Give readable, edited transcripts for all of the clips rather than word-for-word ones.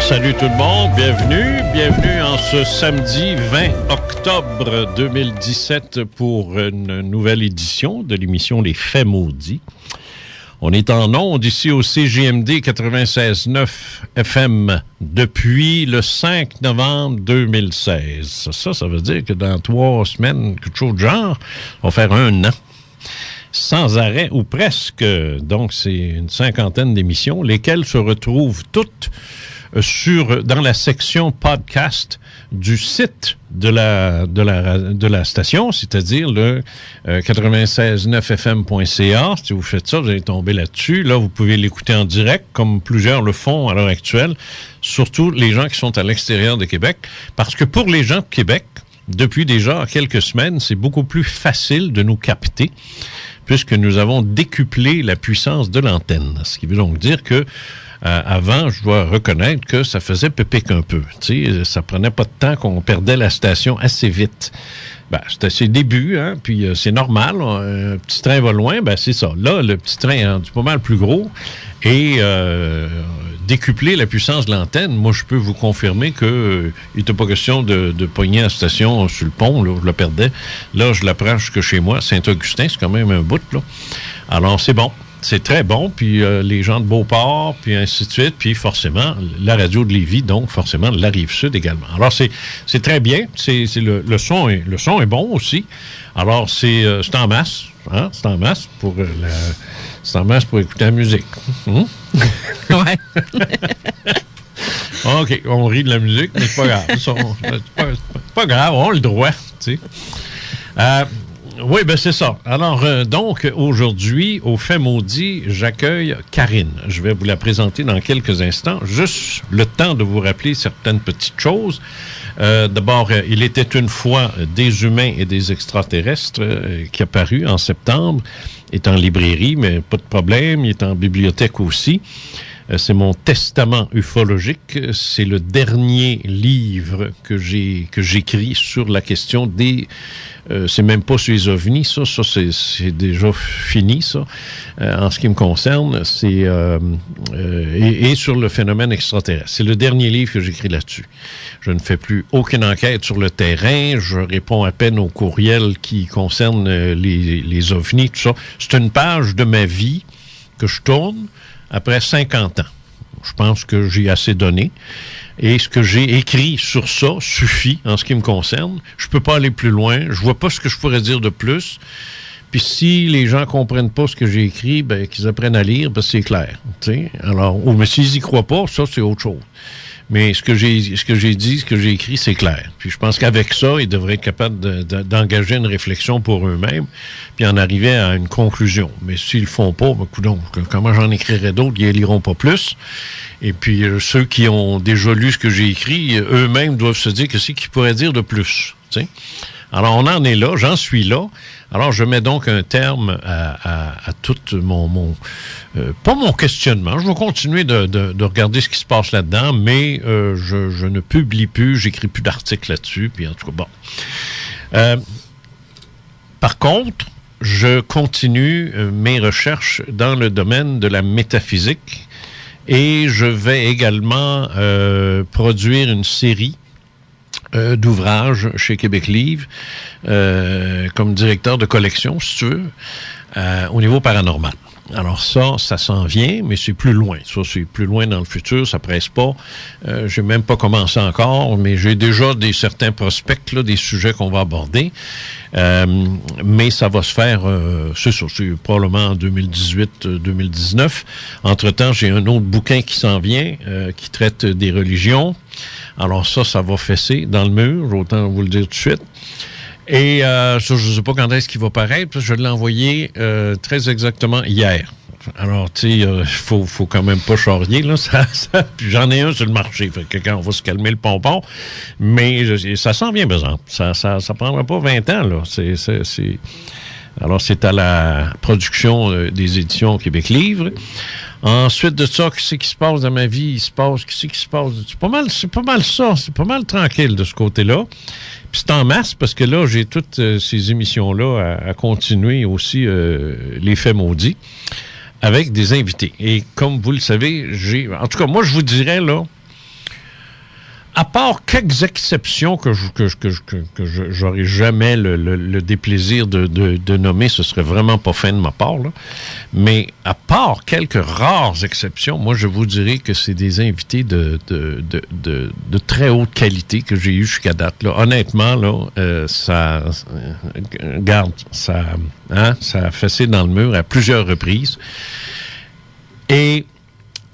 Salut tout le monde, bienvenue en ce samedi 20 octobre 2017 pour une nouvelle édition de l'émission Les Faits maudits. On est en ondes ici au CJMD 96.9 FM depuis le 5 novembre 2016. Ça veut dire que dans 3 semaines, quelque chose de genre, on va faire 1 an. Sans arrêt ou presque. Donc, c'est une 50aine d'émissions, lesquelles se retrouvent toutes dans la section podcast du site de la station, c'est-à-dire le 969fm.ca. Si vous faites ça, vous allez tomber là-dessus. Là, vous pouvez l'écouter en direct, comme plusieurs le font à l'heure actuelle, surtout les gens qui sont à l'extérieur de Québec. Parce que pour les gens de Québec, depuis déjà quelques semaines, c'est beaucoup plus facile de nous capter, puisque nous avons décuplé la puissance de l'antenne. Ce qui veut donc dire que avant, je dois reconnaître que ça faisait pépic un peu. Tu sais, ça prenait pas de temps qu'on perdait la station assez vite. Ben, c'était ses débuts, hein, puis c'est normal. Un petit train va loin, ben c'est ça. Là, le petit train est rendu pas mal plus gros et décupler la puissance de l'antenne, moi, je peux vous confirmer que il n'était pas question de pogner la station sur le pont, là, je la perdais. Là, je la prends jusque chez moi. Saint-Augustin, c'est quand même un bout, là. Alors, c'est bon. C'est très bon, puis les gens de Beauport, puis ainsi de suite, puis forcément, la radio de Lévis, donc forcément la Rive-Sud également. Alors, c'est très bien, le son est bon aussi. Alors, c'est en masse, hein? C'est en masse pour écouter la musique. Ouais. OK, on rit de la musique, mais c'est pas grave. C'est pas grave, on a le droit, tu sais. Oui, ben c'est ça. Alors, donc, aujourd'hui, au Fait maudit, j'accueille Karine. Je vais vous la présenter dans quelques instants. Juste le temps de vous rappeler certaines petites choses. D'abord, il était une fois des humains et des extraterrestres qui a paru en septembre. Il est en librairie, mais pas de problème. Il est en bibliothèque aussi. C'est mon testament ufologique. C'est le dernier livre que j'écris sur la question des... c'est même pas sur les ovnis, ça c'est déjà fini, ça. En ce qui me concerne, c'est... et sur le phénomène extraterrestre. C'est le dernier livre que j'écris là-dessus. Je ne fais plus aucune enquête sur le terrain. Je réponds à peine aux courriels qui concernent les ovnis, tout ça. C'est une page de ma vie que je tourne après 50 ans. Je pense que j'ai assez donné. Et ce que j'ai écrit sur ça suffit en ce qui me concerne. Je peux pas aller plus loin. Je vois pas ce que je pourrais dire de plus. Puis si les gens comprennent pas ce que j'ai écrit, ben qu'ils apprennent à lire, parce que c'est clair. T'sais? Alors, mais s'ils y croient pas, ça, c'est autre chose. Mais ce que j'ai dit, ce que j'ai écrit, c'est clair. Puis je pense qu'avec ça, ils devraient être capables d'engager une réflexion pour eux-mêmes, puis en arriver à une conclusion. Mais s'ils le font pas, ben, coudonc, comment j'en écrirai d'autres, ils ne liront pas plus. Et puis ceux qui ont déjà lu ce que j'ai écrit, eux-mêmes doivent se dire que c'est qu'ils pourraient dire de plus. T'sais? Alors, on en est là, j'en suis là. Alors, je mets donc un terme à tout pas mon questionnement. Je vais continuer de regarder ce qui se passe là-dedans, mais je ne publie plus, j'écris plus d'articles là-dessus, puis en tout cas, bon. Par contre, je continue mes recherches dans le domaine de la métaphysique et je vais également produire une série d'ouvrages chez Québec Livre comme directeur de collection, si tu veux, au niveau paranormal. Alors ça s'en vient, mais c'est plus loin. Ça, c'est plus loin dans le futur, ça presse pas. J'ai même pas commencé encore, mais j'ai déjà certains prospects, là, des sujets qu'on va aborder. Mais ça va se faire, c'est probablement en 2018-2019. Entre-temps, j'ai un autre bouquin qui s'en vient, qui traite des religions. Alors ça va fesser dans le mur, autant vous le dire tout de suite. Et ça, je ne sais pas quand est-ce qu'il va paraître, je l'ai envoyé très exactement hier. Alors, tu sais, faut quand même pas charrier, là. Puis j'en ai un sur le marché, fait que quand on va se calmer le pompon. Mais ça sent bien, par exemple. Ça prendra pas 20 ans, là. Alors, c'est à la production des éditions Québec Livre. Ensuite de ça, qu'est-ce qui se passe dans ma vie? Qu'est-ce qui se passe? C'est pas mal ça. C'est pas mal tranquille de ce côté-là. Puis c'est en masse parce que là, j'ai toutes ces émissions-là à continuer aussi, les Faits maudits, avec des invités. Et comme vous le savez, en tout cas, moi, je vous dirais, là, à part quelques exceptions que j'aurais jamais le déplaisir de nommer, ce serait vraiment pas fin de ma part, là. Mais à part quelques rares exceptions, moi, je vous dirais que c'est des invités de très haute qualité que j'ai eu jusqu'à date, là. Honnêtement, là, ça a fessé dans le mur à plusieurs reprises. Et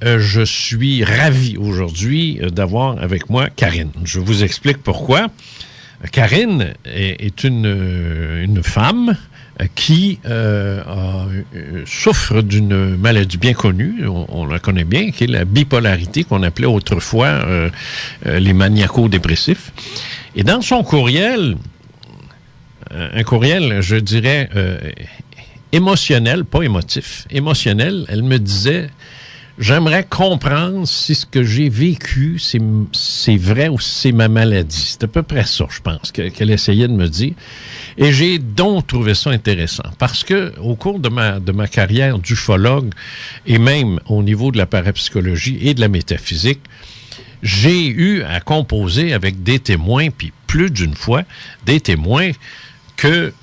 je suis ravi aujourd'hui d'avoir avec moi Karine. Je vous explique pourquoi. Karine est une femme qui souffre d'une maladie bien connue, on la connaît bien, qui est la bipolarité, qu'on appelait autrefois les maniaco-dépressifs. Et dans son courriel, un courriel, je dirais, émotionnel, pas émotif, émotionnel, elle me disait... J'aimerais comprendre si ce que j'ai vécu, c'est vrai ou si c'est ma maladie. C'est à peu près ça, je pense, qu'elle essayait de me dire. Et j'ai donc trouvé ça intéressant. Parce que au cours de ma carrière d'ufologue, et même au niveau de la parapsychologie et de la métaphysique, j'ai eu à composer avec des témoins, puis plus d'une fois, des témoins que...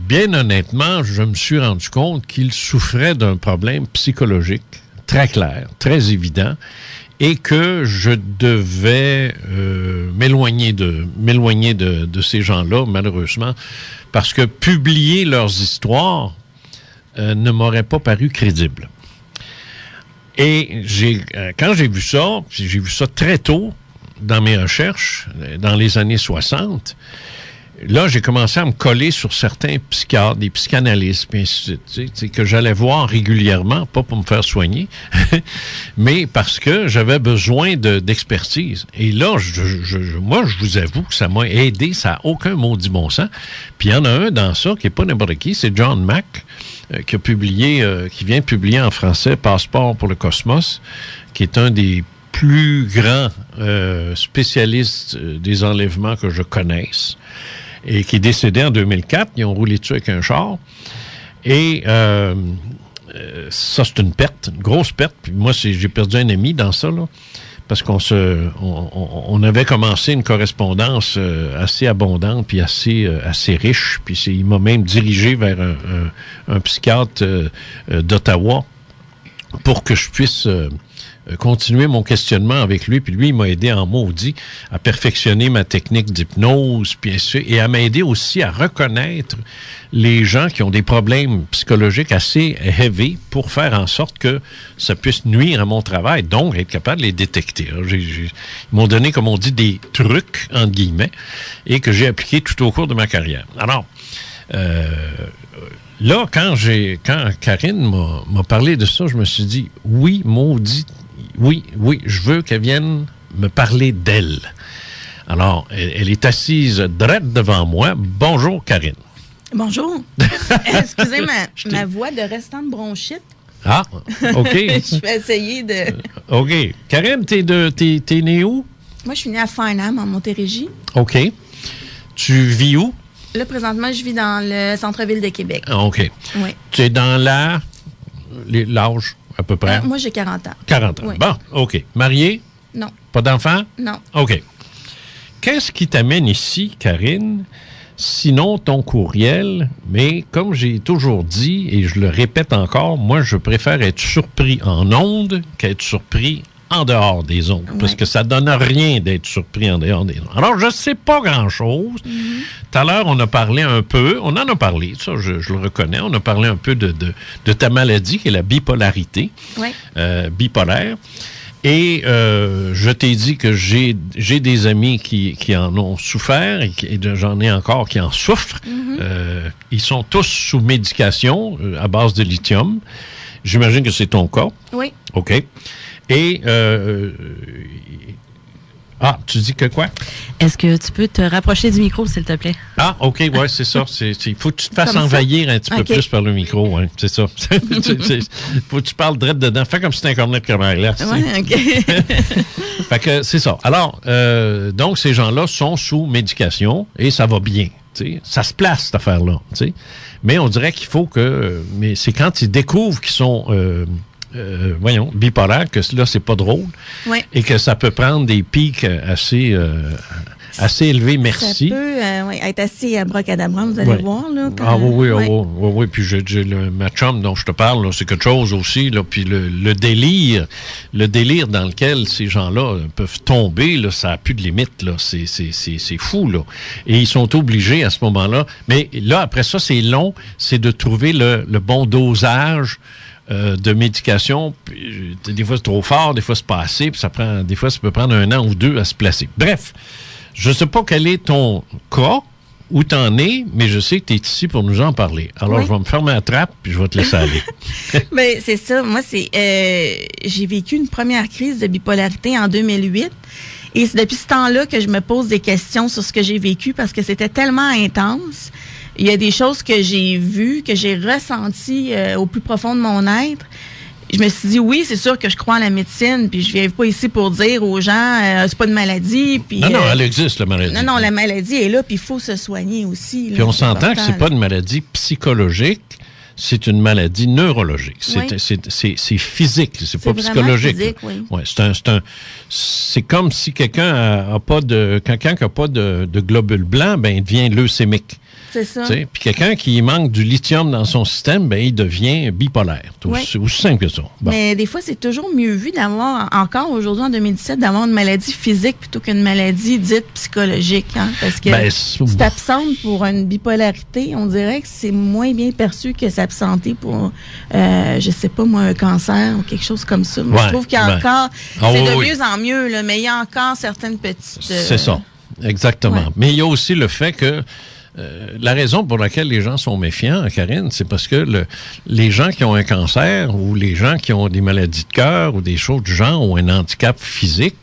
Bien honnêtement, je me suis rendu compte qu'ils souffraient d'un problème psychologique très clair, très évident, et que je devais m'éloigner de ces gens-là, malheureusement, parce que publier leurs histoires ne m'aurait pas paru crédible. Et quand j'ai vu ça très tôt dans mes recherches, dans les années 60, là, j'ai commencé à me coller sur certains psychiatres, des psychanalystes, puis ainsi de suite, que j'allais voir régulièrement, pas pour me faire soigner, mais parce que j'avais besoin d'expertise. Et là, moi, je vous avoue que ça m'a aidé, ça n'a aucun maudit bon sens. Puis il y en a un dans ça qui n'est pas n'importe qui, c'est John Mack, qui vient de publier en français Passeport pour le cosmos, qui est un des plus grands spécialistes des enlèvements que je connaisse, et qui est décédé en 2004. Ils ont roulé dessus avec un char. Et ça, c'est une perte, une grosse perte. Puis moi, j'ai perdu un ami dans ça, là, parce on avait commencé une correspondance assez abondante puis assez riche. Puis il m'a même dirigé vers un psychiatre d'Ottawa pour que je puisse... continuer mon questionnement avec lui, puis lui, il m'a aidé en maudit à perfectionner ma technique d'hypnose, puis et à m'aider aussi à reconnaître les gens qui ont des problèmes psychologiques assez heavy pour faire en sorte que ça puisse nuire à mon travail, donc être capable de les détecter. Alors, ils m'ont donné, comme on dit, des trucs, entre guillemets, et que j'ai appliqués tout au cours de ma carrière. Alors, là, quand Karine m'a parlé de ça, je me suis dit, oui, maudit, oui, je veux qu'elle vienne me parler d'elle. Alors, elle est assise drette devant moi. Bonjour, Karine. Bonjour. Excusez ma voix de restant de bronchite. Ah, OK. Je vais essayer de... OK. Karine, t'es née où? Moi, je suis née à Farnham, en Montérégie. OK. Tu vis où? Là, présentement, je vis dans le centre-ville de Québec. OK. Oui. Tu es dans l'âge, à peu près? Moi, j'ai 40 ans. 40 ans. Oui. Bon, OK. Mariée? Non. Pas d'enfant? Non. OK. Qu'est-ce qui t'amène ici, Karine, sinon ton courriel? Mais comme j'ai toujours dit, et je le répète encore, moi, je préfère être surpris en ondes qu'être surpris en dehors des ondes, parce que ça donne rien d'être surpris en dehors des ondes. Alors, je ne sais pas grand-chose. Tout à l'heure, on en a parlé, ça, je le reconnais, on a parlé un peu de ta maladie, qui est la bipolarité, bipolaire. Et je t'ai dit que j'ai des amis qui en ont souffert, et j'en ai encore qui en souffrent. Ils sont tous sous médication à base de lithium. J'imagine que c'est ton cas. Oui. OK. Et, tu dis que quoi? Est-ce que tu peux te rapprocher du micro, s'il te plaît? Ah, OK, ouais, c'est ça. Il faut que tu te fasses envahir un petit peu plus par le micro, hein, c'est ça. Faut que tu parles direct dedans. Fais comme si c'était un cornet de crème glace. Oui, OK. Fait que c'est ça. Alors, donc, ces gens-là sont sous médication et ça va bien. T'sais. Ça se place, cette affaire-là. T'sais. Mais on dirait qu'il faut que... mais c'est quand ils découvrent qu'ils sont... bipolaire, que là, c'est pas drôle. Oui. Et que ça peut prendre des pics assez élevés, merci. Ça peut être assez abracadabra, vous allez voir. Là, oui. Puis ma chum dont je te parle, là, c'est quelque chose aussi. Là, puis le délire dans lequel ces gens-là peuvent tomber, là, ça n'a plus de limite. Là. C'est fou. Là. Et ils sont obligés à ce moment-là. Mais là, après ça, c'est long. C'est de trouver le bon dosage de médication. Puis, des fois, c'est trop fort, des fois, c'est pas assez. Puis des fois, ça peut prendre 1 an ou 2 à se placer. Bref. Je ne sais pas quel est ton cas, où tu en es, mais je sais que tu es ici pour nous en parler. Alors, je vais me fermer la trappe, puis je vais te laisser aller. Bien, c'est ça. Moi, j'ai vécu une première crise de bipolarité en 2008. Et c'est depuis ce temps-là que je me pose des questions sur ce que j'ai vécu parce que c'était tellement intense. Il y a des choses que j'ai vues, que j'ai ressenties au plus profond de mon être. Je me suis dit, oui, c'est sûr que je crois en la médecine, puis je viens pas ici pour dire aux gens, c'est pas une maladie. Puis, non, elle existe, la maladie. Non, la maladie est là, puis il faut se soigner aussi. Puis on s'entend que c'est pas une maladie psychologique, c'est une maladie neurologique. C'est physique, c'est pas psychologique. Physique, oui. Ouais, c'est comme si quelqu'un n'a pas de globules blancs, ben il devient leucémique. C'est ça. Puis quelqu'un qui manque du lithium dans son système, ben il devient bipolaire. C'est aussi simple que ça. Bon. Mais des fois, c'est toujours mieux vu d'avoir, encore aujourd'hui en 2017, d'avoir une maladie physique plutôt qu'une maladie dite psychologique. Hein? Parce que si tu t'absentes pour une bipolarité, on dirait que c'est moins bien perçu que s'absenter pour, je sais pas moi, un cancer ou quelque chose comme ça. Mais je trouve qu'il y a encore, c'est de mieux en mieux, là, mais il y a encore certaines petites... C'est ça, exactement. Ouais. Mais il y a aussi le fait que la raison pour laquelle les gens sont méfiants, Karine, c'est parce que les gens qui ont un cancer ou les gens qui ont des maladies de cœur ou des choses du genre ou un handicap physique,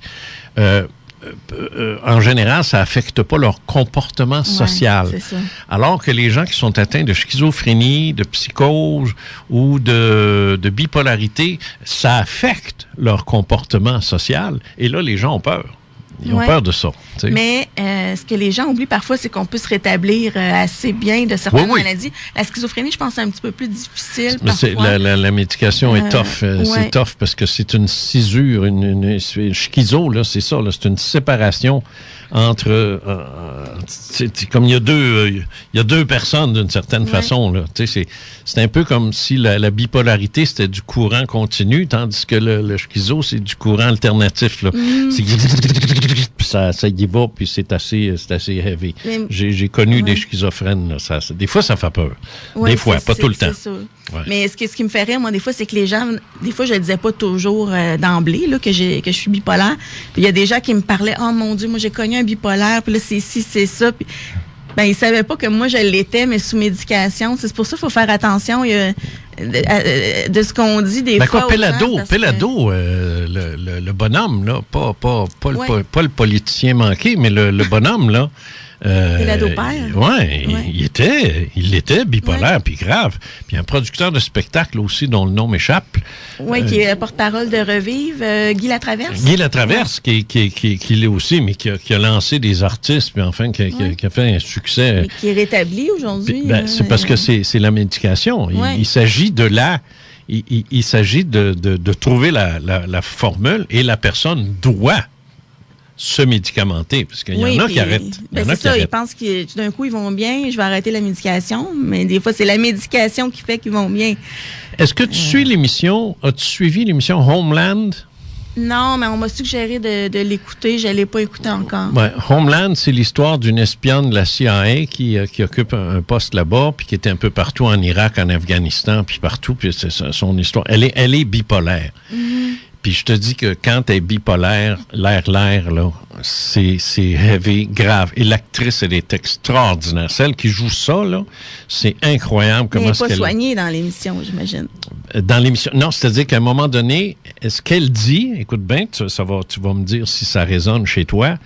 en général, ça affecte pas leur comportement social. C'est ça. Alors que les gens qui sont atteints de schizophrénie, de psychose ou de bipolarité, ça affecte leur comportement social. Et là, les gens ont peur. Ils ont peur de ça. T'sais. Mais ce que les gens oublient parfois, c'est qu'on peut se rétablir assez bien de certaines maladies. La schizophrénie, je pense, c'est un petit peu plus difficile. La médication est tough. C'est tough parce que c'est une scissure, une schizo, là, c'est ça. Là, c'est une séparation entre... comme il y a deux personnes d'une certaine façon. Là. C'est un peu comme si la bipolarité, c'était du courant continu, tandis que le schizo, c'est du courant alternatif. Là. Puis ça y va, puis c'est assez heavy. J'ai connu des schizophrènes. Là, des fois, ça fait peur. Des fois, pas tout le temps. Ouais. Mais ce qui me fait rire, moi, des fois, c'est que les gens, des fois, je le disais pas toujours d'emblée, là, que je suis bipolaire. Puis il y a des gens qui me parlaient, oh mon Dieu, moi, j'ai connu un bipolaire, puis là, c'est ci, c'est ça. Puis, ben, ils savaient pas que moi, je l'étais, mais sous médication. C'est pour ça qu'il faut faire attention de ce qu'on dit des fois. Pellado, le bonhomme, là, pas le politicien manqué, mais le bonhomme, là. Pellado père. Il était bipolaire, puis grave. Puis un producteur de spectacle aussi, dont le nom m'échappe. Oui, qui est porte-parole de Revive, Guy Latraverse. Guy Latraverse, qui l'est aussi, mais qui a lancé des artistes, puis enfin, qui a fait un succès. Mais qui est rétabli aujourd'hui. C'est parce que c'est la médication. Il s'agit de il s'agit de trouver la formule, et la personne doit se médicamenter, parce qu'il y en a qui arrêtent. Ils pensent que tout d'un coup, ils vont bien, je vais arrêter la médication, mais des fois, c'est la médication qui fait qu'ils vont bien. Est-ce que tu suis l'émission, as-tu suivi l'émission Homeland? Non, mais on m'a suggéré de l'écouter, je ne l'ai pas écouté encore. Ouais, Homeland, c'est l'histoire d'une espionne de la CIA qui occupe un poste là-bas, puis qui était un peu partout en Irak, en Afghanistan, puis partout, puis c'est son histoire. Elle est bipolaire. Mm-hmm. Puis je te dis que quand t'es bipolaire, l'air, là, c'est heavy, grave. Et l'actrice, elle est extraordinaire. Celle qui joue ça, là, c'est incroyable comment elle n'est pas soignée dans l'émission, j'imagine. Dans l'émission, non, c'est-à-dire qu'à un moment donné, ce qu'elle dit, écoute bien, tu vas me dire si ça résonne chez toi.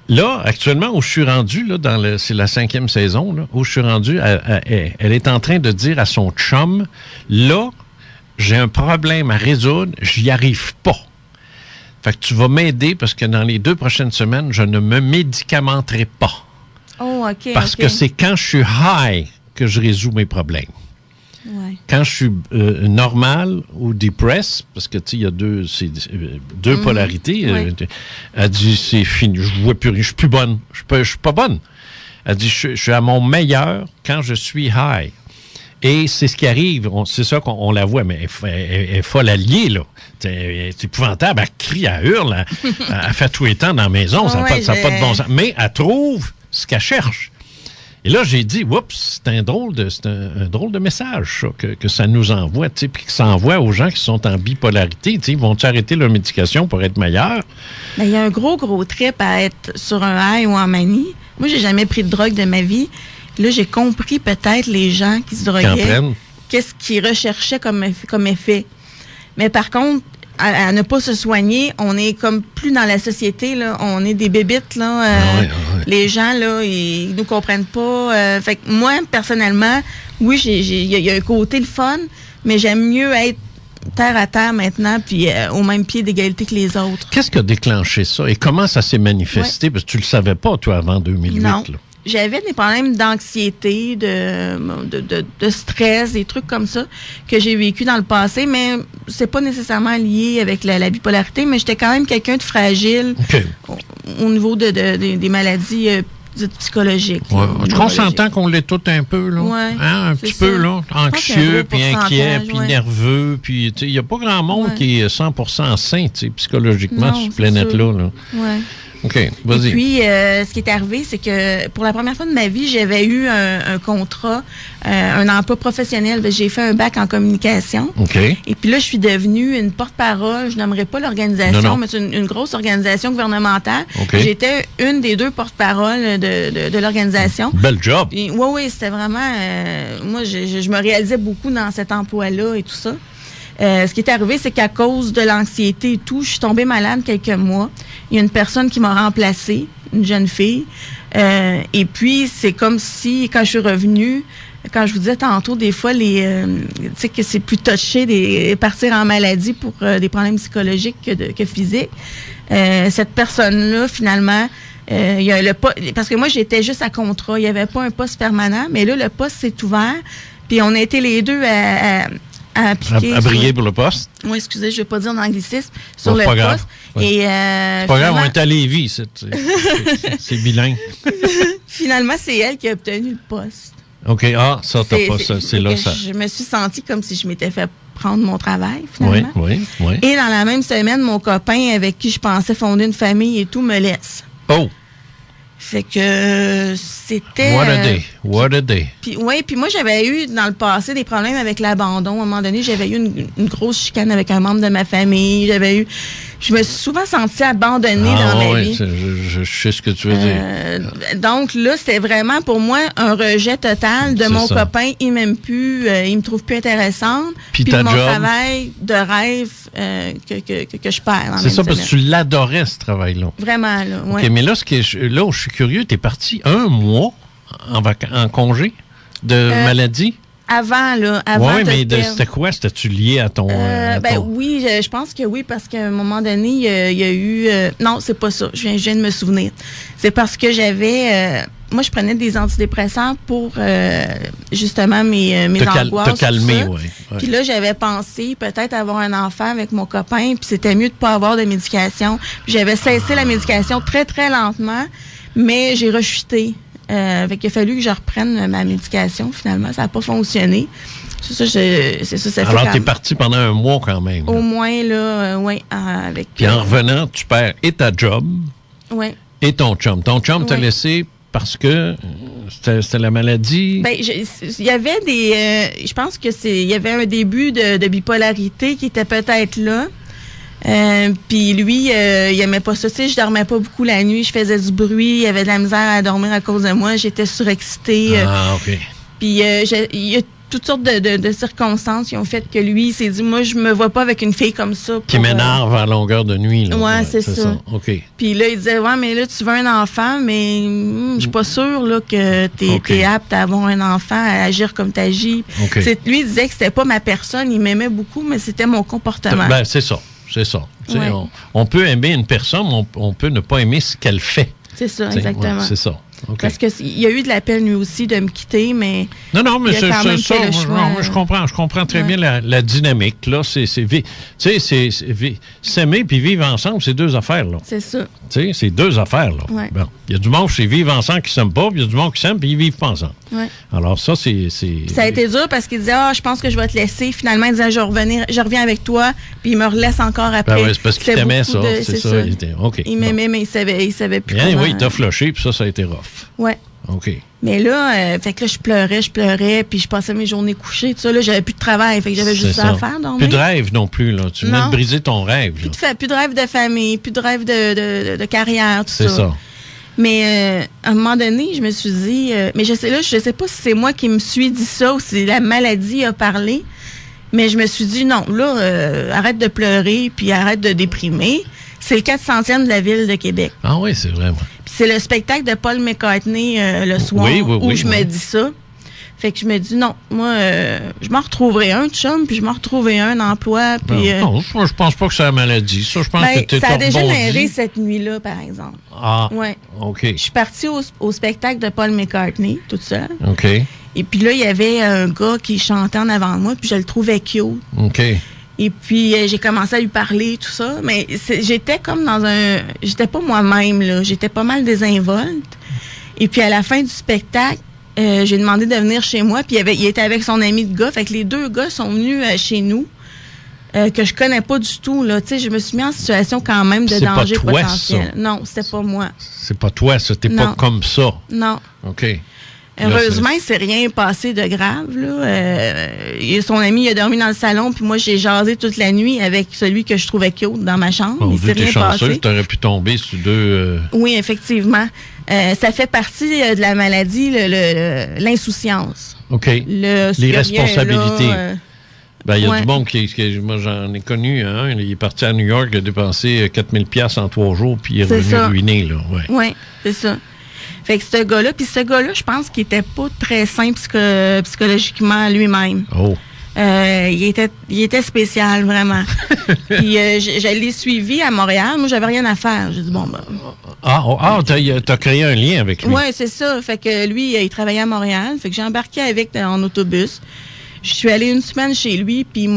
Là, actuellement, où je suis rendu, là, c'est la 5e saison, là, où je suis rendu, elle est en train de dire à son chum, là, j'ai un problème à résoudre, j'y arrive pas. Fait que tu vas m'aider parce que dans les 2 prochaines semaines, je ne me médicamenterai pas. Oh, OK. Parce que c'est quand je suis high que je résous mes problèmes. Ouais. Quand je suis normal ou depressed, parce que, tu sais, il y a deux polarités, Ouais. elle dit, c'est fini, je vois plus rien, je suis plus bonne, je suis pas bonne. Elle dit, je suis à mon meilleur quand je suis high. Et c'est ce qui arrive, c'est ça qu'on la voit, mais elle est folle alliée, là. C'est épouvantable, elle crie, elle hurle, elle fait tout les temps dans la maison, ça n'a pas de bon sens. Mais elle trouve ce qu'elle cherche. Et là, j'ai dit, oups, c'est un drôle de message, ça, que ça nous envoie, tu sais, puis que ça envoie aux gens qui sont en bipolarité, tu sais, ils vont-ils arrêter leur médication pour être meilleurs? Ben, il y a un gros trip à être sur un high ou en manie. Moi, j'ai jamais pris de drogue de ma vie. Là, j'ai compris peut-être les gens qui se droguaient, qu'est-ce qu'ils recherchaient comme effet. Mais par contre, à ne pas se soigner, on est comme plus dans la société, là. On est des bébites, là. Les gens, là, ils nous comprennent pas. Fait que moi, personnellement, oui, il y a un côté le fun, mais j'aime mieux être terre à terre maintenant, puis au même pied d'égalité que les autres. Qu'est-ce qui a déclenché ça? Et comment ça s'est manifesté? Ouais. Parce que tu le savais pas, toi, avant 2008. Non. Là. J'avais des problèmes d'anxiété, de stress, des trucs comme ça que j'ai vécu dans le passé, mais c'est pas nécessairement lié avec la bipolarité, mais j'étais quand même quelqu'un de fragile au niveau des maladies psychologiques. Ouais. On s'entend qu'on l'est tout un peu, là. Ouais, un petit peu, là. Anxieux, puis inquiet, puis nerveux, puis il n'y a pas grand monde qui est 100% sain, psychologiquement, sur cette planète-là. Là. Ouais. OK, vas-y. Et puis, ce qui est arrivé, c'est que pour la première fois de ma vie, j'avais eu un contrat, un emploi professionnel. J'ai fait un bac en communication. OK. Et puis là, je suis devenue une porte-parole. Je n'aimerais pas l'organisation, mais c'est une grosse organisation gouvernementale. Okay. J'étais une des 2 porte-paroles de l'organisation. Bel job. Oui, c'était vraiment... moi, je me réalisais beaucoup dans cet emploi-là et tout ça. Ce qui est arrivé, c'est qu'à cause de l'anxiété et tout, je suis tombée malade quelques mois. Il y a une personne qui m'a remplacée, une jeune fille. Et puis, c'est comme si, quand je suis revenue, quand je vous disais tantôt, des fois, tu sais que c'est plus touché de partir en maladie pour des problèmes psychologiques que physiques. Cette personne-là, finalement, il y a parce que moi, j'étais juste à contrat. Il n'y avait pas un poste permanent, mais là, le poste s'est ouvert. Puis on a été les deux à briller pour le poste? Oui, excusez, je ne vais pas dire d'anglicisme. Sur le poste. Ouais. Et, c'est pas grave, on est à Lévis. C'est bilingue. Finalement, c'est elle qui a obtenu le poste. OK. Ah, ça, t'as pas ça. C'est là, ça. Je me suis sentie comme si je m'étais fait prendre mon travail, finalement. Oui. Et dans la même semaine, mon copain avec qui je pensais fonder une famille et tout me laisse. Oh! Fait que c'était... What a day. Puis moi, j'avais eu dans le passé des problèmes avec l'abandon. À un moment donné, j'avais eu une grosse chicane avec un membre de ma famille. Je me suis souvent sentie abandonnée dans ma vie. Je sais ce que tu veux dire. Donc là, c'était vraiment pour moi un rejet total de mon copain. Il m'aime plus, il me trouve plus intéressante. Puis mon travail de rêve que je perds. C'est ça, parce que tu l'adorais, ce travail-là. Vraiment, là, oui. OK, mais là, là où je suis curieux, tu es parti 1 mois en congé de maladie? Avant. Oui, mais c'était quoi? C'était-tu lié à ton... Oui, je pense que oui, parce qu'à un moment donné, il y a eu... non, c'est pas ça. Je viens de me souvenir. C'est parce que j'avais... moi, je prenais des antidépresseurs pour, justement, mes angoisses. Te calmer, oui. Puis là, j'avais pensé peut-être avoir un enfant avec mon copain, puis c'était mieux de pas avoir de médication. Puis j'avais cessé la médication très, très lentement, mais j'ai rechuté. Fait qu'il a fallu que je reprenne ma médication. Finalement, ça n'a pas fonctionné. Ça fait. Alors, tu es parti pendant 1 mois quand même. Au moins, là, oui. Avec. Puis en revenant, tu perds et ta job. Oui. Et ton chum. Ton chum t'a laissé parce que c'était la maladie. Ben, il y avait je pense que il y avait un début de bipolarité qui était peut-être là. Puis lui, il aimait pas ça. Tu sais, je dormais pas beaucoup la nuit, je faisais du bruit, il avait de la misère à dormir à cause de moi, j'étais surexcitée. OK. Puis il y a toutes sortes de circonstances qui ont fait que lui, il s'est dit, moi, je me vois pas avec une fille comme ça. Qui m'énerve à longueur de nuit. Ouais, c'est ça. OK. Puis là, il disait, ouais, mais là, tu veux un enfant, mais je suis pas sûre là, que t'es apte à avoir un enfant, à agir comme t'agis. Okay. Lui, il disait que c'était pas ma personne, il m'aimait beaucoup, mais c'était mon comportement. Ben, c'est ça. C'est ça. Ouais. On peut aimer une personne, on peut ne pas aimer ce qu'elle fait. C'est ça, exactement. Ouais, c'est ça. OK. Parce qu'il y a eu de la peine, lui aussi, de me quitter, mais... Non, mais il a quand même fait le choix. Non, je comprends très bien la dynamique. Là, s'aimer puis vivre ensemble, c'est deux affaires. Là. C'est ça. Tu sais, c'est deux affaires. Là. Ouais. Bon, il y a du monde qui vivent ensemble qui ne s'aiment pas, puis il y a du monde qui s'aime puis ils vivent pas ensemble. Ouais. Alors ça, c'est... Ça a été dur parce qu'il disait, je pense que je vais te laisser. Finalement, il disait, je reviens avec toi, puis il me relaisse encore après. Ben ouais, c'est parce qu'il t'aimait ça. C'est ça. Il m'aimait, mais il savait plus comment. Oui, il t'a flushé, puis ça a été rough. Ouais. OK. Mais là, fait que là, je pleurais, puis je passais mes journées couchées, tout ça. Là, j'avais plus de travail, fait que j'avais juste ça à faire. Donc, plus de rêve non plus, là. Tu venais de briser ton rêve. Plus de rêve de famille, plus de rêve de carrière, tout ça. C'est ça. Mais à un moment donné, je me suis dit, mais je sais pas si c'est moi qui me suis dit ça ou si la maladie a parlé, mais je me suis dit, non, là, arrête de pleurer, puis arrête de déprimer. C'est le 400e de la ville de Québec. Ah oui, c'est vrai, moi. Puis c'est le spectacle de Paul McCartney le soir où je me dis ça. Fait que je me dis, non, moi, je m'en retrouverai un chum, puis je m'en retrouverai un emploi. Puis, non, je pense pas que c'est la maladie. Ça, je pense que t'es ça a dégénéré cette nuit-là, par exemple. Ah, ouais. OK. Je suis partie au spectacle de Paul McCartney, toute seule. OK. Et puis là, il y avait un gars qui chantait en avant de moi, puis je le trouvais cute. OK. Et puis, j'ai commencé à lui parler, tout ça. Mais j'étais comme dans j'étais pas moi-même, là. J'étais pas mal désinvolte. Et puis, à la fin du spectacle, j'ai demandé de venir chez moi. Puis, il était avec son ami de gars. Fait que les deux gars sont venus chez nous, que je connais pas du tout, là. Tu sais, je me suis mis en situation quand même de danger potentiel. Ça. Non, c'était pas moi. C'est pas toi, ça. T'es pas comme ça. Non. OK. Heureusement, il s'est rien passé de grave, là. Son ami, il a dormi dans le salon, puis moi, j'ai jasé toute la nuit avec celui que je trouvais cute dans ma chambre. Bon, il s'est rien passé. Tu aurais pu tomber sur deux... Oui, effectivement. Ça fait partie de la maladie, l'insouciance. OK. Les responsabilités. Il y a du monde moi, j'en ai connu un. Il est parti à New York, il a dépensé 4000 $ en 3 jours, puis il est revenu ruiné, là. Oui, c'est ça. Fait que ce gars-là, je pense qu'il était pas très sain psychologiquement lui-même. Oh. Il était spécial, vraiment. Puis je l'ai suivi à Montréal. Moi, j'avais rien à faire. J'ai dit, bon, ben... t'as créé un lien avec lui. Oui, c'est ça. Fait que lui, il travaillait à Montréal. Fait que j'ai embarqué en autobus. Je suis allée une semaine chez lui, puis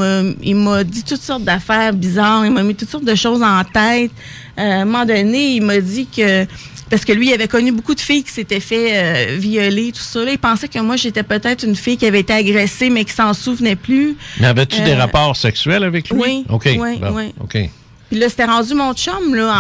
il m'a dit toutes sortes d'affaires bizarres. Il m'a mis toutes sortes de choses en tête. À un moment donné, il m'a dit que... Parce que lui, il avait connu beaucoup de filles qui s'étaient fait violer, tout ça. Là, il pensait que moi, j'étais peut-être une fille qui avait été agressée, mais qui s'en souvenait plus. Mais avais-tu des rapports sexuels avec lui? Oui. OK. Oui. OK. Puis là, c'était rendu mon chum, là,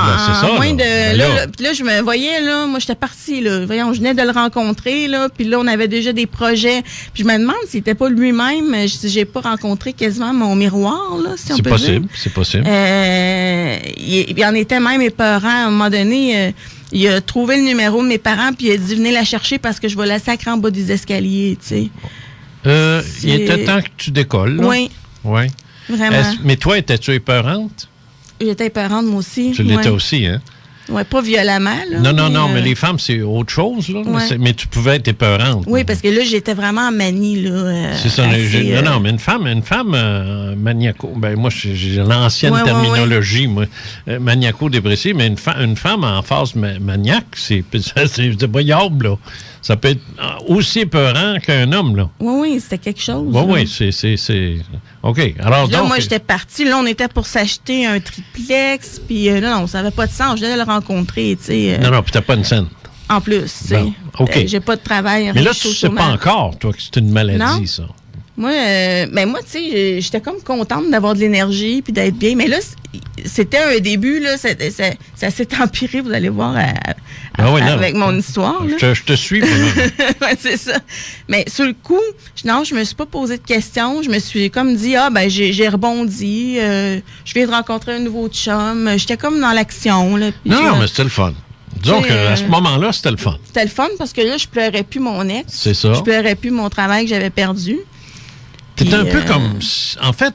puis là, je me voyais, là, moi, j'étais partie, là. Voyons, je venais de le rencontrer, là, puis là, on avait déjà des projets. Puis je me demande s'il n'était pas lui-même, j'ai pas rencontré quasiment mon miroir, là, si on peut dire. C'est possible. Il en était même épeurant. À un moment donné, il a trouvé le numéro de mes parents, puis il a dit, venez la chercher parce que je vais la sacrer en bas des escaliers, tu sais. Il était temps que tu décolles, là. Oui. Oui. Vraiment. Mais toi, étais-tu épeurante? J'étais épeurante, moi aussi. Tu l'étais aussi, hein? Oui, pas violemment, là. Non, mais les femmes, c'est autre chose, là. Ouais. Mais tu pouvais être épeurante. Oui, parce que là, j'étais vraiment en manie, là. C'est ça. Non, mais une femme maniaco... Ben, moi, j'ai l'ancienne terminologie, moi. Maniaco-dépressive, mais une femme en phase maniaque, c'est voyable, là. Ça peut être aussi épeurant qu'un homme, là. Oui, c'était quelque chose. Oui, c'est... OK. Alors, là, donc... moi, j'étais partie. Là, on était pour s'acheter un triplex. Puis, non, ça n'avait pas de sens. Je venais de le rencontrer, tu sais. Non, puis t'as pas une scène. En plus, tu sais. Bon, OK. J'ai pas de travail. Mais là, tu sais pas encore, toi, que c'est une maladie, non. ça. Moi, tu sais, j'étais comme contente d'avoir de l'énergie puis d'être bien. Mais là, c'était un début, là. Ça s'est empiré, vous allez voir, avec mon histoire. Je te suis. Ouais, c'est ça. Mais sur le coup, je me suis pas posé de questions. Je me suis comme dit, j'ai rebondi. Je viens de rencontrer un nouveau chum. J'étais comme dans l'action, là. Non, mais c'était le fun. Disons qu'à ce moment-là, c'était le fun. C'était le fun parce que là, je pleurais plus mon ex. C'est ça. Je pleurais plus mon travail que j'avais perdu. C'est un peu comme... En fait,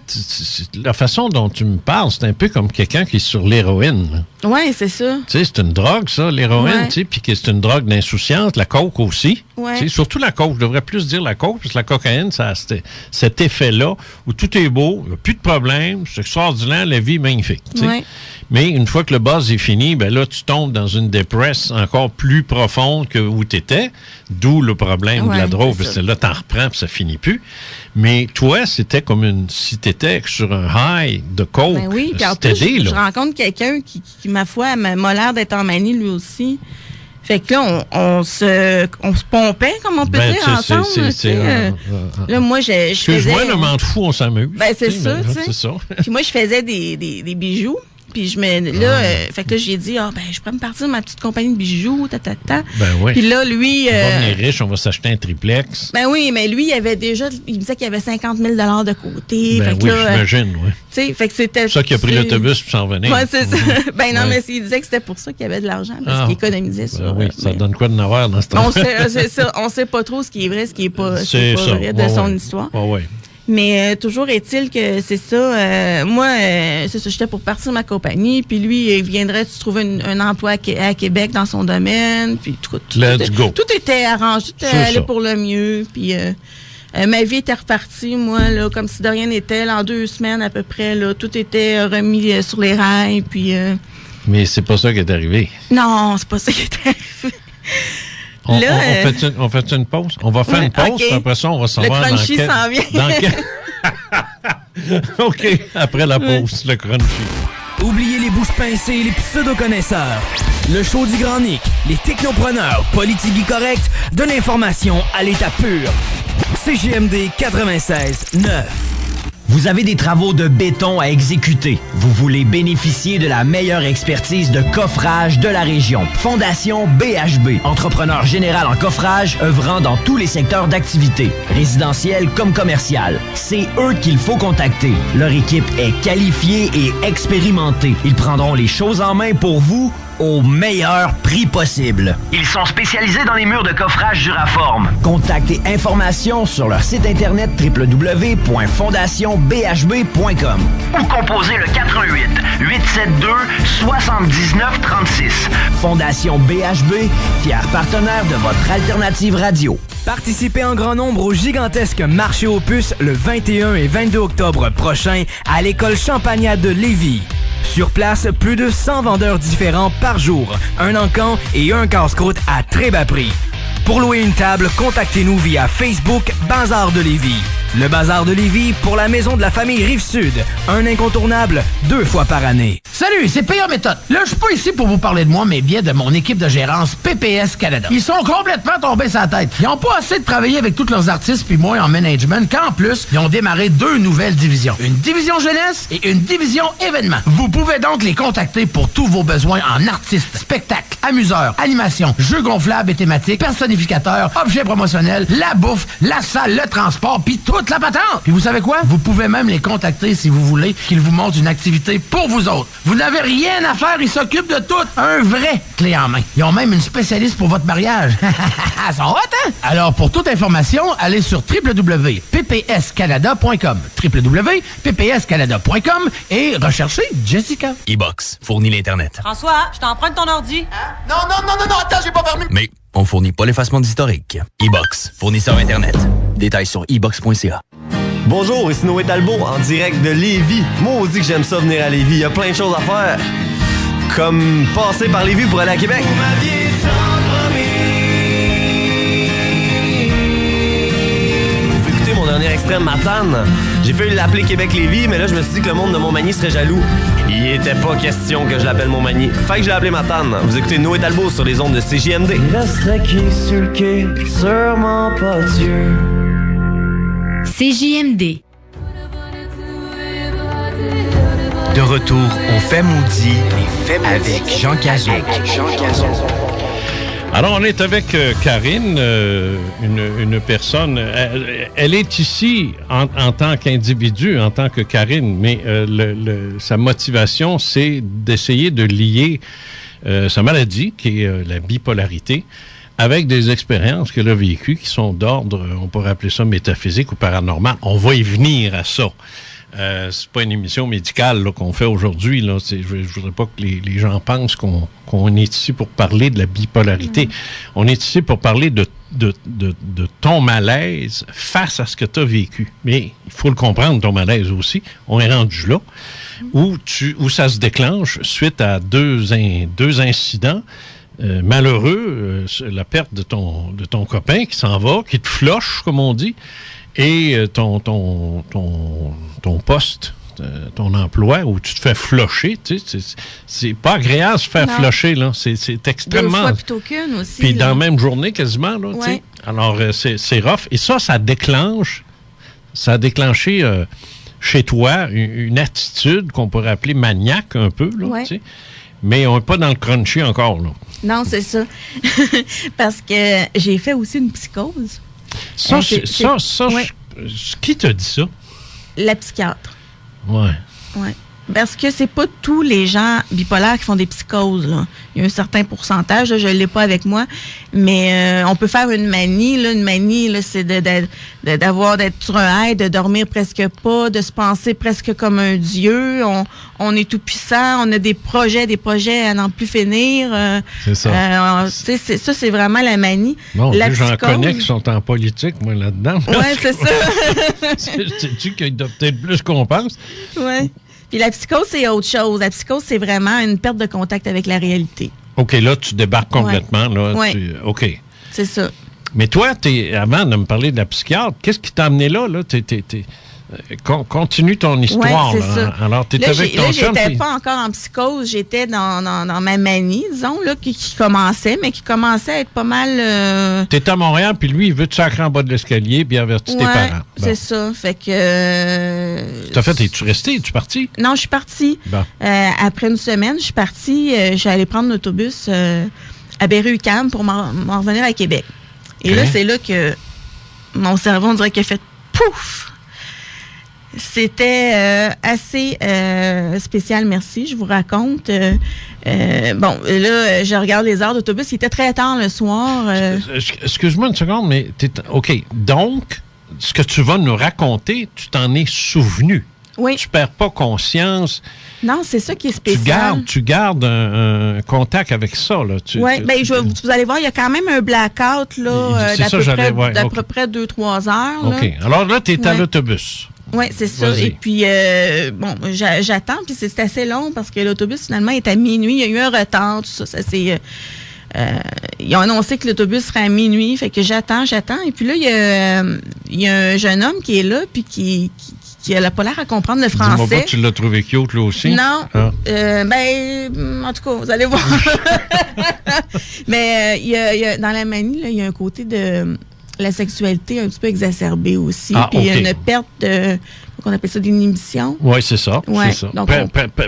la façon dont tu me parles, c'est un peu comme quelqu'un qui est sur l'héroïne. Oui, c'est ça. Tu sais, c'est une drogue, ça, l'héroïne, tu sais, puis c'est une drogue d'insouciance, la coke aussi. Ouais. Tu sais, surtout la coke. Je devrais plus dire la coke, parce que la cocaïne, ça a cet effet-là où tout est beau, il n'y a plus de problème, c'est extraordinaire, la vie est magnifique. Ouais. Mais une fois que le buzz est fini, ben là, tu tombes dans une dépresse encore plus profonde que où tu étais, d'où le problème de la drogue, parce que là, t'en reprends puis ça finit plus. Mais toi, c'était comme si tu étais sur un high de coke. Ben oui, puis en plus, je rencontre quelqu'un qui, ma foi, m'a l'air d'être en manie lui aussi. Fait que là, on se pompait, comme on peut dire, ensemble. Là, moi, je faisais... Excuse-moi, le ment de fou, on s'amuse. Ben, c'est ça, tu sais. Puis moi, je faisais des bijoux. Puis fait que là, j'ai dit, je peux me partir de ma petite compagnie de bijoux, Ben oui. Puis là, lui... On va devenir riche, on va s'acheter un triplex. Ben oui, mais lui, il me disait qu'il y avait 50 000 de côté. Ben oui, j'imagine, oui. Tu sais, fait que c'était... C'est ça qui a pris l'autobus pour s'en venir. Oui, c'est ça. Ben non, mais il disait que c'était pour ça qu'il y avait de l'argent, parce qu'il économisait ça. Oui, ça donne quoi de n'avoir dans ce temps? C'est ça. On sait pas trop ce qui est vrai, ce qui est pas vrai de son histoire. Oui. Mais toujours est-il que c'est ça. Moi, c'est ça, j'étais pour partir de ma compagnie, puis lui, il viendrait se trouver un emploi à Québec dans son domaine, puis tout était arrangé, tout allait pour le mieux, puis ma vie était repartie, moi, là, comme si de rien n'était. En 2 semaines à peu près, là, tout était remis sur les rails, puis... Mais c'est pas ça qui est arrivé. Non, c'est pas ça qui est arrivé. On fait une pause? On va faire une pause, puis après ça, on va savoir le crunchy s'en vient. OK, après la pause, le crunchy. Oubliez les bouches pincées et les pseudo-connaisseurs. Le show du Grand Nick, les technopreneurs, politiques corrects, de l'information à l'état pur. CJMD 96.9. Vous avez des travaux de béton à exécuter. Vous voulez bénéficier de la meilleure expertise de coffrage de la région. Fondation BHB, entrepreneur général en coffrage, œuvrant dans tous les secteurs d'activité, résidentiel comme commercial. C'est eux qu'il faut contacter. Leur équipe est qualifiée et expérimentée. Ils prendront les choses en main pour vous au meilleur prix possible. Ils sont spécialisés dans les murs de coffrage Duraform. Contacts et informations sur leur site internet www.fondationbhb.com ou composez le 88 872 7936. Fondation BHB, fier partenaire de votre alternative radio. Participez en grand nombre au gigantesque marché aux puces le 21 et 22 octobre prochain à l'école Champagnat de Lévis. Sur place, plus de 100 vendeurs différents par jour, un encan et un casse-croûte à très bas prix. Pour louer une table, contactez-nous via Facebook Bazar de Lévis. Le Bazar de Lévis pour la maison de la famille Rive-Sud. Un incontournable 2 fois par année. Salut, c'est P.A. Méthode. Là, je suis pas ici pour vous parler de moi, mais bien de mon équipe de gérance PPS Canada. Ils sont complètement tombés sur la tête. Ils ont pas assez de travailler avec tous leurs artistes puis moi en management, qu'en plus, ils ont démarré 2 nouvelles divisions. Une division jeunesse et une division événements. Vous pouvez donc les contacter pour tous vos besoins en artistes, spectacles, amuseurs, animations, jeux gonflables et thématiques, personnificateurs, objets promotionnels, la bouffe, la salle, le transport, puis toute la patente. Puis vous savez quoi? Vous pouvez même les contacter si vous voulez qu'ils vous montrent une activité pour vous autres. Vous n'avez rien à faire, ils s'occupent de tout. Un vrai clé en main. Ils ont même une spécialiste pour votre mariage. Ils sont hot, hein? Alors, pour toute information, allez sur www.ppscanada.com www.ppscanada.com et recherchez Jessica. E-Box fournit l'Internet. François, je t'emprunte ton ordi. Hein? Non, attends, j'ai pas permis. Mais on fournit pas l'effacement d'historique. E-Box, fournisseur Internet. Détails sur e-box.ca. Bonjour, ici Noé Talbot, en direct de Lévis. Maudit que j'aime ça venir à Lévis, il y a plein de choses à faire. Comme passer par Lévis pour aller à Québec. Vous écoutez mon dernier extrait de Matane. J'ai failli l'appeler Québec-Lévis, mais là, je me suis dit que le monde de Montmagny serait jaloux. Il était pas question que je l'appelle Montmagny. Fait que je l'ai appelé Matane. Vous écoutez Noé Talbot sur les ondes de CJMD. Il resterait qui sur le quai, sûrement pas Dieu. CJMD. De retour au Fait Maudit avec Jean Cazot. Alors, on est avec Karine, une personne. Elle est ici en tant qu'individu, en tant que Karine, mais sa motivation, c'est d'essayer de lier sa maladie, qui est la bipolarité, avec des expériences qu'elle a vécues qui sont d'ordre, on pourrait appeler ça métaphysique ou paranormal. On va y venir à ça. C'est pas une émission médicale là, qu'on fait aujourd'hui. Là. Je voudrais pas que les gens pensent qu'on est ici pour parler de la bipolarité. On est ici pour parler de ton malaise face à ce que tu as vécu. Mais il faut le comprendre, ton malaise aussi. On est rendu là, où ça se déclenche suite à deux incidents malheureux, la perte de ton copain qui s'en va, qui te floche, comme on dit, et ton poste, ton emploi, où tu te fais flocher. Tu sais, c'est pas agréable de se faire flocher, là. C'est extrêmement... 2 fois plutôt qu'une aussi. Puis dans la même journée, quasiment, là, tu sais. Alors, c'est rough. Et ça a déclenché chez toi une attitude qu'on pourrait appeler maniaque un peu, là, tu sais. Mais on n'est pas dans le crunchy encore, là. Non, c'est ça. Parce que j'ai fait aussi une psychose. Qui t'a dit ça? La psychiatre. Ouais. Parce que c'est pas tous les gens bipolaires qui font des psychoses, là. Il y a un certain pourcentage, là, je l'ai pas avec moi, mais on peut faire une manie. Là, une manie, là, c'est d'être sur un high, de dormir presque pas, de se penser presque comme un dieu. On est tout puissant, on a des projets à n'en plus finir. C'est ça. Ça, c'est vraiment la manie. Bon, j'en psychose, connais qui sont en politique, moi, là-dedans. Oui, c'est ça. C'est-tu qu'il doit peut-être plus qu'on pense? Oui. Puis la psychose, c'est autre chose. La psychose, c'est vraiment une perte de contact avec la réalité. OK, là, tu débarques complètement. Ouais. Là, OK. C'est ça. Mais toi, avant de me parler de la psychiatre, qu'est-ce qui t'a amené là? Continue ton histoire. Ouais, c'est ça. Alors, tu étais avec ton chum. J'étais pas encore en psychose. J'étais dans ma manie, disons, là, qui commençait, mais qui commençait à être pas mal... T'es à Montréal, puis lui, il veut te sacrer en bas de l'escalier, puis il avertit tes parents. Bon. C'est ça. Fait que... T'as fait, es-tu resté? Es-tu parti? Non, je suis partie. Bon. Après une semaine, je suis partie. Je suis allée prendre l'autobus à Berry-UQAM pour m'en revenir à Québec. Et là, c'est là que mon cerveau, on dirait qu'il a fait pouf! C'était assez spécial, merci. Je vous raconte. Bon, là, je regarde les heures d'autobus. Il était très tard le soir. Excuse-moi une seconde, mais OK. Donc, ce que tu vas nous raconter, tu t'en es souvenu. Oui. Tu perds pas conscience. Non, c'est ça qui est spécial. Tu gardes un contact avec ça, là. Oui, bien, vous allez voir, il y a quand même un blackout, là, d'à peu près 2-3 heures. OK. Là. Alors là, tu es à l'autobus. Oui, c'est ça. Vas-y. Et puis, bon, j'attends, puis c'est assez long parce que l'autobus, finalement, est à minuit. Il y a eu un retard, tout ça. Ils ont annoncé que l'autobus serait à minuit, fait que j'attends. Et puis là, il y a un jeune homme qui est là, puis qui a pas l'air à comprendre le français. Dis-moi pas que tu l'as trouvé cute, là aussi? Non. Ah. En tout cas, vous allez voir. Mais dans la manie, là, il y a un côté de la sexualité un petit peu exacerbée aussi. Puis il y a une perte de... On appelle ça d'inhibition. Oui, c'est ça. Ouais, c'est ça. Donc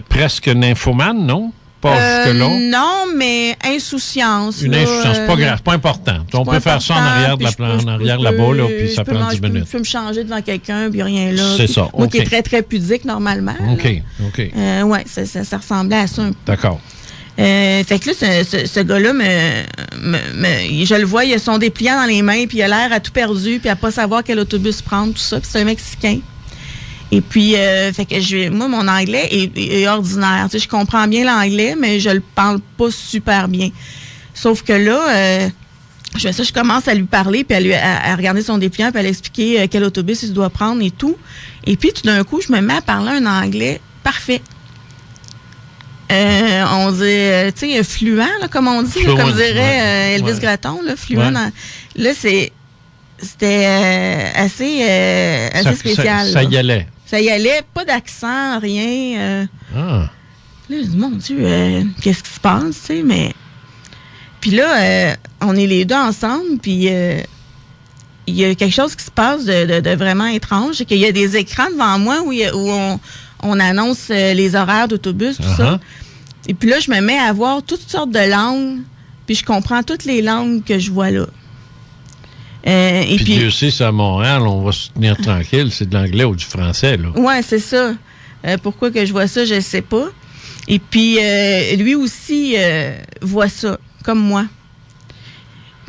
presque nymphomane, non? Pas jusque-là? Non, mais insouciance. Une insouciance, c'est pas grave, c'est pas important. On peut faire ça en arrière là-bas, là, puis ça prend 10 minutes. Je peux me changer devant quelqu'un, puis rien là. C'est ça, moi qui est très, très pudique, normalement. OK. Oui, ça ressemblait à ça un peu. D'accord. Fait que là, ce gars-là, je le vois, il a son dépliant dans les mains, puis il a l'air à tout perdu, puis à pas savoir quel autobus prendre, tout ça. Puis c'est un Mexicain. Et puis, fait que moi, mon anglais est ordinaire. Tu sais, je comprends bien l'anglais, mais je le parle pas super bien. Sauf que là, je commence à lui parler, puis à regarder son dépliant, puis à lui expliquer quel autobus il doit prendre et tout. Et puis, tout d'un coup, je me mets à parler un anglais parfait. On dit, tu sais, fluent, là, comme on dit, là, comme dirait Elvis Gratton, là, fluent. Ouais. Là, c'était assez spécial. Ça y allait. Ça y allait, pas d'accent, rien. Là, je dis, mon Dieu, qu'est-ce qui se passe, tu sais, mais... Puis là, on est les deux ensemble, puis il y a quelque chose qui se passe de vraiment étrange, c'est qu'il y a des écrans devant moi où on annonce les horaires d'autobus, tout ça. Et puis là, je me mets à voir toutes sortes de langues, puis je comprends toutes les langues que je vois là. Puis Dieu sait, c'est à Montréal, on va se tenir tranquille, c'est de l'anglais ou du français, là. Oui, c'est ça. Pourquoi que je vois ça, je ne sais pas. Et puis, lui aussi voit ça, comme moi.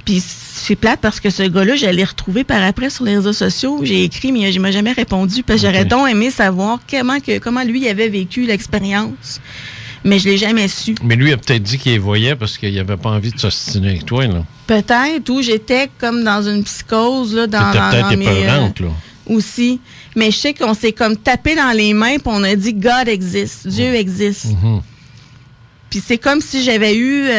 Puis c'est plate parce que ce gars-là, je l'ai retrouvé par après sur les réseaux sociaux. J'ai écrit, mais il m'a jamais répondu. Parce que j'aurais donc aimé savoir comment lui avait vécu l'expérience. Mais je l'ai jamais su. Mais lui a peut-être dit qu'il les voyait parce qu'il n'avait pas envie de s'ostiner avec toi, là. Peut-être, ou j'étais comme dans une psychose, là, dans peut-être épeurante, là. Aussi. Mais je sais qu'on s'est comme tapé dans les mains puis on a dit « God existe »,« Dieu existe ». Puis c'est comme si j'avais eu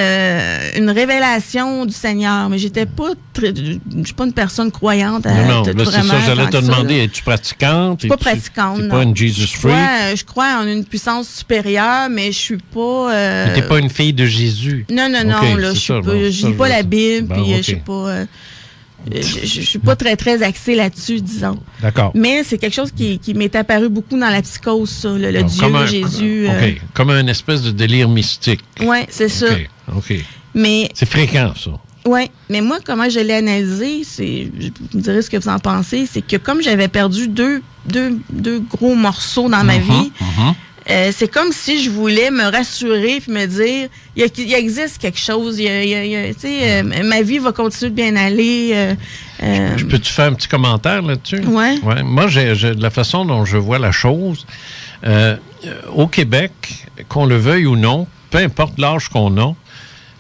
une révélation du Seigneur, mais j'étais pas je suis pas une personne croyante. Non, c'est ça, j'allais te demander, es-tu pratiquante? Je suis pas pratiquante, non. Pas une Jesus freak? Je crois en une puissance supérieure, mais je suis pas... Mais t'es pas une fille de Jésus? Non, là, je lis pas la Bible, puis je sais pas... Je suis pas très, très axée là-dessus, disons. D'accord. Mais c'est quelque chose qui m'est apparu beaucoup dans la psychose, ça, le Dieu, Jésus. OK. Comme un espèce de délire mystique. Oui, c'est ça. OK. Mais, c'est fréquent, ça. Oui. Mais moi, comment je l'ai analysé, vous me direz ce que vous en pensez, c'est que comme j'avais perdu deux gros morceaux dans ma vie, c'est comme si je voulais me rassurer puis me dire il existe quelque chose, ma vie va continuer de bien aller. Je peux-tu faire un petit commentaire là-dessus? Oui. Ouais. Moi, j'ai la façon dont je vois la chose, au Québec, qu'on le veuille ou non, peu importe l'âge qu'on a,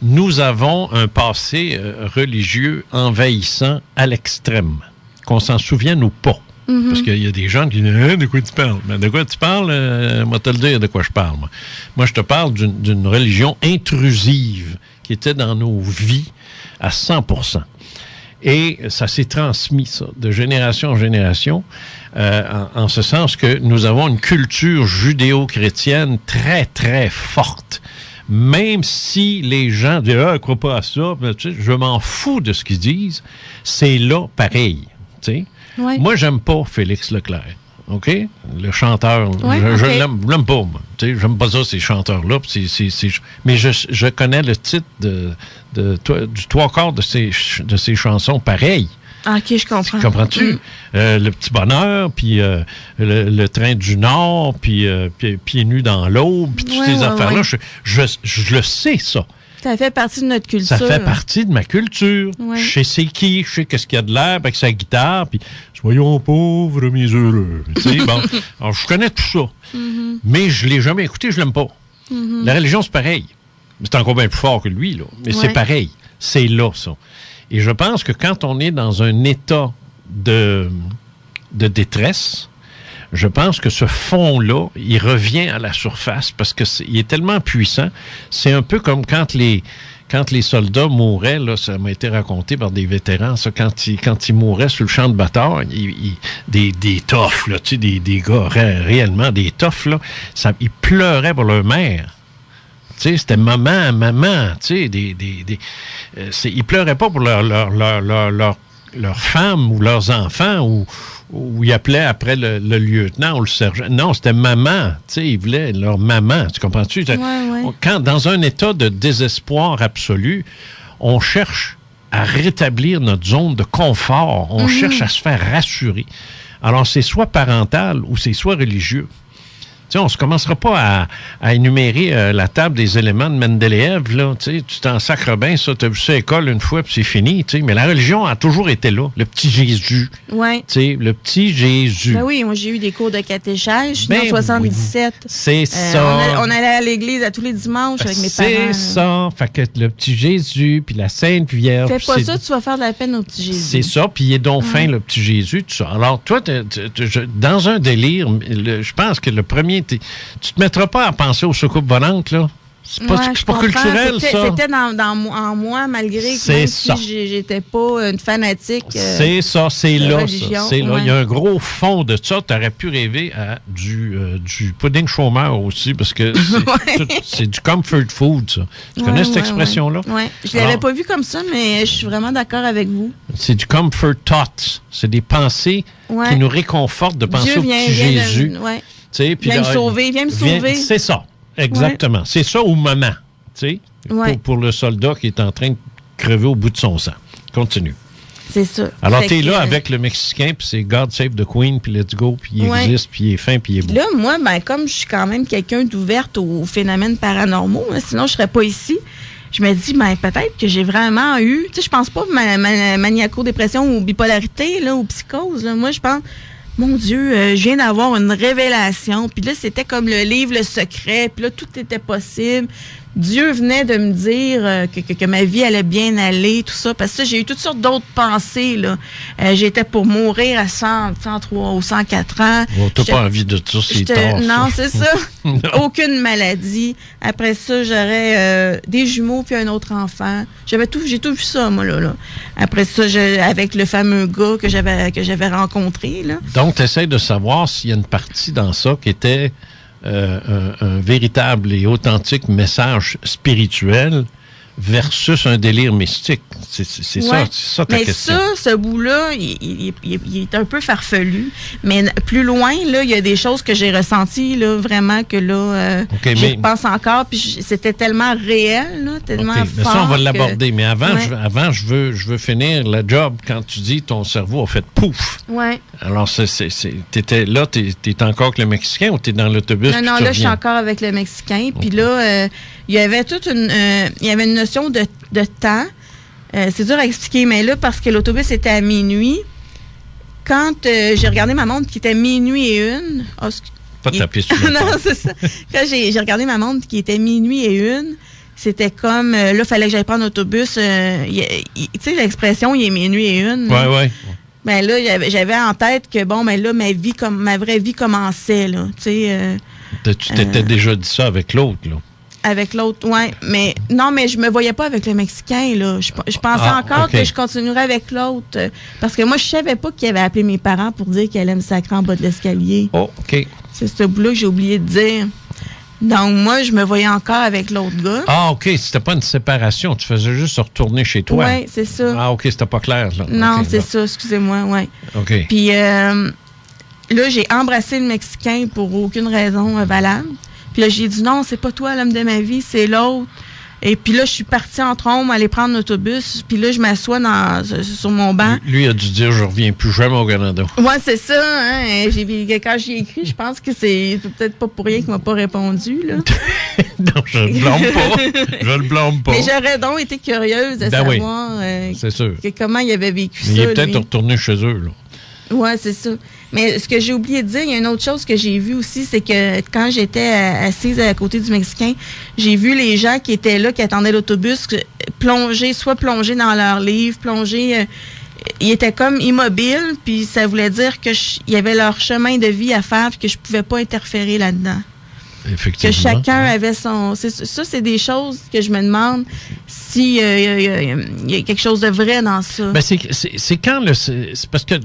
nous avons un passé religieux envahissant à l'extrême, qu'on s'en souvienne ou pas. Parce qu'il y a des gens qui disent « de quoi tu parles? » Mais de quoi tu parles? Moi, te le dire de quoi je parle. Moi je te parle d'une religion intrusive qui était dans nos vies à 100%. Et ça s'est transmis, ça, de génération en génération, en ce sens que nous avons une culture judéo-chrétienne très, très forte. Même si les gens disent « Ah, je crois pas à ça », je m'en fous de ce qu'ils disent, c'est là pareil, tu sais. Ouais. Moi, j'aime pas Félix Leclerc, OK? Le chanteur, je l'aime pas, moi. Tu sais, j'aime pas ça, ces chanteurs-là. Mais je connais le titre du trois quarts de ces chansons pareilles. OK, je comprends. Comprends-tu? Le petit bonheur, puis le train du Nord, puis pieds nus dans l'eau, puis toutes ces affaires-là. Je le sais, ça. Ça fait partie de notre culture. Ça fait partie de ma culture. Ouais. Je sais c'est qui, je sais qu'est-ce qu'il y a de l'air avec sa guitare, puis soyons pauvres, mais heureux. Tu sais, bon. Alors, je connais tout ça. Mais je l'ai jamais écouté, je l'aime pas. La religion, c'est pareil. C'est encore bien plus fort que lui, là. Mais c'est pareil. C'est là, ça. Et je pense que quand on est dans un état de détresse, je pense que ce fond-là, il revient à la surface parce que il est tellement puissant. C'est un peu comme quand les soldats mouraient, là, ça m'a été raconté par des vétérans, ça, quand ils mouraient sur le champ de bataille, des toughs, là, tu sais, des gars réellement des toughs, là, ils pleuraient pour leur mère. Tu sais, c'était maman, tu sais, ils pleuraient pas pour leur femme ou leurs enfants ou ils appelaient après le lieutenant ou le sergent. Non, c'était maman. Tu sais, ils voulaient leur maman. Tu comprends-tu? Quand, dans un état de désespoir absolu, on cherche à rétablir notre zone de confort. On cherche à se faire rassurer. Alors, c'est soit parental ou c'est soit religieux. Tu sais, on ne commencera pas à énumérer la table des éléments de Mendeleïev, là. Tu sais, tu t'en sacres bien, ça. Tu as vu ça à l'école une fois, puis c'est fini, tu sais. Mais la religion a toujours été là. Le petit Jésus. Oui. Tu sais, le petit Jésus. Ben oui, moi, j'ai eu des cours de catéchèse. Je suis née en 77. Oui. C'est ça. On allait à l'église à tous les dimanches avec mes parents. C'est ça. Fait que le petit Jésus, puis la Sainte Vierge. Fais pas ça, tu vas faire de la peine au petit Jésus. C'est ça, puis il est donc fin, le petit Jésus, tout ça. Alors, toi, dans un délire, je pense que le premier... Tu te mettras pas à penser aux soucoupes volantes, là. C'est pas culturel, ça. C'était en moi, malgré que même si j'étais pas une fanatique. C'est ça, c'est là, religion, ça. C'est là. Il y a un gros fond de ça. Tu aurais pu rêver à du pudding chômeur aussi, parce que c'est du comfort food, ça. Tu connais cette expression-là? Oui. Je l'avais pas vu comme ça, mais je suis vraiment d'accord avec vous. C'est du comfort thoughts. C'est des pensées qui nous réconfortent de penser au petit Jésus. Viens me sauver. C'est ça, exactement. C'est ça ou maman, tu sais, pour le soldat qui est en train de crever au bout de son sang. Continue. C'est ça. Alors, t'es là avec le Mexicain, puis c'est God Save the Queen, puis let's go, puis il existe, puis il est fin, puis il est beau. Là, moi, comme je suis quand même quelqu'un d'ouverte aux phénomènes paranormaux, sinon je serais pas ici. je me dis, ben, peut-être que j'ai vraiment eu, tu sais, je pense pas maniaco-dépression ou bipolarité, là, ou psychose, là. Moi, je pense, mon Dieu, je viens d'avoir une révélation. Puis là, c'était comme le livre Le Secret. Puis là, tout était possible. Dieu venait de me dire que ma vie allait bien aller, tout ça. Parce que j'ai eu toutes sortes d'autres pensées, là. J'étais pour mourir à 103 ou 104 ans. Oh, t'as pas envie de tout ça, c'est tard. Non, ça. c'est ça. Aucune maladie. Après ça, j'aurais des jumeaux puis un autre enfant. J'ai tout vu ça, moi, là. Après ça, avec le fameux gars que j'avais rencontré, là. Donc, tu essaies de savoir s'il y a une partie dans ça qui était un véritable et authentique message spirituel versus un délire mystique. C'est ça ta question. Mais ça, ce bout-là, il est un peu farfelu. Mais plus loin, là, il y a des choses que j'ai ressenties, là, vraiment, que là, j'y pense encore. Puis c'était tellement réel, là, tellement fort. Mais ça, on va l'aborder. Mais avant, je veux finir la job quand tu dis ton cerveau a fait pouf. Ouais. Alors, t'étais là, t'es encore avec le Mexicain ou t'es dans l'autobus? Non, là, je suis encore avec le Mexicain. Puis là, il y avait une notion de temps. C'est dur à expliquer, mais là, parce que l'autobus était à minuit, quand j'ai regardé ma montre qui était minuit et une... Pas taper sur le non, c'est ça. Quand j'ai regardé ma montre qui était minuit et une, c'était comme... là, il fallait que j'aille prendre l'autobus. Tu sais, l'expression, il est minuit et une. Oui. Ben là, j'avais en tête que, bon, ben là, ma vraie vie commençait, là. Tu sais... tu t'étais déjà dit ça avec l'autre, là. Avec l'autre, oui. Mais non, mais je me voyais pas avec le Mexicain, là. Je pensais encore que je continuerais avec l'autre. Parce que moi, je savais pas qu'il avait appelé mes parents pour dire qu'elle allait me sacrer en bas de l'escalier. Oh, OK. C'est ce bout-là que j'ai oublié de dire. Donc, moi, je me voyais encore avec l'autre gars. Ah, OK. C'était pas une séparation. Tu faisais juste retourner chez toi. Oui, c'est ça. Ah, OK. C'était pas clair, là. Non, okay, c'est ça. Excusez-moi, oui. OK. Puis, là, j'ai embrassé le Mexicain pour aucune raison valable. Puis là, j'ai dit non, c'est pas toi l'homme de ma vie, c'est l'autre. Et puis là, je suis partie en trombe aller prendre l'autobus. Puis là, je m'assois sur mon banc. Lui a dû dire, je reviens plus jamais au Canada. Ouais, c'est ça. Hein? Quand j'ai écrit, je pense que c'est peut-être pas pour rien qu'il m'a pas répondu. Là. Non, je le blâme pas. Je le blâme pas. Mais j'aurais donc été curieuse de savoir c'est sûr. Comment il avait vécu ça. Il est peut-être retourné chez eux, là. Oui, c'est ça. Mais ce que j'ai oublié de dire, il y a une autre chose que j'ai vue aussi, c'est que quand j'étais assise à côté du Mexicain, j'ai vu les gens qui étaient là, qui attendaient l'autobus, plonger dans leurs livres, ils étaient comme immobiles, puis ça voulait dire qu'il y avait leur chemin de vie à faire, puis que je pouvais pas interférer là-dedans. Effectivement. Que chacun avait son... Ça, c'est des choses que je me demande s'il y a quelque chose de vrai dans ça. Ben c'est quand c'est parce que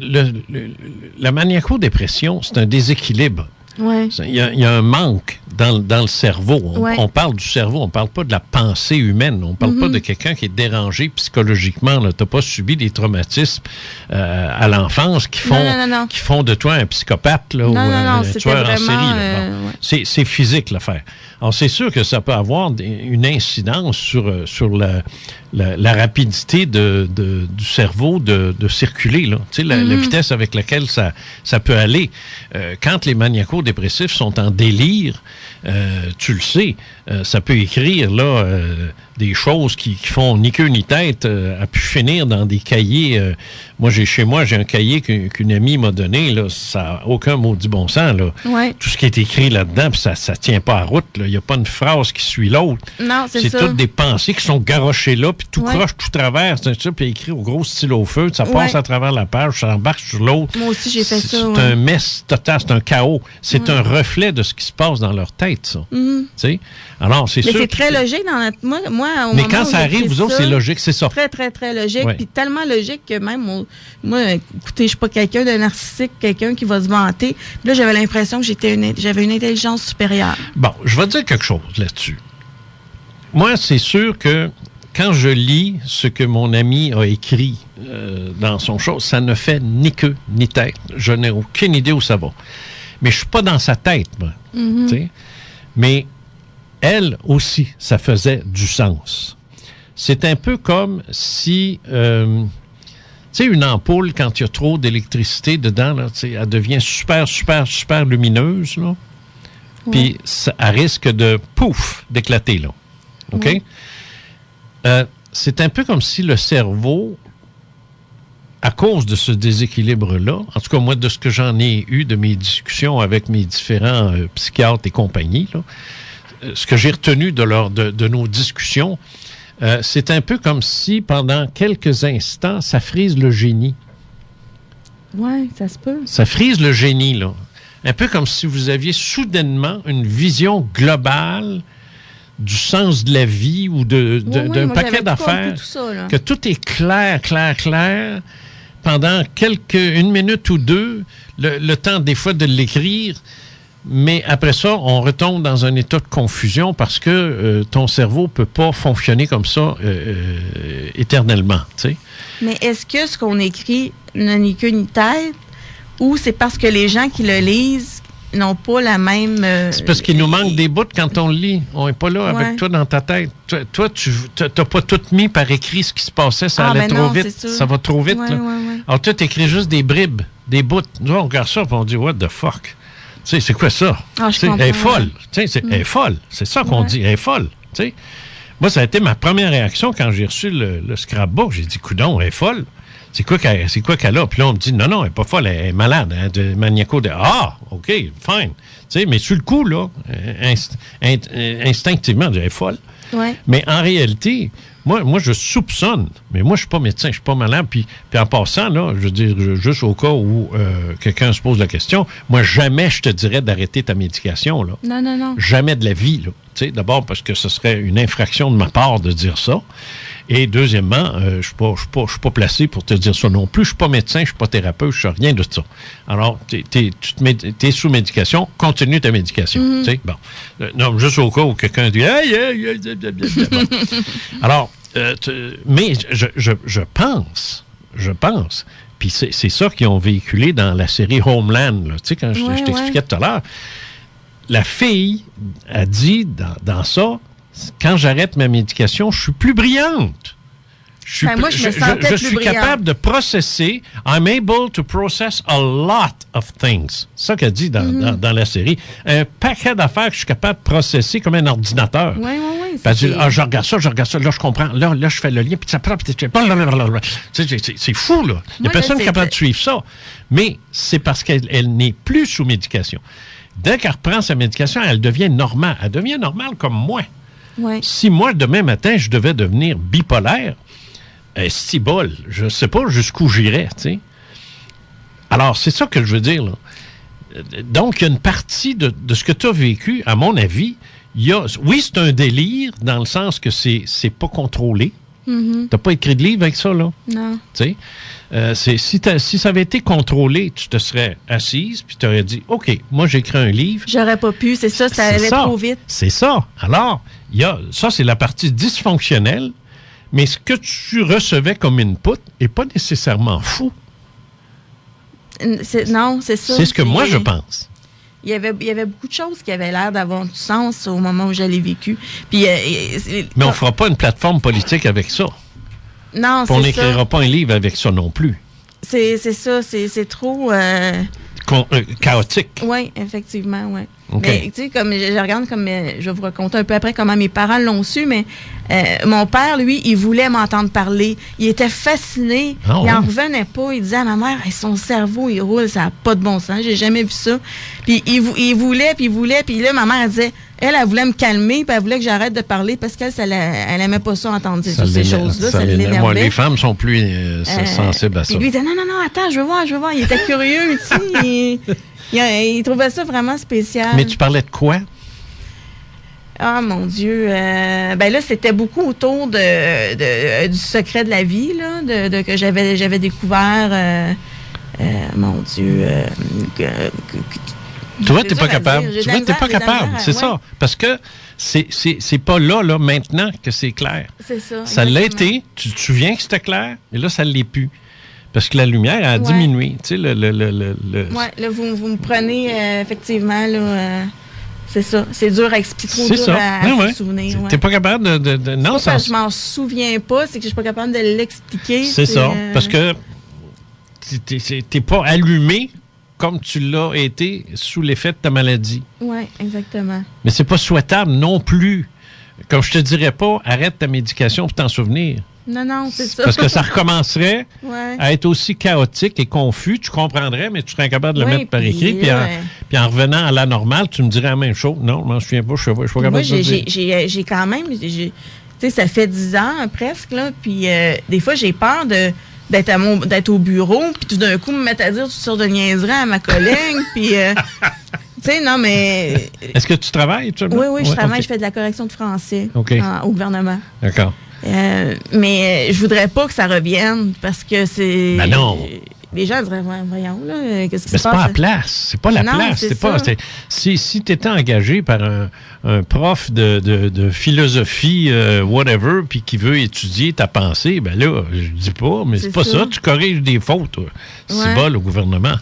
la maniaco-dépression, c'est un déséquilibre. Ouais. Il y a un manque dans le cerveau. On parle du cerveau, on parle pas de la pensée humaine. On parle pas de quelqu'un qui est dérangé psychologiquement. Tu n'as pas subi des traumatismes à l'enfance qui font de toi un psychopathe là, ou un tueur en série. Là. Bon. C'est physique l'affaire. Alors, c'est sûr que ça peut avoir une incidence sur la rapidité du cerveau de circuler. Là. Tu sais, la vitesse avec laquelle ça peut aller. Quand les maniaco-dépressifs sont en délire, tu le sais, ça peut écrire là des choses qui font ni queue ni tête, à pu finir dans des cahiers. Moi, j'ai un cahier qu'une amie m'a donné, là, ça n'a aucun maudit bon sens. Là. Ouais. Tout ce qui est écrit là-dedans, puis ça ne tient pas à route. Il n'y a pas une phrase qui suit l'autre. Non, c'est ça. toutes des pensées qui sont garochées là, puis tout croche, tout travers, c'est ça, puis écrit au gros stylo au feu, ça passe à travers la page, ça embarque sur l'autre. Moi aussi, j'ai fait ça. C'est un mess total, c'est un chaos. C'est un reflet de ce qui se passe dans leur tête, ça. Tu sais? Alors, c'est sûr. Mais c'est très logique dans notre... Moi, au mais moment quand où ça arrive, vous autres, c'est logique, c'est ça. Très, très, très logique. Puis tellement logique que même, moi, écoutez, je suis pas quelqu'un de narcissique, quelqu'un qui va se vanter. Puis là, j'avais l'impression que j'avais une intelligence supérieure. Bon, je vais te dire quelque chose là-dessus. Moi, c'est sûr que quand je lis ce que mon ami a écrit dans son show, ça ne fait ni queue ni tête. Je n'ai aucune idée où ça va. Mais je suis pas dans sa tête, moi. Tu sais? Mais elle aussi, ça faisait du sens. C'est un peu comme si, tu sais, une ampoule, quand il y a trop d'électricité dedans, là, elle devient super, super, super lumineuse, là. Ouais. Puis, elle risque de, pouf, d'éclater, là. OK? c'est un peu comme si le cerveau, à cause de ce déséquilibre-là, en tout cas, moi, de ce que j'en ai eu de mes discussions avec mes différents psychiatres et compagnie, là, ce que j'ai retenu de nos discussions, c'est un peu comme si, pendant quelques instants, ça frise le génie. Oui, ça se peut. Ça frise le génie, là. Un peu comme si vous aviez soudainement une vision globale du sens de la vie ou d'un paquet d'affaires. Que tout est clair, pendant une minute ou deux, le temps des fois de l'écrire, mais après ça, on retombe dans un état de confusion parce que ton cerveau ne peut pas fonctionner comme ça éternellement, tu sais. Mais est-ce que ce qu'on écrit n'a ni queue ni tête, ou c'est parce que les gens qui le lisent n'ont pas la même... c'est parce qu'il nous manque des bouts quand on le lit. On n'est pas là avec toi dans ta tête. Toi, tu n'as pas tout mis par écrit ce qui se passait. Ça allait trop vite. Ça va trop vite. Là. Alors, toi, tu écris juste des bribes, des bouts. Nous, on regarde ça et on dit « What the fuck? » Tu sais, c'est quoi ça? Elle est folle. Elle est folle. C'est ça qu'on dit. Elle est folle. T'sais. Moi, ça a été ma première réaction quand j'ai reçu le scrapbook. J'ai dit « Coudon, elle est folle. » C'est quoi qu'elle a? Puis là, on me dit, non, elle n'est pas folle, elle est malade, hein, de maniaco. Ah, OK, fine. T'sais, mais sur le coup, là, instinctivement, elle est folle. Ouais. Mais en réalité, moi, je soupçonne, mais moi, je suis pas médecin, je suis pas malade. Puis en passant, là, je veux dire, juste au cas où quelqu'un se pose la question, moi, jamais je te dirais d'arrêter ta médication, là. Non. Jamais de la vie, là. T'sais, d'abord, parce que ce serait une infraction de ma part de dire ça. Et deuxièmement, je suis pas placé pour te dire ça non plus. Je suis pas médecin, je suis pas thérapeute, je sais rien de ça. Alors, t'es sous médication, continue ta médication. Mm-hmm. Bon. Non, juste au cas où quelqu'un dit bon. Alors, mais je pense, puis c'est ça qu'ils ont véhiculé dans la série Homeland, tu sais, quand je t'expliquais tout à l'heure. La fille a dit dans ça, quand j'arrête ma médication, je suis plus brillante. Moi, je suis capable de processer. I'm able to process a lot of things. C'est ça qu'elle dit dans la série. Un paquet d'affaires que je suis capable de processer comme un ordinateur. Oui. Je regarde ça. Là, je comprends. Là, je fais le lien. Puis ça prend. C'est fou, là. Il n'y a personne qui est capable de suivre ça. Mais c'est parce qu'elle n'est plus sous médication. Dès qu'elle reprend sa médication, elle devient normale. Elle devient normale comme moi. Ouais. Si moi, demain matin, je devais devenir bipolaire, bol, je ne sais pas jusqu'où j'irais, tu sais. Alors, c'est ça que je veux dire, là. Donc, il y a une partie de ce que tu as vécu, à mon avis, oui, c'est un délire, dans le sens que c'est pas contrôlé. Mm-hmm. T'as pas écrit de livre avec ça, là? Non. Tu sais, si ça avait été contrôlé, tu te serais assise puis tu aurais dit, OK, moi, j'écris un livre. J'aurais pas pu, c'est ça, ça allait trop vite. C'est ça. Alors, ça, c'est la partie dysfonctionnelle, mais ce que tu recevais comme input n'est pas nécessairement fou. Non, c'est ça. C'est ce que moi, je pense. Il y avait beaucoup de choses qui avaient l'air d'avoir du sens au moment où je l'ai vécu. Puis, mais on ne fera pas une plateforme politique avec ça. Non, c'est ça. On n'écrira pas un livre avec ça non plus. C'est ça, c'est trop... chaotique. Oui, effectivement, oui. Okay. Mais tu sais, comme je regarde, je vais vous raconter un peu après comment mes parents l'ont su, mais mon père, lui, il voulait m'entendre parler. Il était fasciné. Il n'en revenait pas. Il disait à ma mère, son cerveau, il roule, ça n'a pas de bon sens. J'ai jamais vu ça. Puis il voulait. Puis là, ma mère, elle disait, elle voulait me calmer, puis elle voulait que j'arrête de parler parce qu'elle, elle aimait pas ça entendre ces choses-là. Ça l'énervait. Moi, les femmes sont plus sensibles à ça. Puis lui, il disait, non, attends, je veux voir. Il était curieux, tu sais. Il trouvait ça vraiment spécial. Mais tu parlais de quoi? Ah, mon Dieu. Ben là, c'était beaucoup autour du secret de la vie, là, que j'avais découvert. Mon Dieu. Tu vois, t'es pas capable. Tu vois, t'es pas capable. C'est ça. Parce que c'est pas là, maintenant, que c'est clair. C'est ça. Ça l'a été. Tu te souviens que c'était clair, mais là, ça ne l'est plus. Parce que la lumière a diminué. Tu sais, Oui, là, vous me prenez, effectivement, là, c'est ça. C'est dur à expliquer, trop dur à se souvenir. T'es pas capable de non, ça. Je m'en souviens pas, c'est que je suis pas capable de l'expliquer. C'est ça. Parce que t'es pas allumé comme tu l'as été sous l'effet de ta maladie. Oui, exactement. Mais c'est pas souhaitable non plus. comme je te dirais pas, arrête ta médication pour t'en souvenir. Non, c'est ça. Parce que ça recommencerait Ouais. à être aussi chaotique et confus. Tu comprendrais, mais tu serais incapable de le Oui, mettre par puis, écrit. Puis en revenant à la normale, tu me dirais la même chose. Non, je m'en souviens pas, je suis pas capable Moi, de le dire. j'ai quand même... Tu sais, ça fait 10 ans presque, là, puis des fois, j'ai peur d'être au bureau, puis tout d'un coup, me mettre à dire toutes sortes de niaiseries à ma collègue, puis... tu sais, non, mais... Est-ce que tu travailles, tu Oui, je travaille, okay. je fais de la correction de français OK. Au gouvernement. D'accord. Mais je voudrais pas que ça revienne, parce que c'est... Ben non. Les gens diraient, voyons, là, qu'est-ce qui Mais se c'est passe? pas la place. C'est pas la Non, place. c'est pas, ça. si tu étais engagé par un prof de philosophie, whatever, puis qui veut étudier ta pensée, ben là, je dis pas, mais c'est pas ça. Tu corriges des fautes, toi. C'est bas, le gouvernement.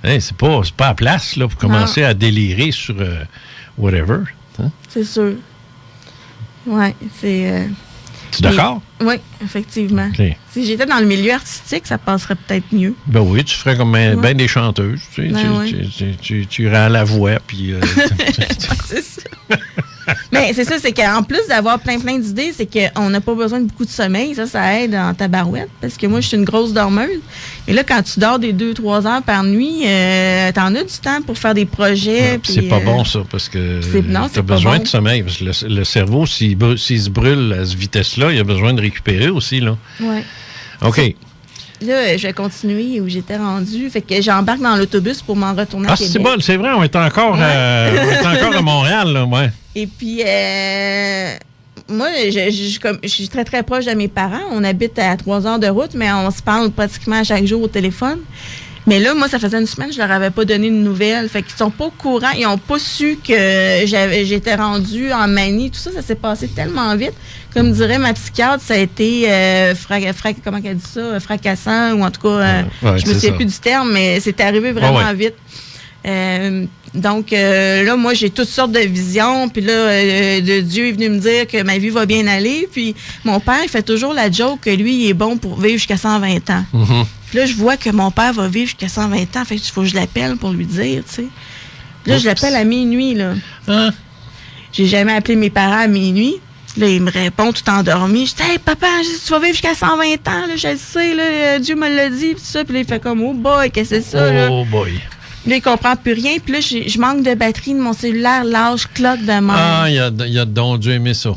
Hein, c'est pas à la place, là, pour commencer à délirer sur whatever. Hein? C'est sûr. Ouais, c'est... Tu es d'accord? Oui, effectivement. Okay. Si j'étais dans le milieu artistique, ça passerait peut-être mieux. Ben oui, tu ferais comme ben des chanteuses. Tu sais, tu irais à la voix, puis... c'est ça. Mais c'est ça, c'est qu'en plus d'avoir plein d'idées, c'est qu'on n'a pas besoin de beaucoup de sommeil. Ça aide en tabarouette, parce que moi, je suis une grosse dormeuse. Et là, quand tu dors des 2-3 heures par nuit, t'en as du temps pour faire des projets. C'est pas bon, ça, parce que t'as besoin de sommeil. Parce que le cerveau, s'il se brûle à cette vitesse-là, il a besoin de récupérer aussi, là. Oui. OK. Là, je vais continuer où j'étais rendue. Fait que j'embarque dans l'autobus pour m'en retourner à Québec. C'est bon, c'est vrai, on est encore, à Montréal, là, ouais. Et puis, moi, je suis très, très proche de mes parents. On habite à 3 heures de route, mais on se parle pratiquement chaque jour au téléphone. Mais là, moi, ça faisait une semaine que je leur avais pas donné de nouvelles. Fait qu'ils sont pas au courant. Ils ont pas su que j'étais rendue en manie. Tout ça, ça s'est passé tellement vite. Comme dirait ma psychiatre, ça a été, comment elle dit ça, fracassant, ou en tout cas, je me souviens plus du terme, mais c'est arrivé vraiment vite. Donc, là, moi, j'ai toutes sortes de visions. Puis là, Dieu est venu me dire que ma vie va bien aller. Puis mon père, il fait toujours la joke que lui, il est bon pour vivre jusqu'à 120 ans. Mm-hmm. Puis là, je vois que mon père va vivre jusqu'à 120 ans. Fait qu'il faut que je l'appelle pour lui dire, tu sais. Puis là, je l'appelle à minuit, là. Hein? J'ai jamais appelé mes parents à minuit. Là, il me répond tout endormi. Je dis, hey, papa, tu vas vivre jusqu'à 120 ans, là, je le sais, là, Dieu me l'a dit, puis tout ça. Puis là, il fait comme, oh boy, qu'est-ce que c'est ça, là? Oh boy. Là, il comprend plus rien. Puis là, je manque de batterie de mon cellulaire, lâche, cloque de mort. Ah, il y a donc Dieu aimé ça.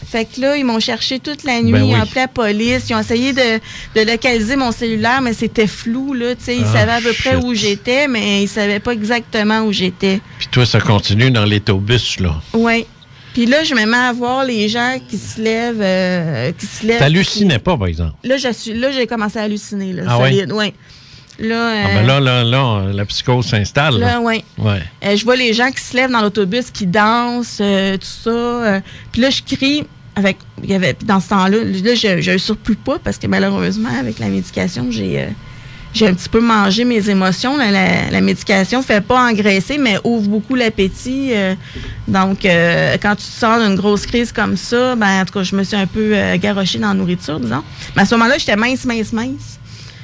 Fait que là, ils m'ont cherché toute la nuit, Ben oui. ils ont appelé la police, ils ont essayé de localiser mon cellulaire, mais c'était flou, là, tu sais, ils savaient à peu près où j'étais, mais ils savaient pas exactement où j'étais. Puis toi, ça continue dans l'autobus, là. Oui. Puis là, je me mets à voir les gens qui se lèvent. T'hallucinais pas, par exemple? Là, j'ai commencé à halluciner, là, ah solide, oui. Là, ben là, la psychose s'installe. Là, oui. Ouais. Je vois les gens qui se lèvent dans l'autobus, qui dansent, tout ça. Puis là, je crie. Dans ce temps-là, j'ai un surplus de poids parce que malheureusement, avec la médication, j'ai un petit peu mangé mes émotions. La médication ne fait pas engraisser, mais ouvre beaucoup l'appétit. Donc, quand tu te sors d'une grosse crise comme ça, ben, en tout cas, je me suis un peu garochée dans la nourriture, disons. Mais à ce moment-là, j'étais mince.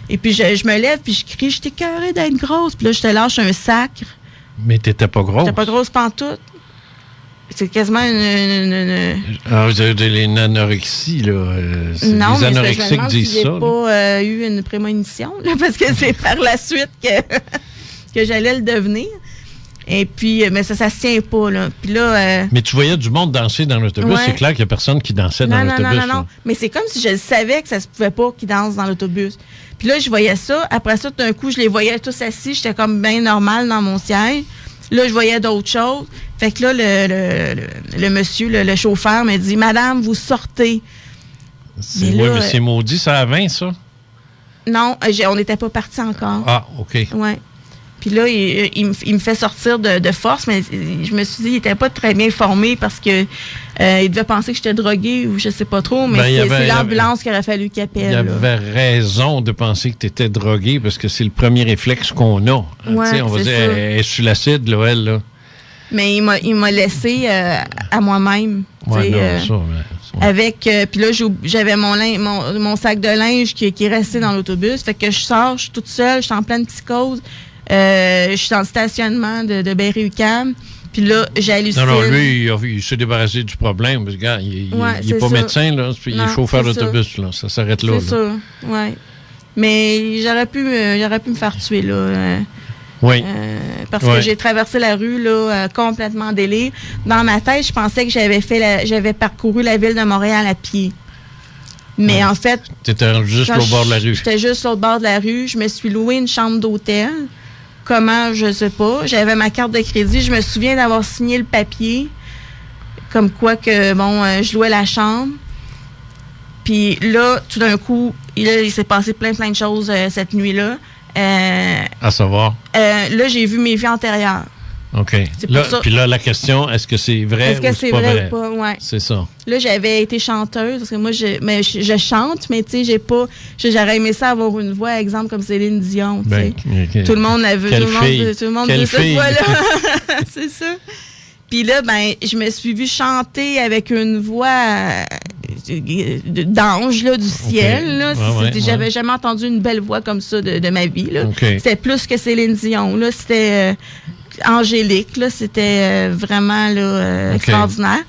Et puis, je me lève, puis je crie, je t'écœurée d'être grosse. Puis là, je te lâche un sacre. Mais t'étais pas grosse. J'étais pas grosse pantoute. C'est quasiment vous avez une anorexie, là. Non, les anorexiques mais disent j'ai ça. pas eu une prémonition, là, parce que c'est par la suite que j'allais le devenir. Et puis, mais ça se tient pas, là. Puis là... Mais tu voyais du monde danser dans l'autobus. Ouais. C'est clair qu'il y a personne qui dansait dans l'autobus. Non. Mais c'est comme si je savais que ça se pouvait pas qu'ils dansent dans l'autobus. Puis là, je voyais ça. Après ça, d'un coup, je les voyais tous assis. J'étais comme bien normal dans mon siège. Là, je voyais d'autres choses. Fait que là, le monsieur, le chauffeur me dit, « Madame, vous sortez. » Oui, mais c'est maudit, ça a 20, ça? Non, on n'était pas partis encore. Ah, OK. Ouais. Puis là, il me fait sortir de force, mais je me suis dit, il n'était pas très bien formé parce que il devait penser que j'étais droguée ou je sais pas trop, mais c'est l'ambulance qu'il aurait fallu qu'il appelle. Il avait raison de penser que tu étais droguée parce que c'est le premier réflexe qu'on a. Ouais, on va dire, elle est sur l'acide, là, elle, là. Mais il m'a laissé à moi-même. Ouais, non, puis là, j'avais mon sac de linge qui est resté dans l'autobus. Fait que je sors, je suis toute seule, je suis en pleine psychose. Je suis dans le stationnement de Berry-UQAM. Puis là, j'hallucine. Non, lui, il s'est débarrassé du problème. Parce que, gars, il n'est pas médecin, là, puis il est chauffeur d'autobus. Là, ça s'arrête là. C'est ça, oui. Mais j'aurais pu me faire tuer, là. Oui. Parce que j'ai traversé la rue là, complètement en délire. Dans ma tête, je pensais que j'avais parcouru la ville de Montréal à pied. Mais en fait... T'étais juste au bord de la rue. J'étais juste au bord de la rue. Je me suis loué une chambre d'hôtel. Comment, je sais pas. J'avais ma carte de crédit. Je me souviens d'avoir signé le papier. Comme quoi que, je louais la chambre. Puis là, tout d'un coup, il s'est passé plein de choses cette nuit-là. À savoir? Là, j'ai vu mes vies antérieures. OK. Puis là, la question, est-ce que c'est vrai ou c'est pas vrai? Ou pas? Ouais. C'est ça. Là, j'avais été chanteuse, parce que moi, je chante, mais tu sais, j'aurais aimé ça avoir une voix, exemple, comme Céline Dion, tu sais. Okay. Tout le monde a vu, tout le monde veut cette voix-là. C'est ça. Puis là, je me suis vue chanter avec une voix d'ange là, du ciel. Là. J'avais jamais entendu une belle voix comme ça de ma vie. Là. C'était plus que Céline Dion. Là. C'était angélique. Là. C'était vraiment là, extraordinaire.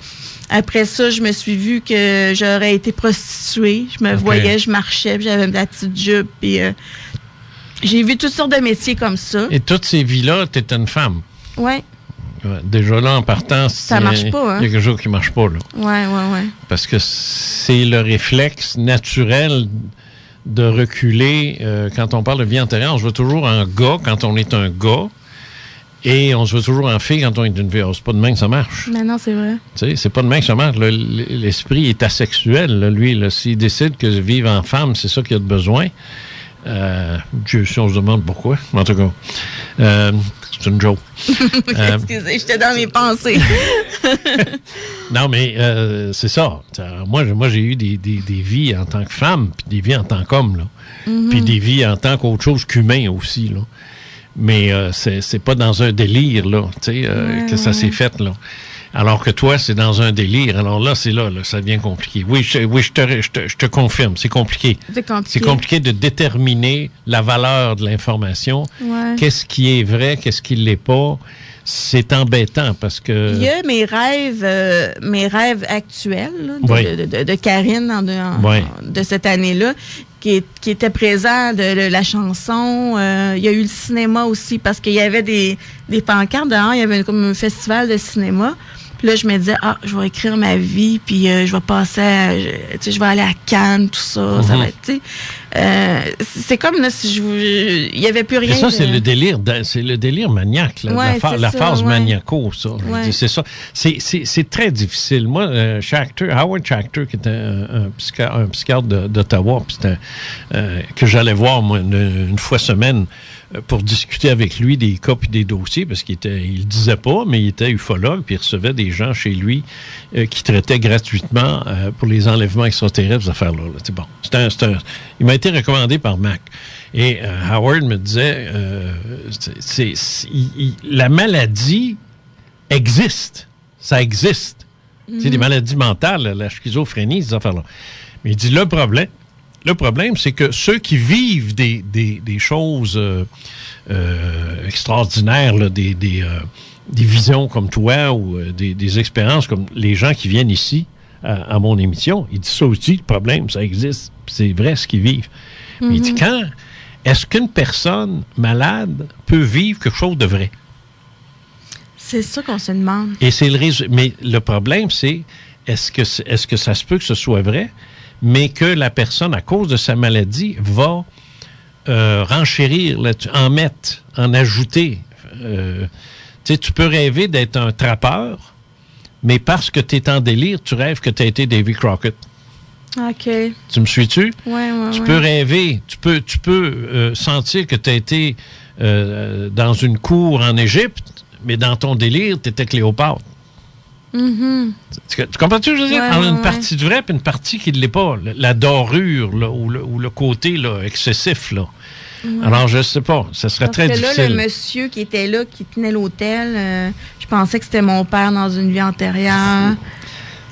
Après ça, je me suis vue que j'aurais été prostituée. Je me voyais, je marchais, puis j'avais la petite jupe. Puis j'ai vu toutes sortes de métiers comme ça. Et toutes ces vies-là, tu étais une femme? Oui. Déjà là, en partant, ça marche pas, hein? Il y a quelque chose qui marche pas, là. Oui. Parce que c'est le réflexe naturel de reculer. Quand on parle de vie antérieure, on se voit toujours en gars quand on est un gars, et on se voit toujours en fille quand on est une fille. C'est pas de même que ça marche. Mais non, c'est vrai. Tu sais, c'est pas de même que ça marche. L'esprit est asexuel, là, lui. Là, s'il décide que vivre en femme, c'est ça qu'il a de besoin, Dieu sait, on se demande pourquoi. En tout cas, c'est une joke. Excusez, j'étais dans mes pensées. Non, mais c'est ça. Moi, j'ai eu des vies en tant que femme, puis des vies en tant qu'homme, là. Puis des vies en tant qu'autre chose qu'humain aussi, là. Mais c'est pas dans un délire, là, tu sais, que ça s'est fait, là. Alors que toi, c'est dans un délire. Alors là, c'est là, ça devient compliqué. Oui, je te confirme, c'est compliqué. C'est compliqué de déterminer la valeur de l'information. Ouais. Qu'est-ce qui est vrai, qu'est-ce qui ne l'est pas. C'est embêtant parce que... Il y a mes rêves actuels là, de Karine de cette année-là qui était présent de la chanson. Il y a eu le cinéma aussi parce qu'il y avait des pancartes dehors. Il y avait comme un festival de cinéma. Puis là, je me disais, je vais écrire ma vie, puis je vais passer je vais aller à Cannes, tout ça. Ça va être, tu sais. C'est comme là, si il n'y avait plus rien. Et ça, c'est le délire maniaque, là, la phase maniaco, ça. Ouais. C'est ça. C'est très difficile. Moi, Howard Schachter, qui était un psychiatre d'Ottawa, que j'allais voir, moi, une fois semaine, pour discuter avec lui des cas et des dossiers, parce il le disait pas, mais il était ufologue, puis il recevait des gens chez lui qui traitaient gratuitement pour les enlèvements extraterrestres, ces affaires-là. C'est bon. Il m'a été recommandé par Mac. Et Howard me disait, la maladie existe. Ça existe. C'est des maladies mentales, la schizophrénie, ces affaires-là. Mais il dit, le problème, c'est que ceux qui vivent des choses extraordinaires, là, des visions comme toi ou des expériences comme les gens qui viennent ici à mon émission, ils disent ça aussi, le problème, ça existe, c'est vrai ce qu'ils vivent. Mais il dit, est-ce qu'une personne malade peut vivre quelque chose de vrai? C'est ça qu'on se demande. Et mais le problème, c'est est-ce que ça se peut que ce soit vrai? Mais que la personne, à cause de sa maladie, va renchérir, en ajouter. Tu peux rêver d'être un trappeur, mais parce que tu es en délire, tu rêves que tu as été Davy Crockett. OK. Tu me suis-tu? Oui. Tu peux rêver, tu peux sentir que tu as été dans une cour en Égypte, mais dans ton délire, tu étais Cléopâtre. Tu comprends-tu, je veux dire? Une partie de vrai et une partie qui ne l'est pas. La dorure, là, ou le côté là, excessif. Là. Alors, je ne sais pas. Ça serait très difficile. Là, le monsieur qui était là, qui tenait l'hôtel, je pensais que c'était mon père dans une vie antérieure.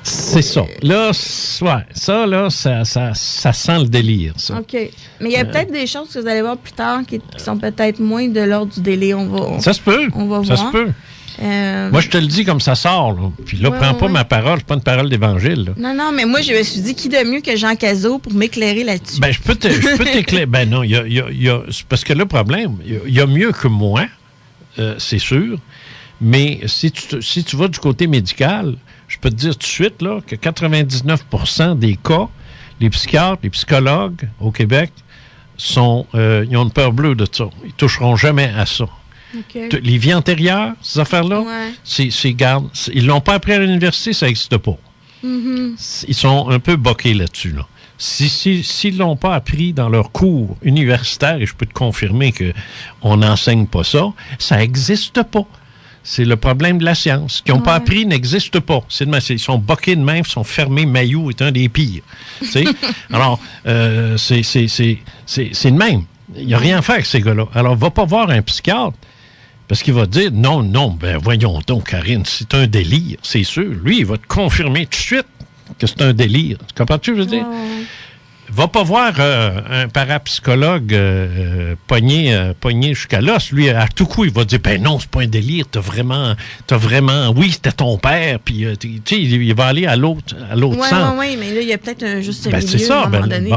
C'est ça. Là, ça sent le délire, ça. OK. Mais il y a peut-être des choses que vous allez voir plus tard qui sont peut-être moins de l'ordre du délire. Ça se peut. On va voir. Ça se peut. Moi, je te le dis comme ça sort. Là. Puis là, prends pas ma parole, c'est pas une parole d'évangile. Là. Non, mais moi, je me suis dit, qui de mieux que Jean Cazot pour m'éclairer là-dessus? Ben, je peux t'éclairer. Ben non, c'est parce que le problème, il y a mieux que moi, c'est sûr. Mais si tu vas du côté médical, je peux te dire tout de suite là, que 99% des cas, les psychiatres, les psychologues au Québec, ils ont une peur bleue de ça. Ils toucheront jamais à ça. Okay. Les vies antérieures, ces affaires-là, ils l'ont pas appris à l'université, ça n'existe pas. Mm-hmm. Ils sont un peu boqués là-dessus. Là. S'ils l'ont pas appris dans leur cours universitaire, et je peux te confirmer qu'on n'enseigne pas ça, ça n'existe pas. C'est le problème de la science. Ce qu'ils n'ont pas appris n'existe pas. Ils sont boqués de même, ils sont fermés. Mailloux est un des pires. Alors, c'est le même. Il n'y a rien à faire avec ces gars-là. Alors, va pas voir un psychiatre. Parce qu'il va te dire, non, ben voyons donc, Karine, c'est un délire, c'est sûr. Lui, il va te confirmer tout de suite que c'est un délire. Tu comprends-tu, je veux dire? Va pas voir un parapsychologue pogné jusqu'à l'os. Lui, à tout coup, il va te dire, ben non, c'est pas un délire, t'as vraiment, oui, c'était ton père, puis tu sais, il va aller à l'autre sens. Oui, mais là, il y a peut-être un juste milieu c'est ça, à un moment donné.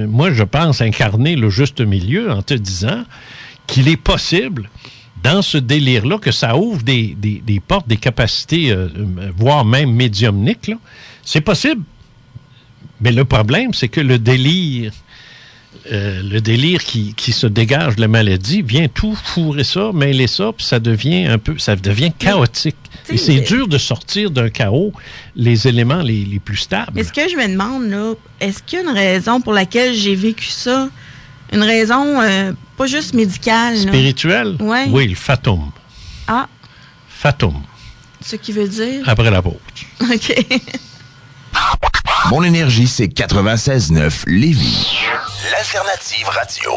Moi, je pense incarner le juste milieu en te disant qu'il est possible dans ce délire-là, que ça ouvre des portes, des capacités, voire même médiumniques, là. C'est possible. Mais le problème, c'est que le délire qui se dégage de la maladie vient tout fourrer ça, mêler ça, puis ça devient chaotique. Et c'est dur de sortir d'un chaos les éléments les plus stables. Mais ce que je me demande, là, est-ce qu'il y a une raison pour laquelle j'ai vécu ça? Une raison pas juste médicale. Spirituelle? Ouais. Oui, le fatum. Ah. Fatum. Ce qui veut dire? Après la pause. OK. Mon énergie, c'est 96.9 Lévis. L'alternative radio.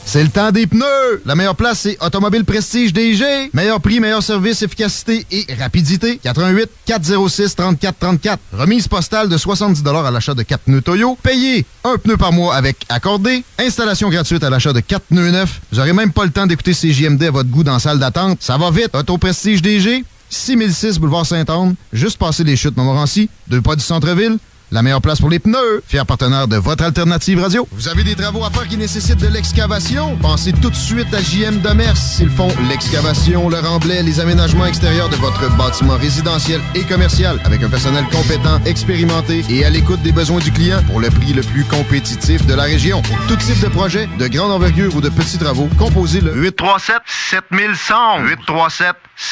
C'est le temps des pneus! La meilleure place, c'est Automobile Prestige DG. Meilleur prix, meilleur service, efficacité et rapidité. 88 406 34 34. Remise postale de 70 $ à l'achat de 4 pneus Toyo. Payez un pneu par mois avec accordé. Installation gratuite à l'achat de 4 pneus neufs. Vous n'aurez même pas le temps d'écouter CJMD à votre goût dans la salle d'attente. Ça va vite. Auto Prestige DG. 6006 Boulevard Sainte-Anne. Juste passer les chutes Montmorency. 2 pas du centre-ville. La meilleure place pour les pneus, fier partenaire de votre alternative radio. Vous avez des travaux à faire qui nécessitent de l'excavation? Pensez tout de suite à JM Demers. Ils font l'excavation, le remblai, les aménagements extérieurs de votre bâtiment résidentiel et commercial avec un personnel compétent, expérimenté et à l'écoute des besoins du client pour le prix le plus compétitif de la région. Pour tout type de projet, de grande envergure ou de petits travaux, composez le 837-7111.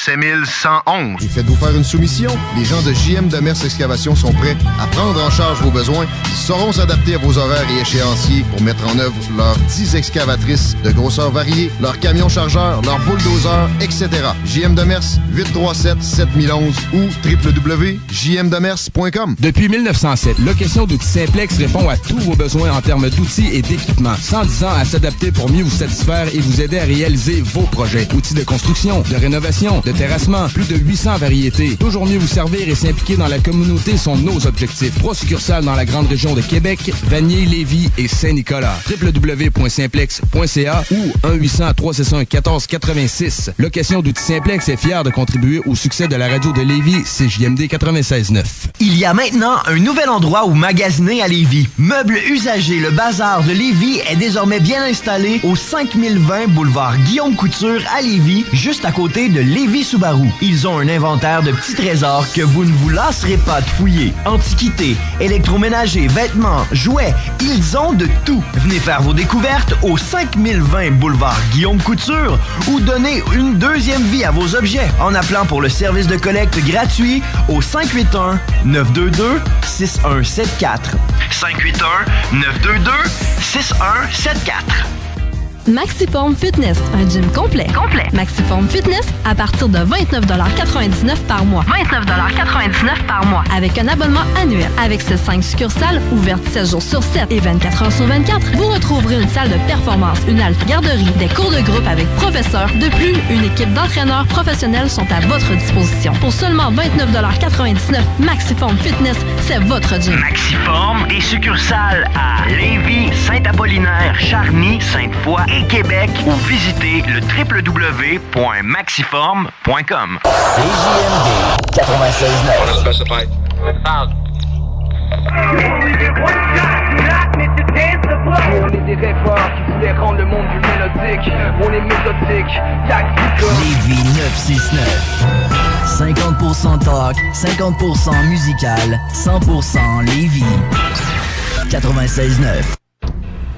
837-7111. Et faites-vous faire une soumission. Les gens de JM Demers Excavation sont prêts à prendre en charge vos besoins. Ils sauront s'adapter à vos horaires et échéanciers pour mettre en œuvre leurs 10 excavatrices de grosseurs variées, leurs camions chargeurs, leurs bulldozers, etc. JM Demers, 837-7011 ou www.jmdemers.com. Depuis 1907, Location d'outils Simplex répond à tous vos besoins en termes d'outils et d'équipements. 110 ans à s'adapter pour mieux vous satisfaire et vous aider à réaliser vos projets. Outils de construction, de rénovation, de terrassement, plus de 800 variétés. Toujours mieux vous servir et s'impliquer dans la communauté sont nos objectifs. 3 succursales dans la grande région de Québec, Vanier, Lévis et Saint-Nicolas. www.simplex.ca ou 1-800-361-1486. Location d'outils Simplex est fière de contribuer au succès de la radio de Lévis, CJMD 96.9. Il y a maintenant un nouvel endroit où magasiner à Lévis. Meubles usagés, le bazar de Lévis est désormais bien installé au 5020 boulevard Guillaume Couture à Lévis, juste à côté de Lévis Subaru. Ils ont un inventaire de petits trésors que vous ne vous lasserez pas de fouiller. Antiquités, électroménager, vêtements, jouets, ils ont de tout. Venez faire vos découvertes au 5020 boulevard Guillaume Couture ou donnez une deuxième vie à vos objets en appelant pour le service de collecte gratuit au 581-922-6174. 581-922-6174. Maxiform Fitness, un gym complet. Maxiform Fitness à partir de 29,99$ par mois. 29,99$ par mois. Avec un abonnement annuel. Avec ses 5 succursales, ouvertes 7 jours sur 7 et 24 heures sur 24, vous retrouverez une salle de performance, une halte garderie, des cours de groupe avec professeurs. De plus, une équipe d'entraîneurs professionnels sont à votre disposition. Pour seulement 29,99$, Maxiform Fitness, c'est votre gym. Maxiform, des succursales à Lévis, Saint-Apollinaire, Charny, Sainte-Foy et Québec ou visitez le www.maxiform.com. CJMD 96.9. On est des rêveurs qui voulaient rendre le monde plus mélodique. On est méthodique, tactique. Lévis 969. 50% talk, 50% musical, 100% Lévis. 96.9.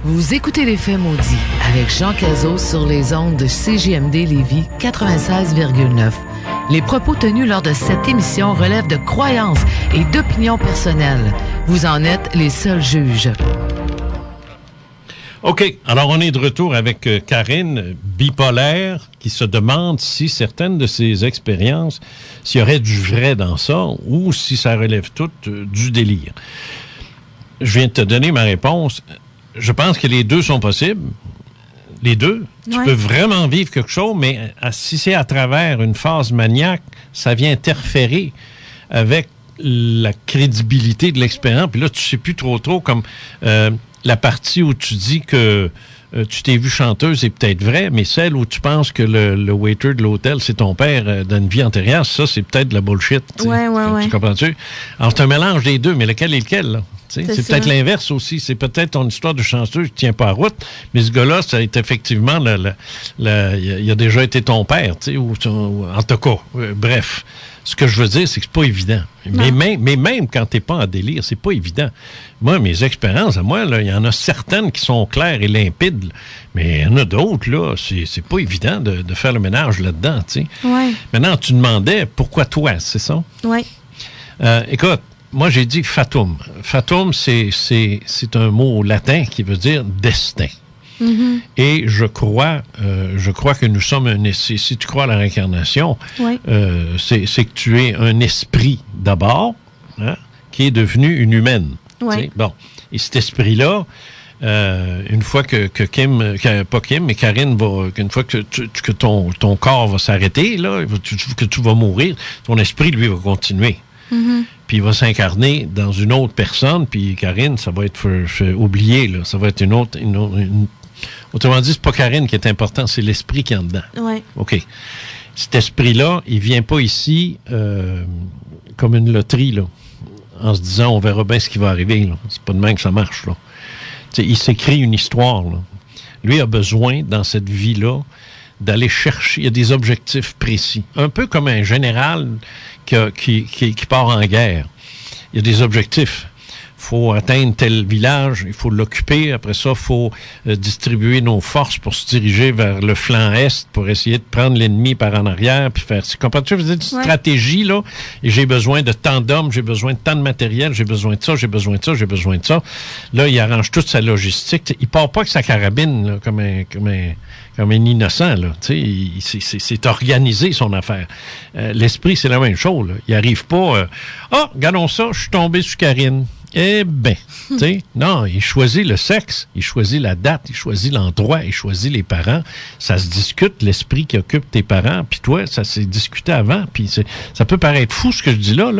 Vous écoutez Les Faits maudits avec Jean Cazot sur les ondes de CJMD Lévis 96,9. Les propos tenus lors de cette émission relèvent de croyances et d'opinions personnelles. Vous en êtes les seuls juges. OK. Alors, on est de retour avec Karine, bipolaire, qui se demande si certaines de ses expériences, s'il y aurait du vrai dans ça ou si ça relève tout du délire. Je viens de te donner ma réponse. Je pense que les deux sont possibles. Les deux. Tu peux vraiment vivre quelque chose, mais si c'est à travers une phase maniaque, ça vient interférer avec la crédibilité de l'expérience. Puis là, tu sais plus trop comme la partie où tu dis que tu t'es vu chanteuse est peut-être vrai, mais celle où tu penses que le waiter de l'hôtel, c'est ton père dans une vie antérieure, ça, c'est peut-être de la bullshit. Ouais. Tu comprends-tu? Alors, c'est un mélange des deux, mais lequel est lequel, là? C'est peut-être l'inverse aussi. C'est peut-être ton histoire de chanceuse qui tient pas à route, mais ce gars-là, ça a été effectivement... il a déjà été ton père, tu sais, ou en tout cas, bref. Ce que je veux dire, c'est que c'est pas évident. Mais même quand t'es pas en délire, c'est pas évident. Moi, mes expériences, à moi, là, il y en a certaines qui sont claires et limpides, mais il y en a d'autres, là, c'est pas évident de faire le ménage là-dedans, tu sais. Ouais. Maintenant, tu demandais pourquoi toi, c'est ça? Oui. Écoute, moi, j'ai dit fatum. Fatum, c'est un mot latin qui veut dire destin. Mm-hmm. Et je crois que nous sommes si tu crois à la réincarnation, c'est que tu es un esprit d'abord, hein, qui est devenu une humaine. Ouais. Bon. Et cet esprit-là, une fois que Karine va, une fois que ton corps va s'arrêter, là, que tu vas mourir, ton esprit, lui, va continuer. Mm-hmm. Puis il va s'incarner dans une autre personne, puis Karine, ça va être oublié, là. Ça va être une autre. Autrement dit, c'est pas Karine qui est important, c'est l'esprit qui est en dedans. Ouais. OK. Cet esprit-là, il vient pas ici comme une loterie, là, en se disant on verra bien ce qui va arriver. Là. C'est pas de même que ça marche. Là. Il s'écrit une histoire. Là. Lui a besoin, dans cette vie-là, d'aller chercher. Il y a des objectifs précis. Un peu comme un général qui part en guerre. Il y a des objectifs. Il faut atteindre tel village, il faut l'occuper. Après ça, il faut distribuer nos forces pour se diriger vers le flanc est pour essayer de prendre l'ennemi par en arrière puis faire... Comprends-tu? Vous êtes une stratégie, là, et j'ai besoin de tant d'hommes, j'ai besoin de tant de matériel, j'ai besoin de ça, j'ai besoin de ça, j'ai besoin de ça. Là, il arrange toute sa logistique. Il part pas avec sa carabine, là, comme un innocent, là. Tu sais, c'est organisé, son affaire. L'esprit, c'est la même chose, là. Il arrive pas... regardons ça, je suis tombé sur Karine. Eh bien, tu sais, non, il choisit le sexe, il choisit la date, il choisit l'endroit, il choisit les parents. Ça se discute, l'esprit qui occupe tes parents, puis toi, ça s'est discuté avant, puis ça peut paraître fou ce que je dis là,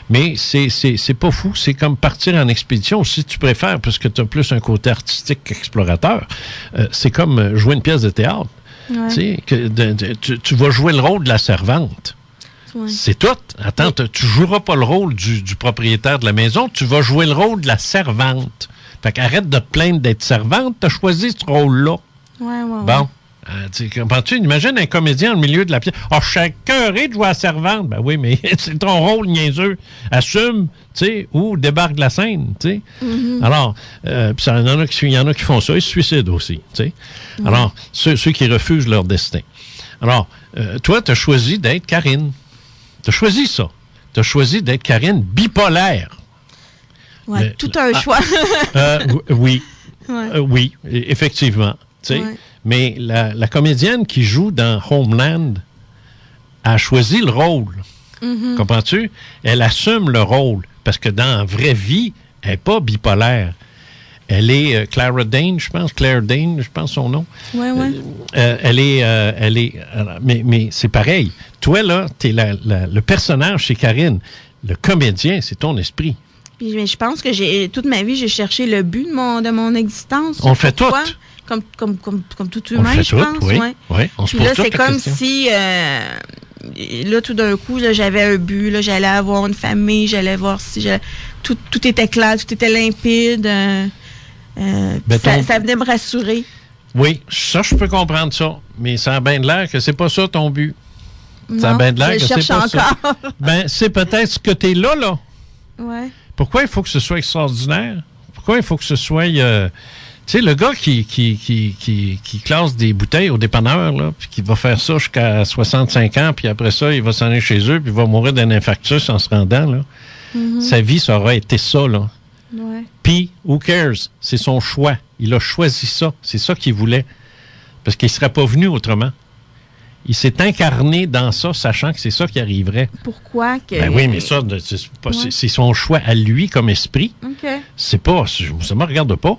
mais c'est pas fou, c'est comme partir en expédition, si tu préfères, parce que tu as plus un côté artistique qu'explorateur. C'est comme jouer une pièce de théâtre. Ouais. Tu vas jouer le rôle de la servante. Ouais. C'est tout. Attends, tu joueras pas le rôle du propriétaire de la maison, tu vas jouer le rôle de la servante. Fait qu'arrête de te plaindre d'être servante, t'as choisi ce rôle-là. Ouais. Bon. Comprends-tu? Imagine un comédien au milieu de la pièce. Je suis écœuré de jouer à servante. Ben oui, mais c'est ton rôle, niaiseux. Assume, tu sais, ou débarque de la scène, tu sais. Mm-hmm. Alors, il y en a qui font ça, ils se suicident aussi, tu sais. Mm-hmm. Alors, ceux qui refusent leur destin. Alors, toi, t'as choisi d'être Karine. T'as choisi ça. T'as choisi d'être Karine bipolaire. Ouais, tout un choix. Oui. Ouais. Oui, effectivement. Ouais. Mais la comédienne qui joue dans Homeland a choisi le rôle. Mm-hmm. Comprends-tu? Elle assume le rôle. Parce que dans la vraie vie, elle n'est pas bipolaire. Elle est Claire Danes, je pense son nom. Oui, oui. Mais c'est pareil. Toi, là, t'es le personnage, c'est Karine. Le comédien, c'est ton esprit. Puis, je pense que toute ma vie, j'ai cherché le but de mon existence. On le fait tout. comme tout On humain, le fait je tout, pense. oui. Ouais. Oui, on se Puis pose là, toutes c'est la comme question. si, là, tout d'un coup, là, j'avais un but, là, j'allais avoir une famille, j'allais voir si tout était clair, tout était limpide. Ça venait me rassurer. Oui, ça, je peux comprendre ça. Mais ça a bien de l'air que c'est pas ça ton but. Ça a bien de l'air que c'est pas ça. Ben, c'est peut-être ce que t'es là. Ouais. Pourquoi il faut que ce soit extraordinaire? Pourquoi il faut que ce soit... tu sais, le gars qui classe des bouteilles au dépanneur, là, puis qui va faire ça jusqu'à 65 ans, puis après ça, il va s'en aller chez eux, puis il va mourir d'un infarctus en se rendant, là. Mm-hmm. Sa vie, ça aurait été ça, là. Ouais. Puis, who cares? C'est son choix. Il a choisi ça. C'est ça qu'il voulait. Parce qu'il ne serait pas venu autrement. Il s'est incarné dans ça, sachant que c'est ça qui arriverait. Pourquoi que... Ben oui, mais ça, c'est son choix à lui comme esprit. OK. C'est pas... Ça me regarde pas.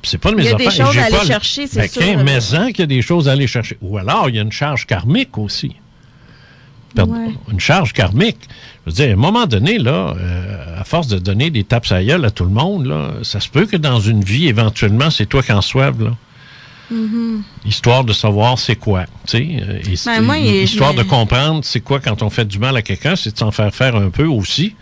Puis c'est pas de mes affaires. Il y a des choses à aller chercher, c'est sûr. Mais qu'il y a des choses à aller chercher. Ou alors, il y a une charge karmique aussi. Une charge karmique. Je veux dire, à un moment donné, là, à force de donner des tapes à gueule à tout le monde, là, ça se peut que dans une vie, éventuellement, c'est toi qui en soives, là. Mm-hmm. Histoire de savoir c'est quoi, tu sais. Histoire de comprendre c'est quoi quand on fait du mal à quelqu'un, c'est de s'en faire faire un peu aussi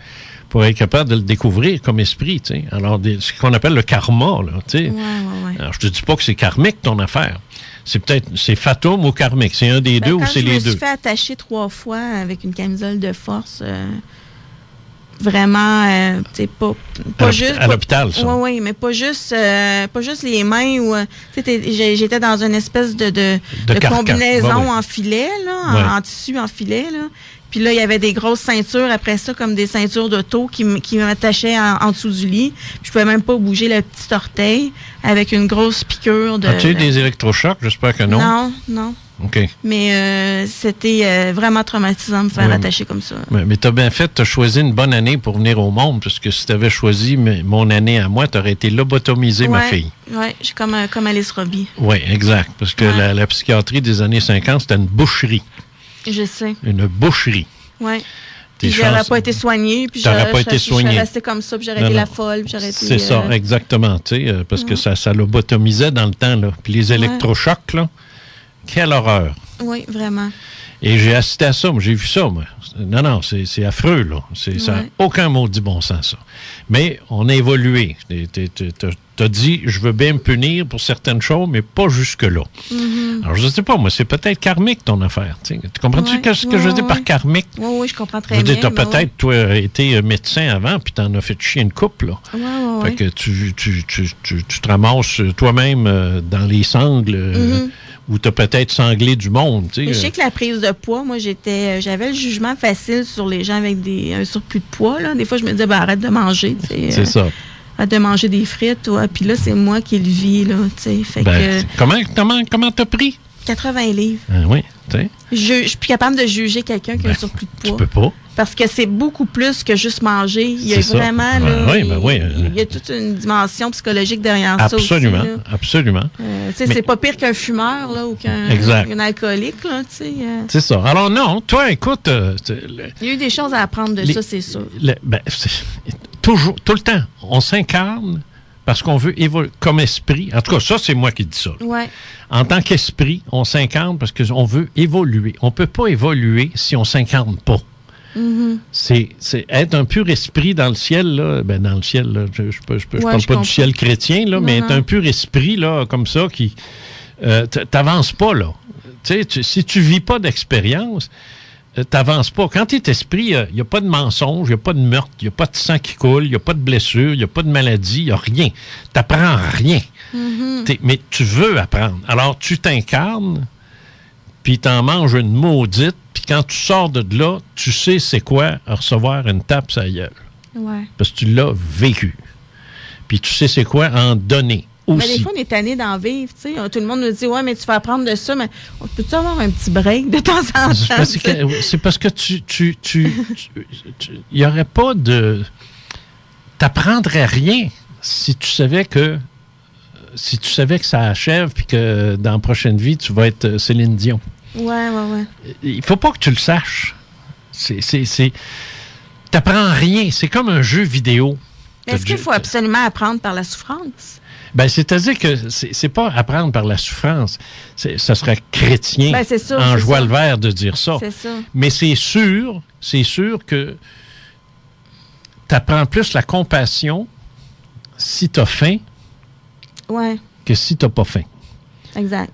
pour être capable de le découvrir comme esprit, tu sais. Alors, ce qu'on appelle le karma, là, tu sais. Ouais. Alors, je te dis pas que c'est karmique, ton affaire. C'est fatum ou karmique. C'est un des deux ou c'est les deux. Je me suis fait attacher 3 fois avec une camisole de force. Vraiment, tu sais, pas juste... À l'hôpital, ça. Oui, mais pas juste les mains. J'étais dans une espèce de combinaison en filet, là, en tissu en filet, là. Puis là, il y avait des grosses ceintures après ça, comme des ceintures d'auto qui m'attachaient en dessous du lit. Puis je pouvais même pas bouger le petit orteil avec une grosse piqûre de... As-tu eu des électrochocs? J'espère que non. Non. OK. Mais c'était vraiment traumatisant de me faire attacher comme ça. Mais tu as bien fait, tu as choisi une bonne année pour venir au monde, parce que si tu avais choisi mon année à moi, tu aurais été lobotomisée, ma fille. Oui, comme Alice Robbie. Oui, exact. Parce que la psychiatrie des années 50, c'était une boucherie. Je sais. Une boucherie. Oui. Puis j'aurais pas été soignée, puis j'aurais resté comme ça, puis j'aurais été la folle, puis j'aurais été... C'est ça, exactement, tu sais, parce que ça lobotomisait dans le temps, là. Puis les électrochocs, là, quelle horreur. Oui, vraiment. Et j'ai assisté à ça, moi, j'ai vu ça, moi. Non, c'est affreux, là. Ça n'a aucun maudit bon sens, ça. Mais on a évolué. T'as dit, je veux bien me punir pour certaines choses, mais pas jusque-là. Mm-hmm. Alors, je ne sais pas, moi, c'est peut-être karmique, ton affaire. Tu comprends-tu ce que je veux dire par karmique? Oui, je comprends très bien. Tu as peut-être, toi, été médecin avant, puis tu en as fait chier une couple, là. Oui. Fait que tu te ramasses toi-même dans les sangles... ou tu as peut-être sanglé du monde. Je sais que la prise de poids, moi, j'avais le jugement facile sur les gens avec un surplus de poids. Là. Des fois, je me disais, arrête de manger. C'est ça. Arrête de manger des frites. Puis là, c'est moi qui le vis. Là, fait comment t'as pris? 80 livres. Oui, tu sais. Je suis plus capable de juger quelqu'un qui a un surplus de poids. Tu peux pas. Parce que c'est beaucoup plus que juste manger. Il y a vraiment... Il y a toute une dimension psychologique derrière ça aussi. Absolument. C'est pas pire qu'un fumeur là, ou qu'un alcoolique. Là, c'est ça. Alors non, toi, écoute... il y a eu des choses à apprendre de ça, c'est sûr. Toujours, tout le temps, on s'incarne parce qu'on veut évoluer comme esprit. En tout cas, ça, c'est moi qui dis ça. Ouais. En tant qu'esprit, on s'incarne parce qu'on veut évoluer. On ne peut pas évoluer si on ne s'incarne pas. Mm-hmm. C'est être un pur esprit dans le ciel, là. Ben, dans le ciel, là, je parle pas du ciel chrétien, là, mais être un pur esprit, là, comme ça, qui t'avances pas, là. Si tu vis pas d'expérience, t'avances pas. Quand tu es esprit, il n'y a pas de mensonge, il n'y a pas de meurtre, il n'y a pas de sang qui coule, il n'y a pas de blessure, il n'y a pas de maladie, il n'y a rien. Tu n'apprends rien. Mm-hmm. Mais tu veux apprendre. Alors, tu t'incarnes, puis tu en manges une maudite, puis quand tu sors de là, tu sais c'est quoi recevoir une tape sur la gueule. Ouais. Parce que tu l'as vécu. Puis tu sais c'est quoi en donner. Aussi. Mais des fois, on est tanné d'en vivre. T'sais. Tout le monde nous dit, ouais, mais tu vas apprendre de ça, mais peux-tu avoir un petit break de temps en temps? C'est parce que il n'y aurait pas de... T'apprendrais rien si tu savais que ça achève puis que dans la prochaine vie, tu vas être Céline Dion. Ouais. Il faut pas que tu le saches. T'apprends rien. C'est comme un jeu vidéo. Est-ce qu'il faut absolument apprendre par la souffrance? Ben, c'est-à-dire que c'est pas apprendre par la souffrance. Ça serait chrétien, Ben, c'est ça, en c'est joie ça. le vert de dire ça. C'est ça. Mais c'est sûr que tu apprends plus la compassion si tu as faim Ouais, que si tu n'as pas faim. exact.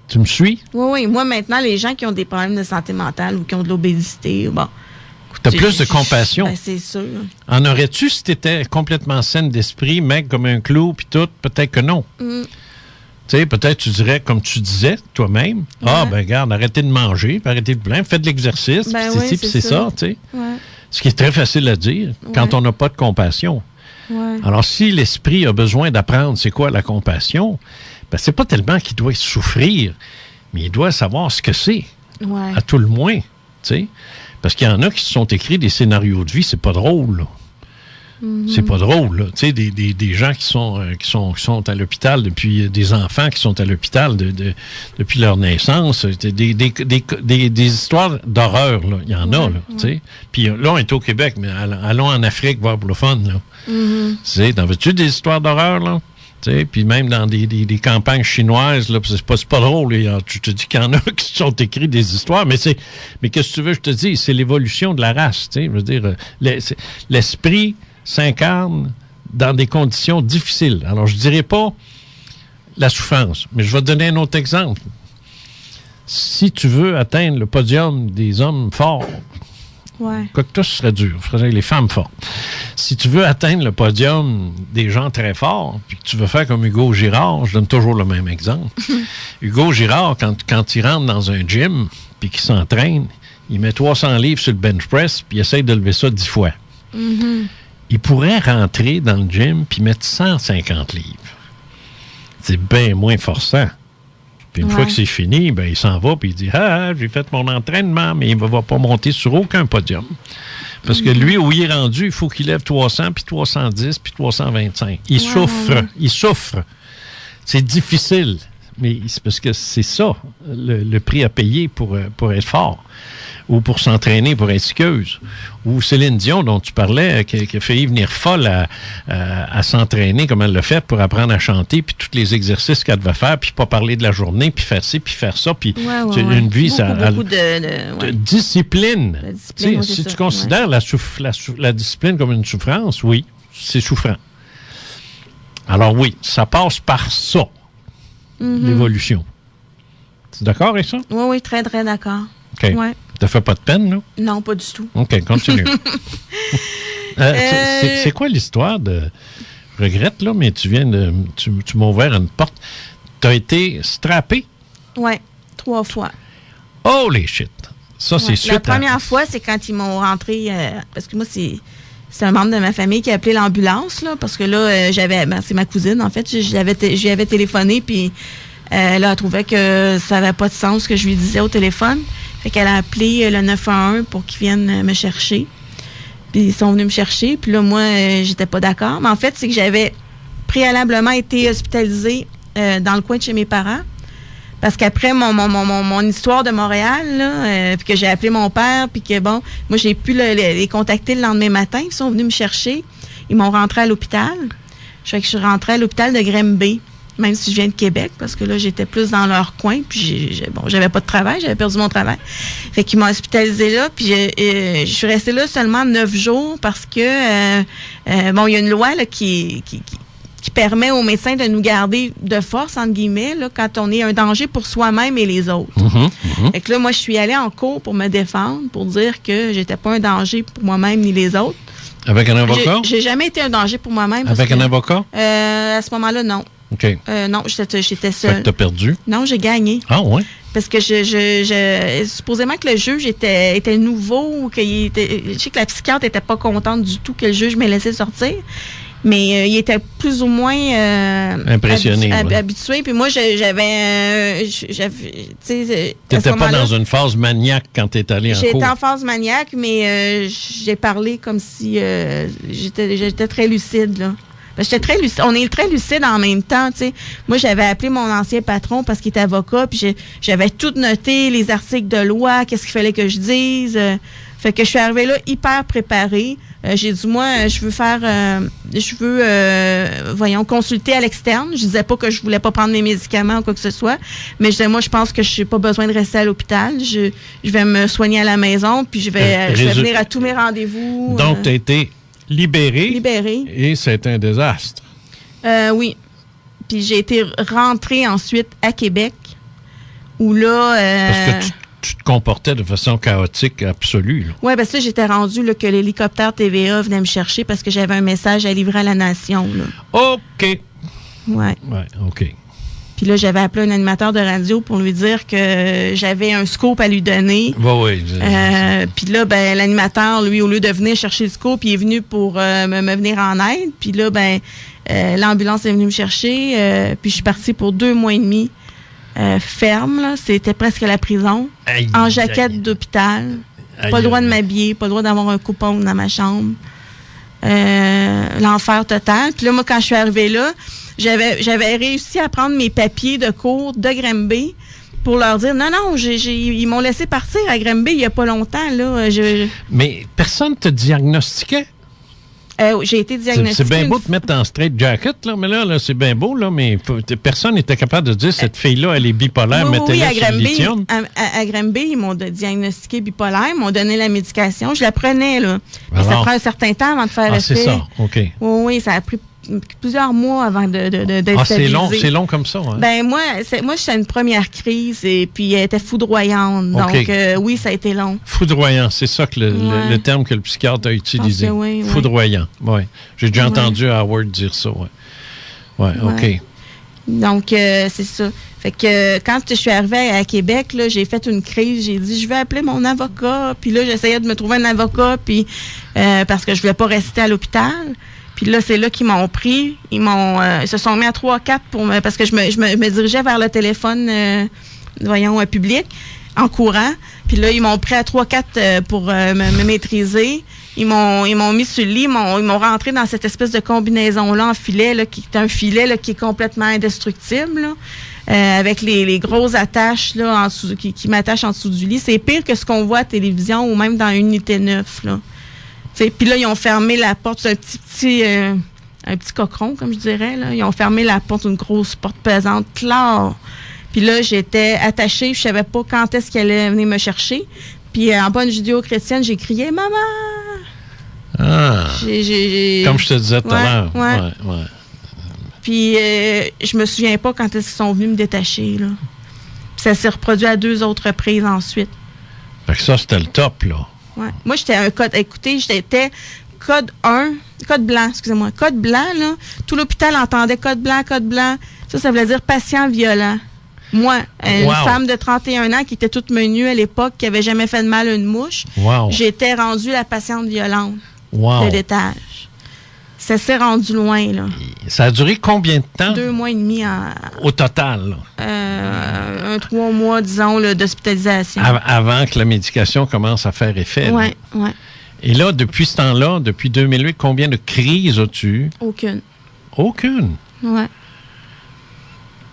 Tu me suis? Oui. Moi, maintenant, les gens qui ont des problèmes de santé mentale ou qui ont de l'obésité, bon. Tu as plus de compassion. Ben, c'est sûr. En aurais-tu si tu étais complètement saine d'esprit, mec, comme un clou, puis tout? Peut-être que non. Mm. Tu sais, peut-être tu dirais, comme tu disais toi-même, ben regarde, arrêtez de manger, puis arrêtez de plaindre, faites de l'exercice, Ben puis oui, c'est puis c'est ça, tu sais. Ouais. Ce qui est très facile à dire quand on n'a pas de compassion. Ouais. Alors, si l'esprit a besoin d'apprendre c'est quoi la compassion, ben, c'est pas tellement qu'il doit souffrir, mais il doit savoir ce que c'est, Ouais. à tout le moins, tu sais. Parce qu'il y en a qui se sont écrits des scénarios de vie, c'est pas drôle, là. C'est pas drôle, là. Tu sais, des gens qui sont à l'hôpital depuis, des enfants qui sont à l'hôpital depuis leur naissance, des histoires d'horreur, là. Il y en a, là, tu sais. Puis là, on est au Québec, mais allons en Afrique voir pour le fun, là. Tu sais, t'en veux-tu des histoires d'horreur, là? Puis même dans des campagnes chinoises, là, c'est pas drôle. Tu te dis qu'il y en a qui se sont écrits des histoires, mais qu'est-ce que tu veux que je te dise? C'est l'évolution de la race. Je veux dire, l'esprit s'incarne dans des conditions difficiles. Alors, je dirais pas la souffrance, mais je vais te donner un autre exemple. Si tu veux atteindre le podium des hommes forts, Ouais. quoique tout ce serait dur, les femmes fortes. Si tu veux atteindre le podium des gens très forts, puis que tu veux faire comme Hugo Girard, je donne toujours le même exemple. Hugo Girard, quand il rentre dans un gym, puis qu'il s'entraîne, il met 300 livres sur le bench press, puis il essaye de lever ça 10 fois. Il pourrait rentrer dans le gym, puis mettre 150 livres. C'est bien moins forçant. Puis une fois que c'est fini, ben il s'en va puis il dit « Ah, j'ai fait mon entraînement, mais il ne va pas monter sur aucun podium. » Parce que lui, où il est rendu, il faut qu'il lève 300, puis 310, puis 325. Il souffre. C'est difficile, mais c'est parce que c'est ça, le prix à payer pour être fort, ou pour s'entraîner, pour être skieuse. Ou Céline Dion, dont tu parlais, qui a failli venir folle à s'entraîner, comme elle l'a fait, pour apprendre à chanter, puis tous les exercices qu'elle devait faire, puis pas parler de la journée, puis faire ci, puis faire ça, puis une vie, beaucoup de discipline. La discipline, si tu considères la discipline comme une souffrance, oui, c'est souffrant. Alors oui, ça passe par ça, l'évolution. Tu es d'accord avec ça? Oui, très, très d'accord. OK. Ouais. Ça fait pas de peine, là? Non, pas du tout. OK, continue. C'est quoi l'histoire de... Je regrette, là, mais tu m'as ouvert une porte. Tu as été strappé? Oui, 3 fois. Holy shit! Ça, c'est suite La première fois, c'est quand ils m'ont rentré... parce que moi, c'est un membre de ma famille qui a appelé l'ambulance, là, parce que là, c'est ma cousine, en fait. Je lui avais téléphoné, puis là, elle trouvait que ça n'avait pas de sens ce que je lui disais au téléphone. Fait qu'elle a appelé le 911 pour qu'ils viennent me chercher. Puis ils sont venus me chercher. Puis là, moi, j'étais pas d'accord. Mais en fait, c'est que j'avais préalablement été hospitalisée dans le coin de chez mes parents. Parce qu'après mon histoire de Montréal, là, puis que j'ai appelé mon père, puis que bon, moi, j'ai pu les contacter le lendemain matin. Ils sont venus me chercher. Ils m'ont rentré à l'hôpital. Fait que je suis rentrée à l'hôpital de Granby. Même si je viens de Québec, parce que là, j'étais plus dans leur coin, puis j'avais pas de travail, j'avais perdu mon travail. Fait qu'ils m'ont hospitalisée là, puis je suis restée là seulement 9 jours parce que, il y a une loi là, qui permet aux médecins de nous garder de force, entre guillemets, là, quand on est un danger pour soi-même et les autres. Fait que là, moi, je suis allée en cours pour me défendre, pour dire que j'étais pas un danger pour moi-même ni les autres. Avec un avocat? J'ai jamais été un danger pour moi-même. Avec un avocat? À ce moment-là, non. OK. Non, j'étais seule. Fait que t'as perdu? Non, j'ai gagné. Ah, ouais? Parce que supposément que le juge était nouveau, je sais que la psychiatre n'était pas contente du tout que le juge m'ait laissé sortir, mais il était plus ou moins impressionné, habitué. Puis moi, j'avais t'étais pas dans une phase maniaque quand t'es allé en cours? J'étais en phase maniaque, mais j'ai parlé comme si j'étais très lucide, là. Parce que j'étais très lucide. On est très lucide en même temps, tu sais. Moi, j'avais appelé mon ancien patron parce qu'il était avocat, puis j'avais tout noté, les articles de loi, qu'est-ce qu'il fallait que je dise. Fait que je suis arrivée là hyper préparée. J'ai dit, moi, je veux consulter à l'externe. Je disais pas que je voulais pas prendre mes médicaments ou quoi que ce soit, mais je disais, moi, je pense que je n'ai pas besoin de rester à l'hôpital. Je vais me soigner à la maison, puis je vais venir à tous mes rendez-vous. Donc, tu as été libérée. Et c'est un désastre. Oui. Puis j'ai été rentrée ensuite à Québec, où là... Parce que tu te comportais de façon chaotique absolue. Oui, parce que là, j'étais rendue là, que l'hélicoptère TVA venait me chercher parce que j'avais un message à livrer à la nation. Là. OK. Ouais, OK. Puis là, j'avais appelé un animateur de radio pour lui dire que j'avais un scoop à lui donner. Oui. Puis là, ben, l'animateur, lui, au lieu de venir chercher le scoop, il est venu pour me venir en aide. Puis là, ben, l'ambulance est venue me chercher. Puis je suis partie pour 2 mois et demi. Ferme, là. C'était presque la prison. En jaquette d'hôpital. Pas le droit de m'habiller, pas le droit d'avoir un coupon dans ma chambre. L'enfer total. Puis là, moi, quand je suis arrivée là, j'avais réussi à prendre mes papiers de cours de Granby pour leur dire, non, ils m'ont laissé partir à Granby il n'y a pas longtemps. Là. Mais personne ne te diagnostiquait? J'ai été diagnostiquée. C'est bien beau de te mettre en straight jacket, là, mais là c'est bien beau, là, mais personne n'était capable de dire cette fille-là, elle est bipolaire, mettez-la sur le lithium. À Granby, ils m'ont diagnostiqué bipolaire, ils m'ont donné la médication. Je la prenais, là. Mais ça prend un certain temps avant de faire effet. C'est ça, OK. Oui, ça a pris plusieurs mois avant d'être stabilisé. C'est long comme ça, hein? Ben moi, j'étais une première crise et puis elle était foudroyante. Okay. Donc, oui, ça a été long. Foudroyant, c'est ça que le terme que le psychiatre a utilisé. Oui, foudroyant, oui. J'ai déjà entendu Howard dire ça, oui. Ouais, OK. Donc, c'est ça. Fait que quand je suis arrivée à Québec, là, j'ai fait une crise. J'ai dit, je vais appeler mon avocat. Puis là, j'essayais de me trouver un avocat puis parce que je voulais pas rester à l'hôpital. Puis là, c'est là qu'ils m'ont pris. Ils se sont mis à 3-4 parce que je me dirigeais vers le téléphone, public, en courant. Puis là, ils m'ont pris à 3-4 pour me maîtriser. Ils m'ont mis sur le lit. Ils m'ont rentré dans cette espèce de combinaison-là en filet, là, qui est un filet là, qui est complètement indestructible, là, avec les grosses attaches là, en dessous, qui m'attachent en dessous du lit. C'est pire que ce qu'on voit à la télévision ou même dans Unité 9, là. Puis là, ils ont fermé la porte. C'est un petit cochon, comme je dirais. Là. Ils ont fermé la porte, une grosse porte pesante, claire. Puis là, j'étais attachée. Je savais pas quand est-ce qu'elle allait venir me chercher. Puis en bonne judéo-chrétienne, j'ai crié « Maman! » Comme je te disais tout à l'heure. Ouais. Puis je me souviens pas quand est-ce qu'ils sont venus me détacher. Là. Puis ça s'est reproduit à 2 autres reprises ensuite. Fait que ça, c'était le top, là. Ouais. Moi, j'étais un code. Écoutez, j'étais code 1, code blanc, excusez-moi. Code blanc, là. Tout l'hôpital entendait code blanc, code blanc. Ça voulait dire patient violent. Moi, une femme de 31 ans qui était toute menue à l'époque, qui avait jamais fait de mal à une mouche. J'étais rendue la patiente violente de l'étage. Ça s'est rendu loin, là. Ça a duré combien de temps? 2 mois et demi au total, là. 3 mois, disons, là, d'hospitalisation. Avant que la médication commence à faire effet. Oui. Et là, depuis ce temps-là, depuis 2008, combien de crises as-tu eues? Aucune. Aucune? Oui.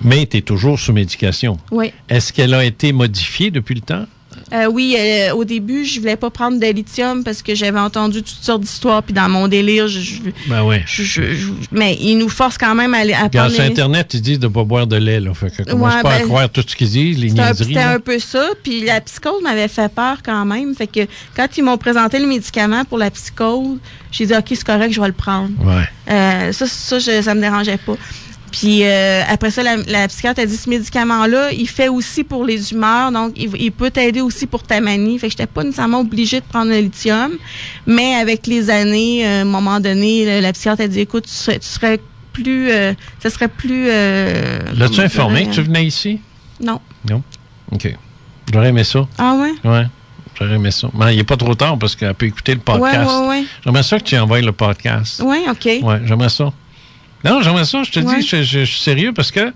Mais tu es toujours sous médication. Oui. Est-ce qu'elle a été modifiée depuis le temps? Oui, au début, je voulais pas prendre de lithium parce que j'avais entendu toutes sortes d'histoires, puis dans mon délire, mais ils nous forcent quand même à prendre... Sur Internet, ils disent de ne pas boire de lait, là. Fait que commence pas à croire tout ce qu'ils disent, les niaiseries. C'était un peu ça, puis la psychose m'avait fait peur quand même. Fait que quand ils m'ont présenté le médicament pour la psychose, j'ai dit, OK, c'est correct, je vais le prendre. Ouais. Ça me dérangeait pas. Puis après ça, la psychiatre a dit, ce médicament-là, il fait aussi pour les humeurs, donc il peut t'aider aussi pour ta manie. Fait que j'étais pas nécessairement obligée de prendre le lithium, mais avec les années, à un moment donné, la psychiatre a dit, écoute, ça serait plus... L'as-tu informé que tu venais ici? Non. Non? OK. J'aurais aimé ça. Ah ouais? Ouais. J'aurais aimé ça. Mais il n'est pas trop tard parce qu'elle peut écouter le podcast. Ouais. J'aimerais ça que tu envoies le podcast. Oui, OK. Ouais, j'aimerais ça. Non, j'aimerais ça, je te dis, je suis sérieux parce que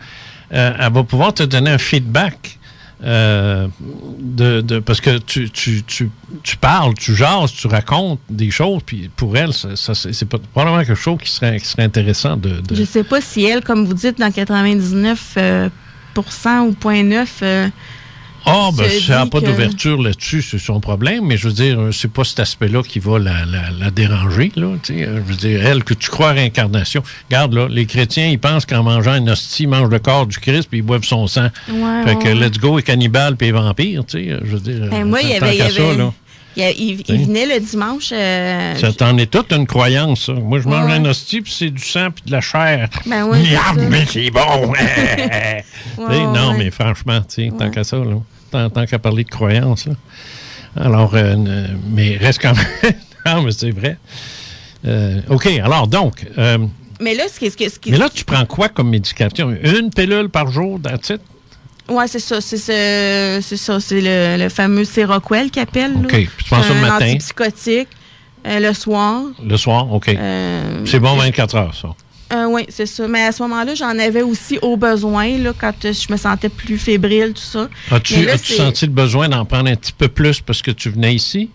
elle va pouvoir te donner un feedback parce que tu parles, tu jases, tu racontes des choses, puis pour elle, c'est probablement quelque chose qui serait intéressant de... Je sais pas si elle, comme vous dites, dans 99% ou 0.9... ça n'a pas d'ouverture là-dessus, c'est son problème, mais je veux dire, c'est pas cet aspect-là qui va la déranger, là, tu sais. Je veux dire, elle, que tu crois à réincarnation. Regarde, là, les chrétiens, ils pensent qu'en mangeant une hostie, ils mangent le corps du Christ, puis ils boivent son sang. Fait que let's go, et cannibales, puis vampires, tu sais, je veux dire. Moi, il venait le dimanche. Ça t'en est toute une croyance, ça. Moi, je mange un hostie, puis c'est du sang, puis de la chair. Ben oui, mais c'est bon! Non, mais franchement, tu sais, tant qu'à ça, là. Tant qu'à parler de croyance, là. Alors, mais reste quand même... non, mais c'est vrai. OK, alors, donc... mais là, mais là, tu prends quoi comme médication? Une pilule par jour, that's it? Oui, c'est ça. C'est le fameux Seroquel qu'ils appellent. OK. Puis tu prends ça le matin? Antipsychotique. Le soir. Le soir, OK. C'est bon 24 heures, ça. Oui, c'est ça. Mais à ce moment-là, j'en avais aussi au besoin, là, quand je me sentais plus fébrile, tout ça. As-tu senti le besoin d'en prendre un petit peu plus parce que tu venais ici?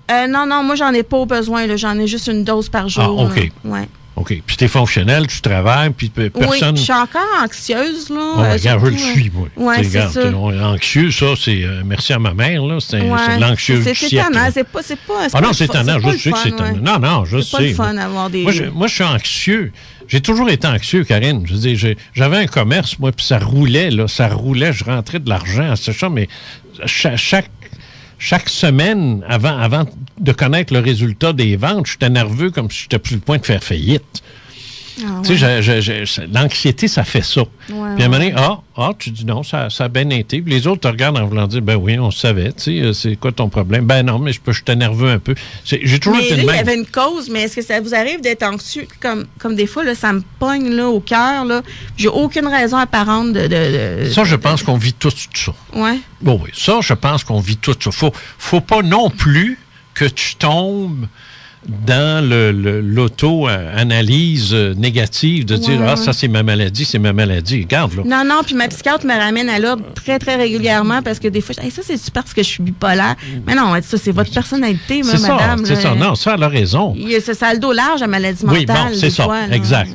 Non, moi, j'en ai pas au besoin. Là. J'en ai juste une dose par jour. Ah, OK. Ouais. OK. Puis tu es fonctionnel, tu travailles, puis personne... Oui, je suis encore anxieuse, là. Regarde, je le suis, moi. Oui, c'est ça. Anxieux, ça, c'est... merci à ma mère, là. C'est l'anxieux du siècle. C'est pas non, c'est étonnant. Je sais que c'est étonnant. Non, je sais. C'est pas le fun d'avoir des... Moi, je suis anxieux. J'ai toujours été anxieux, Karine. Je veux dire, j'avais un commerce, moi, puis ça roulait, là. Ça roulait, je rentrais de l'argent, c'est ça, mais chaque semaine, avant de connaître le résultat des ventes, j'étais nerveux comme si j'étais plus le point de faire faillite. Tu sais, l'anxiété, ça fait ça. Puis à un moment donné, tu dis non, ça a bien été. Puis les autres te regardent en voulant dire, ben oui, on savait, tu sais, c'est quoi ton problème? Ben non, mais j'étais nerveux un peu. J'ai toujours été de même. Mais il y avait une cause, mais est-ce que ça vous arrive d'être anxieux? Comme des fois, là, ça me pogne là, au cœur, là. J'ai aucune raison apparente de... Ça, je pense qu'on vit tout ça. Ouais. Bon, oui, ça, je pense qu'on vit tout ça. Faut pas non plus que tu tombes dans l'auto-analyse négative de dire ça, c'est ma maladie. Regarde, là. Non, puis ma psychiatre me ramène à l'ordre très, très régulièrement parce que des fois, ça, c'est parce que je suis bipolaire. Mais non, ça, c'est votre personnalité, madame. C'est ça. Non, ça, elle a raison. Ça a le dos large, la maladie mentale. Oui, bon, c'est ça. Fois, exact.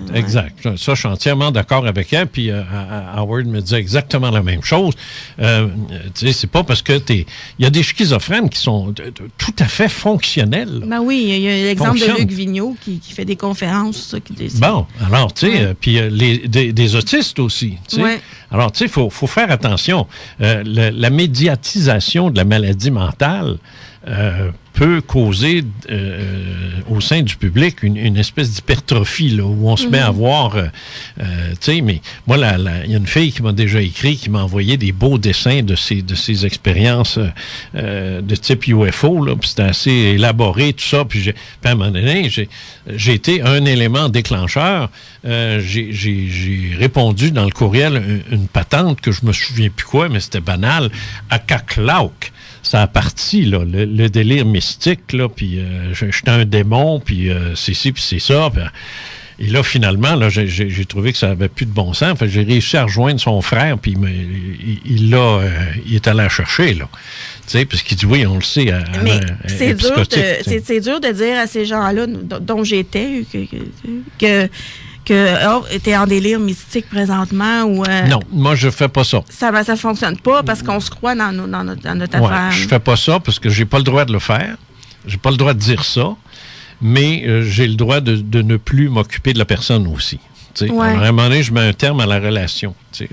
Ça, je suis entièrement d'accord avec elle. Puis Howard me disait exactement la même chose. Tu sais, c'est pas parce que il y a des schizophrènes qui sont tout à fait fonctionnels. Ben oui, il y a l'exemple de Luc Vigneault qui fait des conférences. Ça, bon, alors, tu sais, puis des autistes aussi, tu sais. Ouais. Alors, tu sais, il faut faire attention. La médiatisation de la maladie mentale peut causer au sein du public une espèce d'hypertrophie là, où on se met à voir, tu sais, mais moi, il y a une fille qui m'a déjà écrit, qui m'a envoyé des beaux dessins de ses expériences de type UFO, là, puis c'était assez élaboré, tout ça, puis à un moment donné, j'ai été un élément déclencheur. J'ai répondu dans le courriel une patente que je me souviens plus quoi, mais c'était banal, à Caclauk. Ça a parti, là, le délire mystique, là, puis j'étais un démon, puis c'est ci, puis c'est ça. Puis, et là, finalement, là, j'ai trouvé que ça avait plus de bon sens. Fait, j'ai réussi à rejoindre son frère, puis il est allé la chercher, là. Tu sais, parce qu'il dit, oui, on le sait. Mais c'est dur de dire à ces gens-là, dont j'étais, que t'es en délire mystique présentement ou... Non, moi, je fais pas ça. Ça fonctionne pas parce qu'on se croit dans notre affaire. Je fais pas ça parce que j'ai pas le droit de le faire. J'ai pas le droit de dire ça. Mais j'ai le droit de ne plus m'occuper de la personne aussi. À un moment donné, je mets un terme à la relation. C'est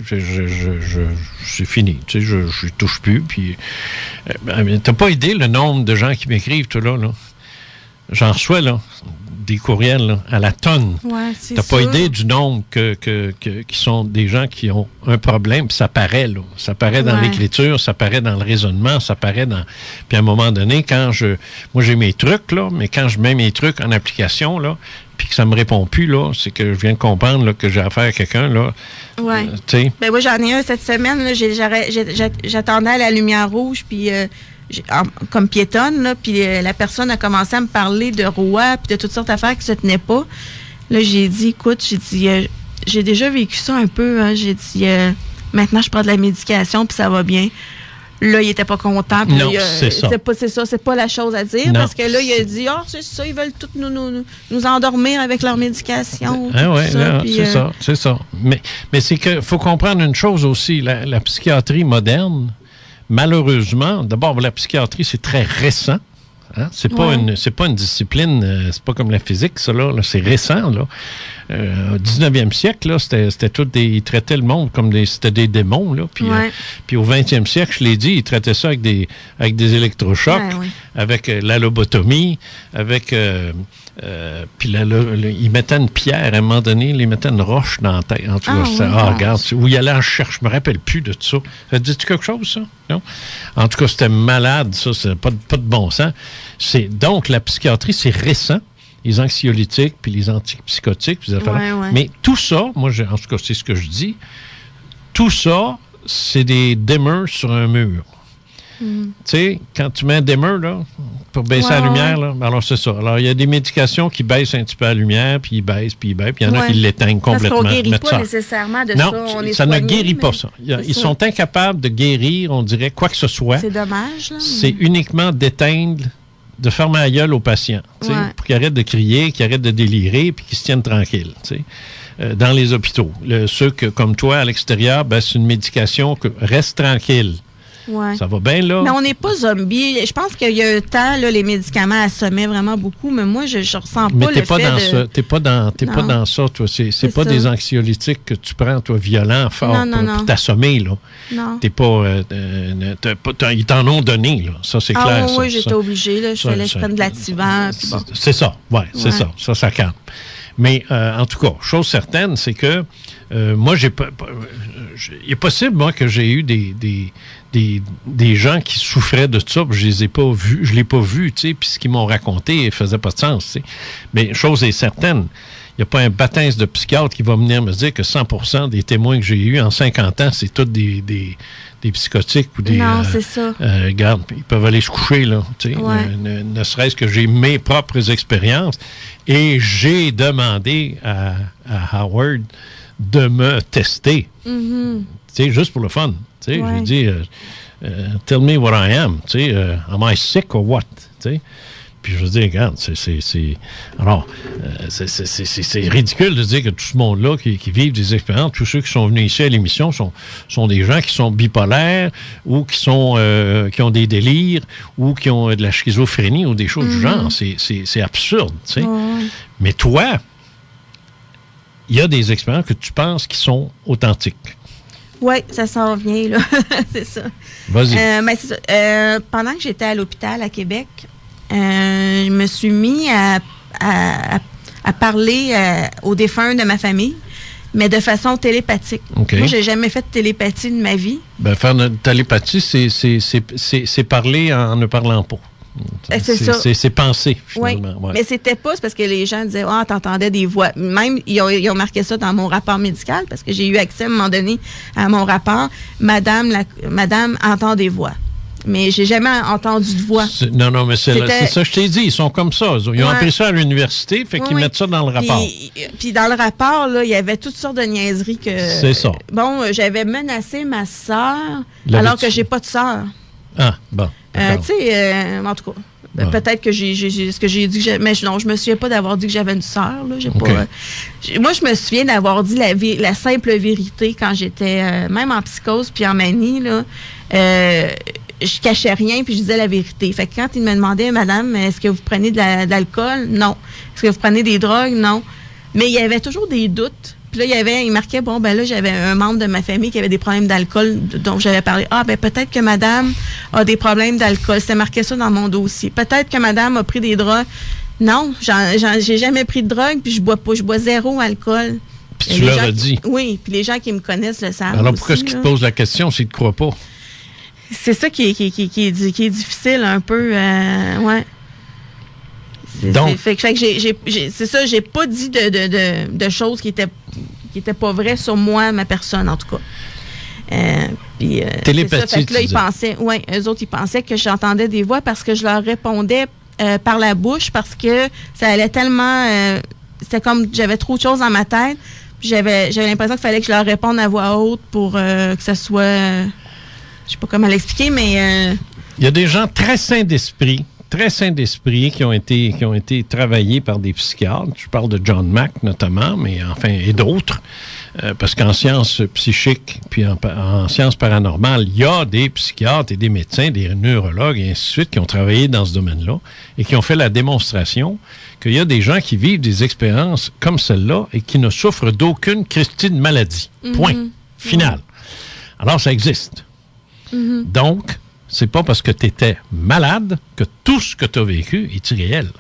fini. Je touche plus. Puis, t'as pas idée le nombre de gens qui m'écrivent, tout là. J'en reçois, là, des courriels là, à la tonne. Ouais, t'as pas idée du nombre qui sont des gens qui ont un problème, puis ça paraît, là. Ça paraît dans l'écriture, ça paraît dans le raisonnement, ça paraît dans... Puis à un moment donné, moi, j'ai mes trucs, là, mais quand je mets mes trucs en application, là, puis que ça me répond plus, là, c'est que je viens de comprendre là, que j'ai affaire à quelqu'un, là. Ouais. Ben moi, j'en ai un cette semaine, là, j'attendais à la lumière rouge, puis... comme piétonne, là, puis la personne a commencé à me parler de roi puis de toutes sortes d'affaires qui se tenaient pas. Là, j'ai dit, écoute, j'ai déjà vécu ça un peu, hein, j'ai dit, Maintenant, je prends de la médication, puis ça va bien. Là, il était pas content. Puis non, là, c'est ça. C'est pas la chose à dire. Non. Parce que là, il a dit, c'est ça, ils veulent tous nous endormir avec leur médication. Ah oui, c'est ça. Mais c'est que faut comprendre une chose aussi. La psychiatrie moderne, malheureusement, d'abord, la psychiatrie, c'est très récent. Hein? C'est pas une discipline, c'est pas comme la physique, ça, là c'est récent, là. Au 19e siècle, là, c'était tout ils traitaient le monde comme c'était des démons, là. Puis au 20e siècle, je l'ai dit, ils traitaient ça avec des électrochocs, avec la lobotomie, avec puis ils mettaient une pierre, à un moment donné, ils mettaient une roche dans la tête. En tout cas, regarde, où il allait en chercher, je me rappelle plus de tout ça. Ça te dit quelque chose, ça? Non? En tout cas, c'était malade, ça, c'est pas de bon sens. Donc, la psychiatrie, c'est récent. Les anxiolytiques, puis les antipsychotiques, puis les affaires. Mais tout ça, moi, en tout cas, c'est ce que je dis, tout ça, c'est des dimmers sur un mur. Tu sais, quand tu mets un dimmer, là, pour baisser la lumière, là, alors c'est ça. Alors, il y a des médications qui baissent un petit peu la lumière, puis ils baissent, puis il y en a qui l'éteignent complètement. Parce qu'on ne guérit pas nécessairement de ça. Non, ça ne guérit pas ça. Ils sont incapables de guérir, on dirait, quoi que ce soit. C'est dommage, là. C'est uniquement d'éteindre, de fermer la gueule au patient, pour qu'il arrête de crier, qu'il arrête de délirer, puis qu'il se tienne tranquille, dans les hôpitaux. Ceux comme toi, à l'extérieur, c'est une médication que reste tranquille. Ouais. Ça va bien, là? Mais on n'est pas zombie. Je pense qu'il y a un temps, là, les médicaments assommaient vraiment beaucoup, mais moi, je ressens pas le fait T'es pas dans ça, toi. C'est pas des anxiolytiques que tu prends, toi, violents, forts, pour t'assommer, là. Non. T'es pas... ils t'en ont donné, là. Ça, c'est clair. Oui, j'étais obligée, là. Je fallait que je prenne de l'Ativan. C'est ça, c'est ça. Ça calme. Mais, en tout cas, chose certaine, c'est que moi, il est possible, moi, que j'ai eu des gens qui souffraient de ça, je les ai pas vus, je l'ai pas vu, tu sais, puis ce qu'ils m'ont raconté, il faisait pas de sens, tu sais. Mais chose est certaine, il n'y a pas un baptême de psychiatre qui va venir me dire que 100% des témoins que j'ai eus en 50 ans, c'est tous des psychotiques ou des... Non, c'est ça. Regarde, ils peuvent aller se coucher, là, tu sais. Ne serait-ce que j'ai mes propres expériences. Et j'ai demandé à Howard de me tester. Tu sais, juste pour le fun. Tu sais, j'ai dit, tell me what I am. Tu sais, am I sick or what? Tu sais. Puis je veux dire, regarde, c'est ridicule de dire que tout ce monde-là qui vivent des expériences, tous ceux qui sont venus ici à l'émission sont des gens qui sont bipolaires ou qui ont des délires ou qui ont de la schizophrénie ou des choses du genre. C'est absurde, tu sais. Mais toi, il y a des expériences que tu penses qui sont authentiques. Oui, ça s'en vient, là. C'est ça. Vas-y. C'est ça. Pendant que j'étais à l'hôpital à Québec, je me suis mis à parler aux défunts de ma famille, mais de façon télépathique. Okay. Moi, j'ai jamais fait de télépathie de ma vie. Ben, faire de télépathie, c'est parler en ne parlant pas. C'est ça. C'est penser, finalement. Oui, mais c'était pas, c'est parce que les gens disaient, t'entendais des voix. Même, ils ont marqué ça dans mon rapport médical, parce que j'ai eu accès à un moment donné à mon rapport. Madame entend des voix. Mais j'ai jamais entendu de voix. Non, mais c'est ça, je t'ai dit, ils sont comme ça. Ils ont appris ça à l'université, fait qu'ils mettent ça dans le rapport. Puis dans le rapport, là, il y avait toutes sortes de niaiseries que... C'est ça. Bon, j'avais menacé ma sœur, alors que j'ai pas de sœur. Ah, bon. Tu sais, en tout cas, peut-être que j'ai ce que j'ai dit, mais non, je me souviens pas d'avoir dit que j'avais une sœur. Là, moi, je me souviens d'avoir dit la simple vérité quand j'étais, même en psychose puis en manie, là, je cachais rien puis je disais la vérité. Fait que quand il me demandait, madame, est-ce que vous prenez de l'alcool? Non. Est-ce que vous prenez des drogues? Non. Mais il y avait toujours des doutes. Puis là, il marquait, là, j'avais un membre de ma famille qui avait des problèmes d'alcool, dont j'avais parlé. Peut-être que madame a des problèmes d'alcool. C'était marqué ça dans mon dossier. Peut-être que madame a pris des drogues. Non, j'ai jamais pris de drogue, puis je bois pas. Je bois zéro alcool. Puis tu leur as dit. Oui, puis les gens qui me connaissent le savent. Alors pourquoi est-ce qu'ils te posent la question s'ils ne te croient pas? C'est ça qui est difficile un peu. Ouais. Donc, c'est ça, j'ai pas dit de choses qui étaient pas vraies sur moi, ma personne, en tout cas. Télépathie. Ça, fait que là, eux autres, ils pensaient que j'entendais des voix parce que je leur répondais par la bouche, parce que ça allait tellement... c'était comme j'avais trop de choses dans ma tête. J'avais l'impression qu'il fallait que je leur réponde à voix haute pour que ça soit... je sais pas comment l'expliquer, mais... Il y a des gens très sains d'esprit qui ont été travaillés par des psychiatres. Je parle de John Mack notamment, mais enfin, et d'autres. Parce qu'en sciences psychiques puis en sciences paranormales, il y a des psychiatres et des médecins, des neurologues et ainsi de suite qui ont travaillé dans ce domaine-là et qui ont fait la démonstration qu'il y a des gens qui vivent des expériences comme celle-là et qui ne souffrent d'aucune Christine maladie. Point. Final. Alors, ça existe. Donc, c'est pas parce que tu étais malade que tout ce que tu as vécu est irréel.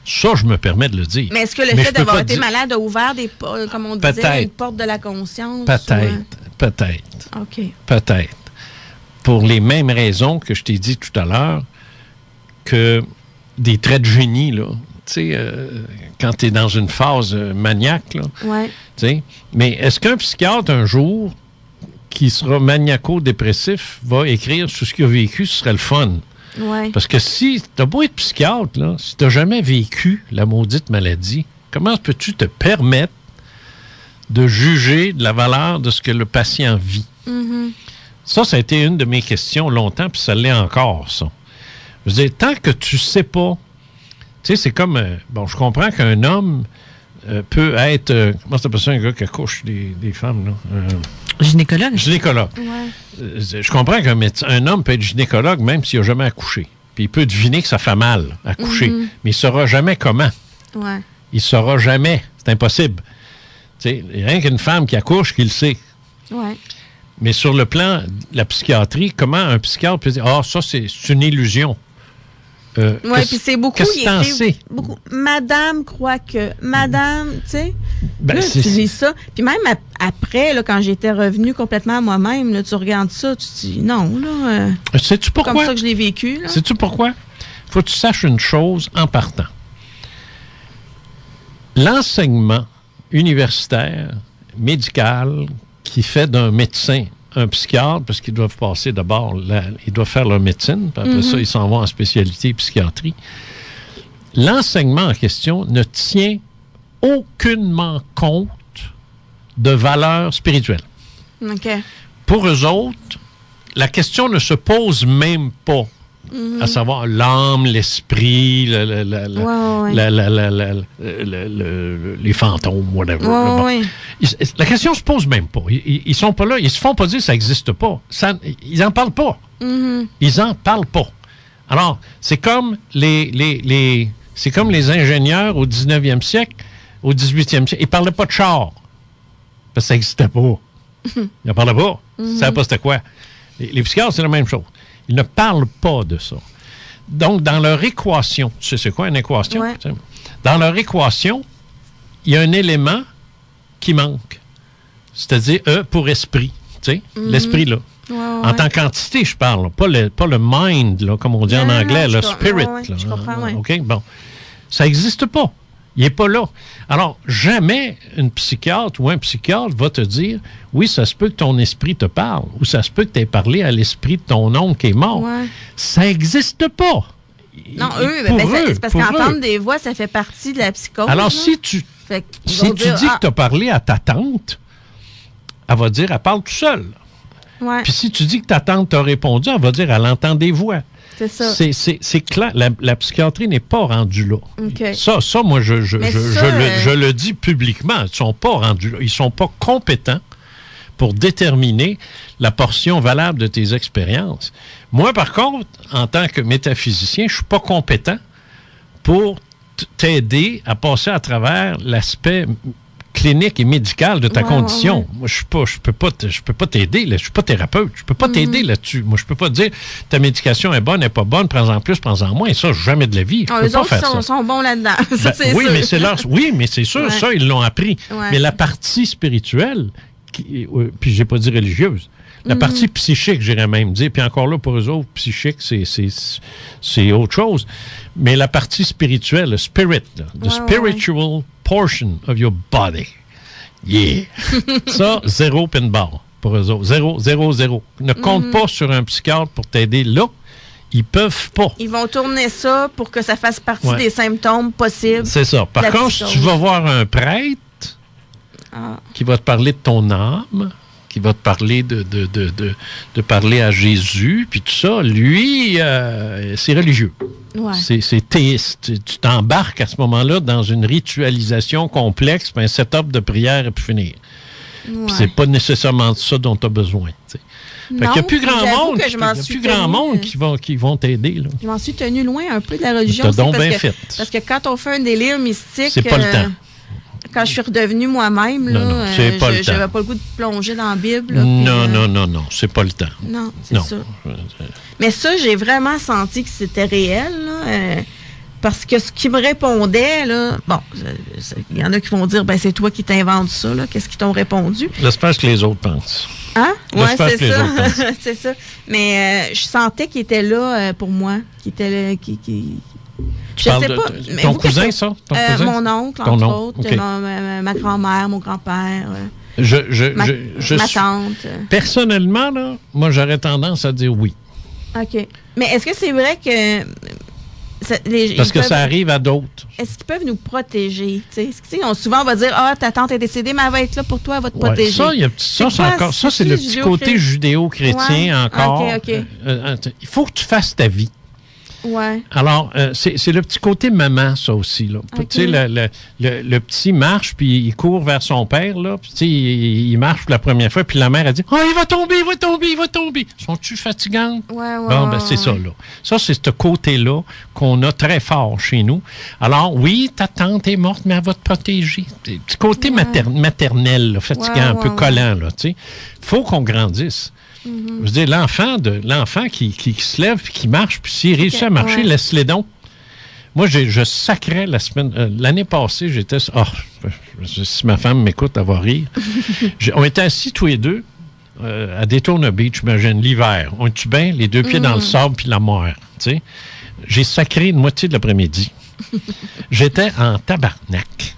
Ça, je me permets de le dire. Mais est-ce que le fait d'avoir été malade a ouvert des, comme on disait, une porte de la conscience? Peut-être. OK. Peut-être. Pour les mêmes raisons que je t'ai dit tout à l'heure, que des traits de génie, là, tu sais, quand tu es dans une phase maniaque, là, tu sais. Mais est-ce qu'un psychiatre, un jour, qui sera maniaco-dépressif, va écrire sur ce qu'il a vécu, ce serait le fun. Ouais. Parce que si tu n'as pas été psychiatre, là, si tu n'as jamais vécu la maudite maladie, comment peux-tu te permettre de juger de la valeur de ce que le patient vit? Ça a été une de mes questions longtemps, puis ça l'est encore, ça. Je veux dire, tant que tu sais pas, tu sais, c'est comme, bon, je comprends qu'un homme peut être, comment ça s'appelle ça, un gars qui accouche des femmes, là? Gynécologue? Gynécologue. Ouais. Je comprends qu'un homme peut être gynécologue même s'il n'a jamais accouché. Puis il peut deviner que ça fait mal à accoucher. Mais il ne saura jamais comment. Ouais. Il ne saura jamais. C'est impossible. Il n'y a rien qu'une femme qui accouche qui le sait. Ouais. Mais sur le plan de la psychiatrie, comment un psychiatre peut dire « Ah, ça, c'est une illusion ». Oui, puis c'est beaucoup. Qu'est-ce que t'en sais? Beaucoup. Madame croit que. Madame, tu sais. Ben, là, tu lis ça. Puis même après, là, quand j'étais revenue complètement à moi-même, là, tu regardes ça, tu te dis non, là. Sais-tu pourquoi? Comme ça que je l'ai vécu. Là. Sais-tu pourquoi? Faut que tu saches une chose en partant. L'enseignement universitaire, médical, qui fait d'un médecin un psychiatre, parce qu'ils doivent passer d'abord, ils doivent faire leur médecine, puis après ça, ils s'en vont en spécialité psychiatrie. L'enseignement en question ne tient aucunement compte de valeurs spirituelles. OK. Pour eux autres, la question ne se pose même pas, à savoir l'âme, l'esprit, les fantômes, whatever. La question se pose même pas. Ils sont pas là. Ils se font pas dire que ça n'existe pas. Ils en parlent pas. Ils en parlent pas. Alors, c'est comme c'est comme les ingénieurs au 19e siècle, au 18e siècle. Ils parlaient pas de char. Parce que ça n'existait pas. Ils n'en parlaient pas. Ils ne savaient pas c'était quoi. Les psychiatres, c'est la même chose. Ils ne parlent pas de ça. Donc, dans leur équation, tu sais c'est quoi une équation? Ouais. Dans leur équation, il y a un élément qui manque. C'est-à-dire E pour esprit. Tu sais, l'esprit, là. En tant qu'entité, je parle. Pas le mind, là, comme on dit en anglais, le spirit. Là. Je comprends, OK? Bon. Ça n'existe pas. Il n'est pas là. Alors, jamais une psychiatre ou un psychiatre va te dire « Oui, ça se peut que ton esprit te parle » ou « Ça se peut que tu aies parlé à l'esprit de ton oncle qui est mort. Ouais. » Ça n'existe pas. Non, c'est parce qu'entendre des voix, ça fait partie de la psychose. Alors, là. si tu dis que tu as parlé à ta tante, elle va dire « Elle parle tout seule. » Ouais. Puis si tu dis que ta tante t'a répondu, elle va dire « Elle entend des voix. » C'est ça. C'est clair. La psychiatrie n'est pas rendue là. Okay. Ça, moi, je le dis publiquement. Ils ne sont pas rendus là. Ils ne sont pas compétents pour déterminer la portion valable de tes expériences. Moi, par contre, en tant que métaphysicien, je ne suis pas compétent pour t'aider à passer à travers l'aspect clinique et médicale de ta condition. Ouais. Moi, je peux pas t'aider. Je suis pas thérapeute. Je peux pas t'aider là-dessus. Moi, je peux pas te dire ta médication est bonne, elle n'est pas bonne, prends-en plus, prends-en moins. Ça, jamais de la vie. Je peux pas faire ça. Sont bons là-dedans. Ça, c'est oui, sûr. Mais c'est sûr, ça, ils l'ont appris. Ouais. Mais la partie spirituelle, puis j'ai pas dit religieuse, la partie psychique, j'irais même dire, puis encore là, pour eux autres, psychique, c'est autre chose. Mais la partie spirituelle, le spirit, the spiritual portion of your body. Yeah! Ça, 0 pinball pour eux autres. 0. Ne compte pas sur un psychiatre pour t'aider là. Ils peuvent pas. Ils vont tourner ça pour que ça fasse partie des symptômes possibles. C'est ça. Par contre, si tu vas voir un prêtre, qui va te parler de ton âme, qui va te parler de parler à Jésus, puis tout ça. Lui, c'est religieux. Ouais. C'est théiste. Tu t'embarques à ce moment-là dans une ritualisation complexe, puis un setup de prière et puis finir. Ouais. Puis c'est pas nécessairement de ça dont tu as besoin. Fait qu'il n'y a plus grand monde qui vont t'aider. Là. Je m'en suis tenu loin un peu de la religion. T'as donc bien fait. Parce que quand on fait un délire mystique... C'est pas le temps. Quand je suis redevenue moi-même, je n'avais pas le goût de plonger dans la Bible. Là, non, c'est pas le temps. Non, c'est ça. Mais ça, j'ai vraiment senti que c'était réel, là, parce que ce qui me répondait, là, bon, il y en a qui vont dire, ben c'est toi qui t'inventes ça, là, qu'est-ce qu'ils t'ont répondu? J'espère que les autres pensent. Hein? Oui, c'est ça. Pensent. C'est ça. Mais je sentais qu'il était là pour moi, qu'il était là, Tu parles de ton cousin, ça? Ton cousin? Mon oncle, entre autres, okay. Ma grand-mère, mon grand-père, ma tante. Personnellement, là, moi, j'aurais tendance à dire oui. OK. Mais est-ce que c'est vrai que... Parce que ça arrive à d'autres. Est-ce qu'ils peuvent nous protéger? Souvent, on va dire, ta tante est décédée, mais elle va être là pour toi, elle va te protéger. Ça, c'est le petit côté judéo-chrétien encore. OK. Il faut que tu fasses ta vie. Ouais. Alors, c'est le petit côté maman, ça aussi. Là. Okay. Tu sais, le petit marche, puis il court vers son père, là, puis tu sais, il marche pour la première fois, puis la mère a dit « Oh, il va tomber! » Sont-tu fatigantes? Ouais. Bon, ben c'est ça, là. Ça, c'est ce côté-là qu'on a très fort chez nous. Alors, oui, ta tante est morte, mais elle va te protéger. Petit côté maternel, là, fatigant, un peu collant, là, tu sais. Faut qu'on grandisse. Mm-hmm. Je veux dire, l'enfant qui se lève et qui marche, puis s'il réussit à marcher, laisse-les donc. Moi, je sacrais l'année passée, j'étais... si ma femme m'écoute, elle va rire. On était assis tous les deux à Daytona Beach, j'imagine, l'hiver. On est bien, les deux pieds dans le sable puis la mer, tu sais. J'ai sacré une moitié de l'après-midi. J'étais en tabarnak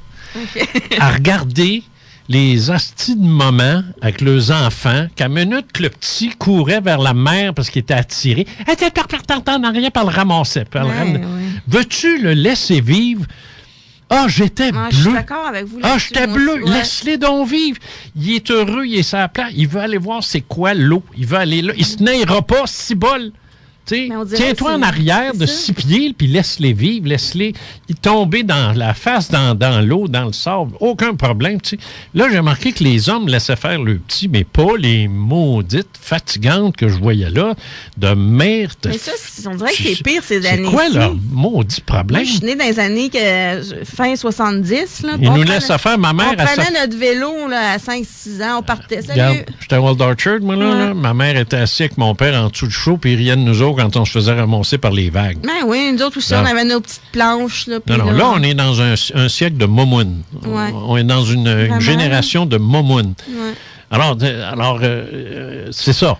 à regarder les hosties de maman avec leurs enfants, qu'à minute que le petit courait vers la mère parce qu'il était attiré, elle était en arrière, puis elle le ramassait. Veux-tu le laisser vivre? J'étais bleu. Je suis d'accord avec vous. J'étais bleu. Ouais. Laisse-les donc vivre. Il est heureux, il est sur la plage. Il veut aller voir c'est quoi l'eau. Il veut aller là. Il se naillera pas, si bol. Tiens-toi en arrière de 6 pieds, puis laisse-les vivre, laisse-les tomber dans la face, dans l'eau, dans le sable. Aucun problème. T'sais. Là, j'ai remarqué que les hommes laissaient faire le petit, mais pas les maudites fatigantes que je voyais là, de mère. Mais ça, on dirait que c'est pire ces années-ci. C'est quoi leur maudit problème? Moi, je suis née dans les années fin 70. Là, ils nous laissent faire. Ma mère... On prenait notre vélo là, à 5-6 ans, on partait. Salut! Regarde, j'étais à Old Orchard, moi, là. Ma mère était assise avec mon père en dessous du show, puis il riait de nous autres quand on se faisait ramasser par les vagues. Ben oui, nous autres aussi, on avait nos petites planches. Là, là, on est dans un siècle de momounes. Ouais. On est dans une génération de momounes. Ouais. Alors c'est ça.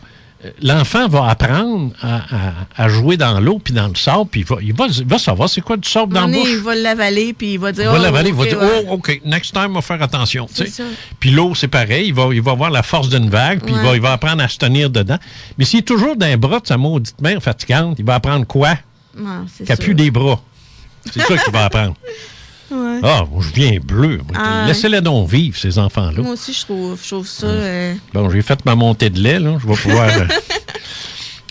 L'enfant va apprendre à jouer dans l'eau puis dans le sable, puis il va savoir c'est quoi du sable dans la bouche. Il va l'avaler, puis il va dire... Il va dire, OK, next time, on va faire attention. Puis l'eau, c'est pareil, il va avoir la force d'une vague, puis il va apprendre à se tenir dedans. Mais s'il est toujours dans les bras de sa maudite mère fatigante, il va apprendre quoi? Qu'il n'a plus des bras. C'est ça qu'il va apprendre. Ouais. Je viens bleu. Laissez-les donc vivre, ces enfants-là. Moi aussi, je trouve ça... Bon, j'ai fait ma montée de lait, là. Je vais pouvoir...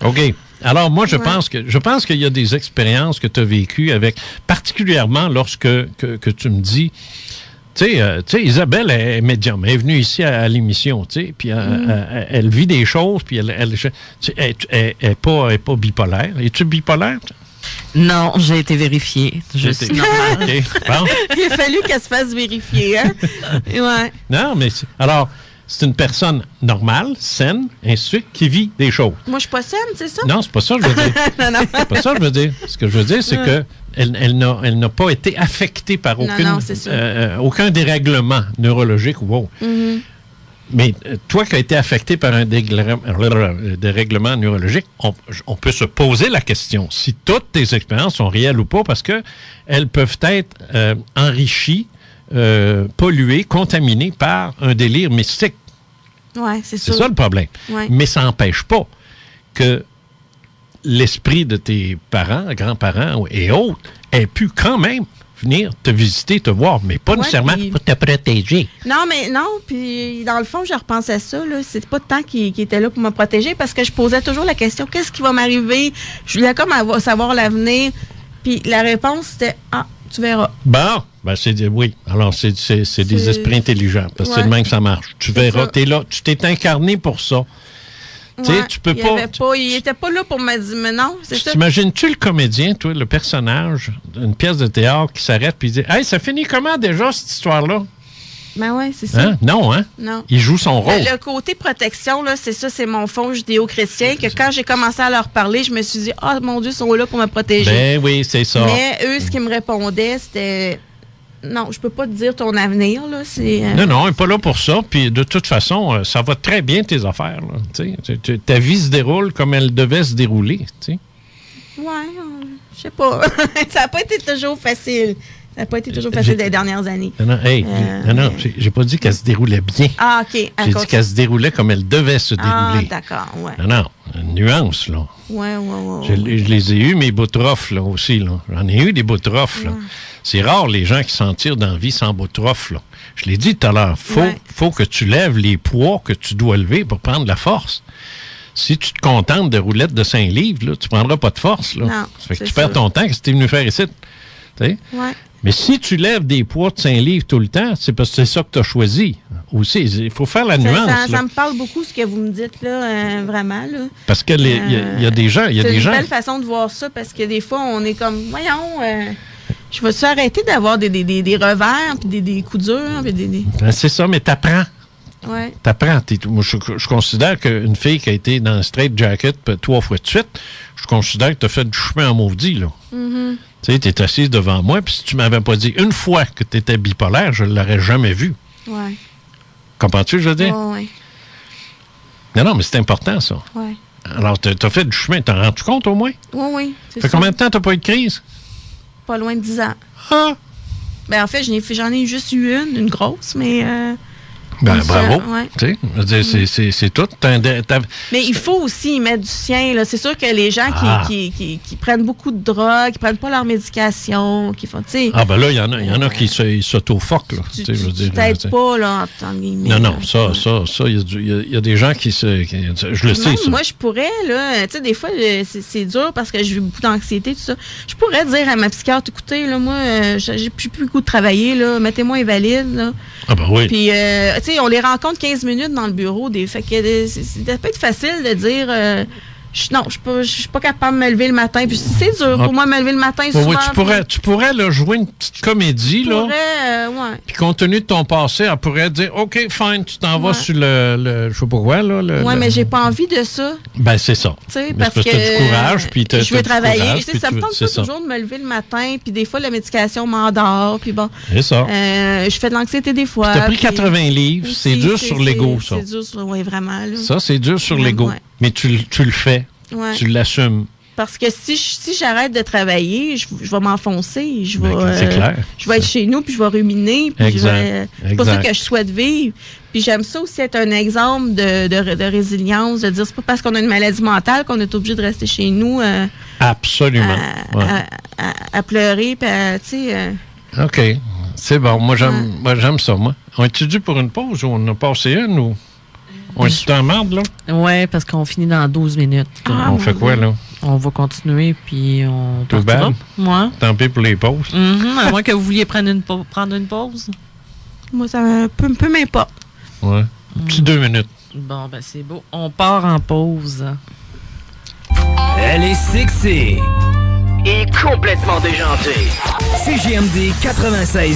OK. Alors, moi, je pense qu'il y a des expériences que tu as vécues avec... Particulièrement lorsque que tu me dis... Tu sais, Isabelle est médium. Elle est venue ici à l'émission, tu sais, puis elle vit des choses, puis elle est pas bipolaire. Es-tu bipolaire? Non, j'ai été vérifiée. Je suis normale. Okay. Bon. Il a fallu qu'elle se fasse vérifier, hein? Ouais. Non, mais c'est une personne normale, saine, ainsi de suite, qui vit des choses. Moi, je suis pas saine, c'est ça? Non, c'est pas ça que je veux dire. Non. C'est pas ça que je veux dire. Ce que je veux dire, c'est que elle n'a pas été affectée par aucun dérèglement neurologique ou autre. Mm-hmm. Mais toi qui as été affecté par un dérèglement neurologique, on peut se poser la question si toutes tes expériences sont réelles ou pas, parce qu'elles peuvent être enrichies, polluées, contaminées par un délire mystique. Ouais, c'est sûr. C'est ça le problème. Ouais. Mais ça n'empêche pas que l'esprit de tes parents, grands-parents et autres ait pu quand même venir te visiter, te voir, mais pas nécessairement pour te protéger. Non, puis dans le fond, je repensais à ça, là. C'est pas tant qu'il était là pour me protéger parce que je posais toujours la question, qu'est-ce qui va m'arriver? Je voulais comme savoir l'avenir. Puis la réponse, c'était, tu verras. Bon, oui. Alors, c'est des esprits intelligents, parce que c'est le même que ça marche. Tu verras, t'es là, tu t'es incarné pour ça. Tu sais, tu peux pas... Il était pas là pour me dire, mais non, c'est ça. T'imagines-tu le comédien, toi, le personnage d'une pièce de théâtre qui s'arrête puis il dit « Hey, ça finit comment déjà, cette histoire-là? » Ben ouais, c'est ça. Hein? Non, hein? Non. Il joue son rôle. Le côté protection, là, c'est ça, c'est mon fond judéo-chrétien, que quand j'ai commencé à leur parler, je me suis dit, mon Dieu, ils sont là pour me protéger. Ben oui, c'est ça. Mais eux, ce qu'ils me répondaient, c'était, non, je peux pas te dire ton avenir, là, c'est... Non, il n'est pas là pour ça, puis de toute façon, ça va très bien tes affaires, là, ta vie se déroule comme elle devait se dérouler, tu sais. Ouais, je sais pas. Ça n'a pas été toujours facile. Ça n'a pas été toujours facile des dernières années. Non, j'ai pas dit qu'elle se déroulait bien. Ah, OK. J'ai dit qu'elle se déroulait comme elle devait se dérouler. Ah, d'accord, ouais. Non, une nuance, là. Ouais. Je les ai eus, mes bouts de rofle, là, aussi, là. J'en ai eu des bouts de rofle, là. C'est rare, les gens qui s'en tirent dans la vie sans bouts de rofle, là. Je l'ai dit tout à l'heure, faut que tu lèves les poids que tu dois lever pour prendre la force. Si tu te contentes de roulettes de 5 livres, là, tu prendras pas de force, là. Non, ça fait que tu perds ton temps, qu'est-ce que tu es venu faire ici? Ouais. Mais si tu lèves des poids de 5 livres tout le temps, c'est parce que c'est ça que tu as choisi. Aussi, il faut faire la nuance. Ça me parle beaucoup ce que vous me dites, là, vraiment. Là. Parce qu'il y a des gens... C'est une belle façon de voir ça, parce que des fois, on est comme, voyons, je vais-tu arrêter d'avoir des revers, puis des coups durs? Puis Ben, c'est ça, mais t'apprends. Ouais. T'apprends. Moi, je considère qu'une fille qui a été dans un straight jacket 3 fois de suite, je considère que tu as fait du chemin en maudit, là. Mm-hmm. Tu sais, tu es assise devant moi, puis si tu m'avais pas dit une fois que tu étais bipolaire, je ne l'aurais jamais vu. Ouais. Comprends-tu, je veux dire? Ouais. Non, mais c'est important, ça. Ouais. Alors, tu as fait du chemin. T'en rends-tu compte, au moins? Oui. Ça fait combien de temps tu n'as pas eu de crise? Pas loin de 10 ans. Ah! Ben, en fait, j'en ai juste eu une grosse, mais... Ben, bravo. Ouais. Tu sais, c'est tout. Mais il faut aussi y mettre du sien. Là. C'est sûr que les gens qui prennent beaucoup de drogue, qui prennent pas leur médication, qui font, tu sais... Ah, ben là, il y en a qui s'auto-fuck, là. Tu t'aides pas, là, en tant que guillemets. Non, ça, il y a des gens qui se... je le sais, ça. Moi, je pourrais, là, tu sais, des fois, c'est dur parce que j'ai beaucoup d'anxiété, tout ça. Je pourrais dire à ma psychiatre, écoutez, là, moi, j'ai plus le goût de travailler, là, mettez-moi invalide, là. Ah, ben oui. Puis, tu sais, on les rencontre 15 minutes dans le bureau. Fait que ça peut être facile de dire je suis pas capable de me lever le matin. Puis c'est dur pour moi de me lever le matin souvent. Oui, tu pourrais là, jouer une petite comédie, là. Ouais. Puis compte tenu de ton passé, elle pourrait dire OK, fine, tu t'en vas sur le je sais pas quoi, là. Mais j'ai pas envie de ça. Ben, c'est ça. Parce que tu as du courage, puis je veux travailler. Ça me tente pas toujours de me lever le matin, puis des fois, la médication m'endort, puis bon. C'est ça. Je fais de l'anxiété des fois. Tu as pris 80 livres, c'est dur sur l'ego, ça. C'est dur sur, oui, vraiment. Là. Ça, c'est dur sur l'ego. Ouais. Mais tu le fais. Ouais. Tu l'assumes. Parce que si j'arrête de travailler, je vais m'enfoncer. C'est clair. Je vais être chez nous, puis je vais ruminer. Puis c'est pas ça que je souhaite vivre. Puis j'aime ça aussi être un exemple de résilience, de dire c'est pas parce qu'on a une maladie mentale qu'on est obligé de rester chez nous. Absolument. À pleurer, puis tu sais... OK. C'est bon. Moi, j'aime ça, moi. On est-tu pour une pause ou on a passé une ou... On est en marde, là? Oui, parce qu'on finit dans 12 minutes. On fait quoi, là? On va continuer, puis on tout bad? Moi. Tant pis pour les pauses. À moins que vous vouliez prendre une pause. Moi, ça peu m'importe. Ouais. Petit 2 minutes. Bon, ben c'est beau. On part en pause. Elle est sexy. Et complètement déjantée. CJMD 96.9.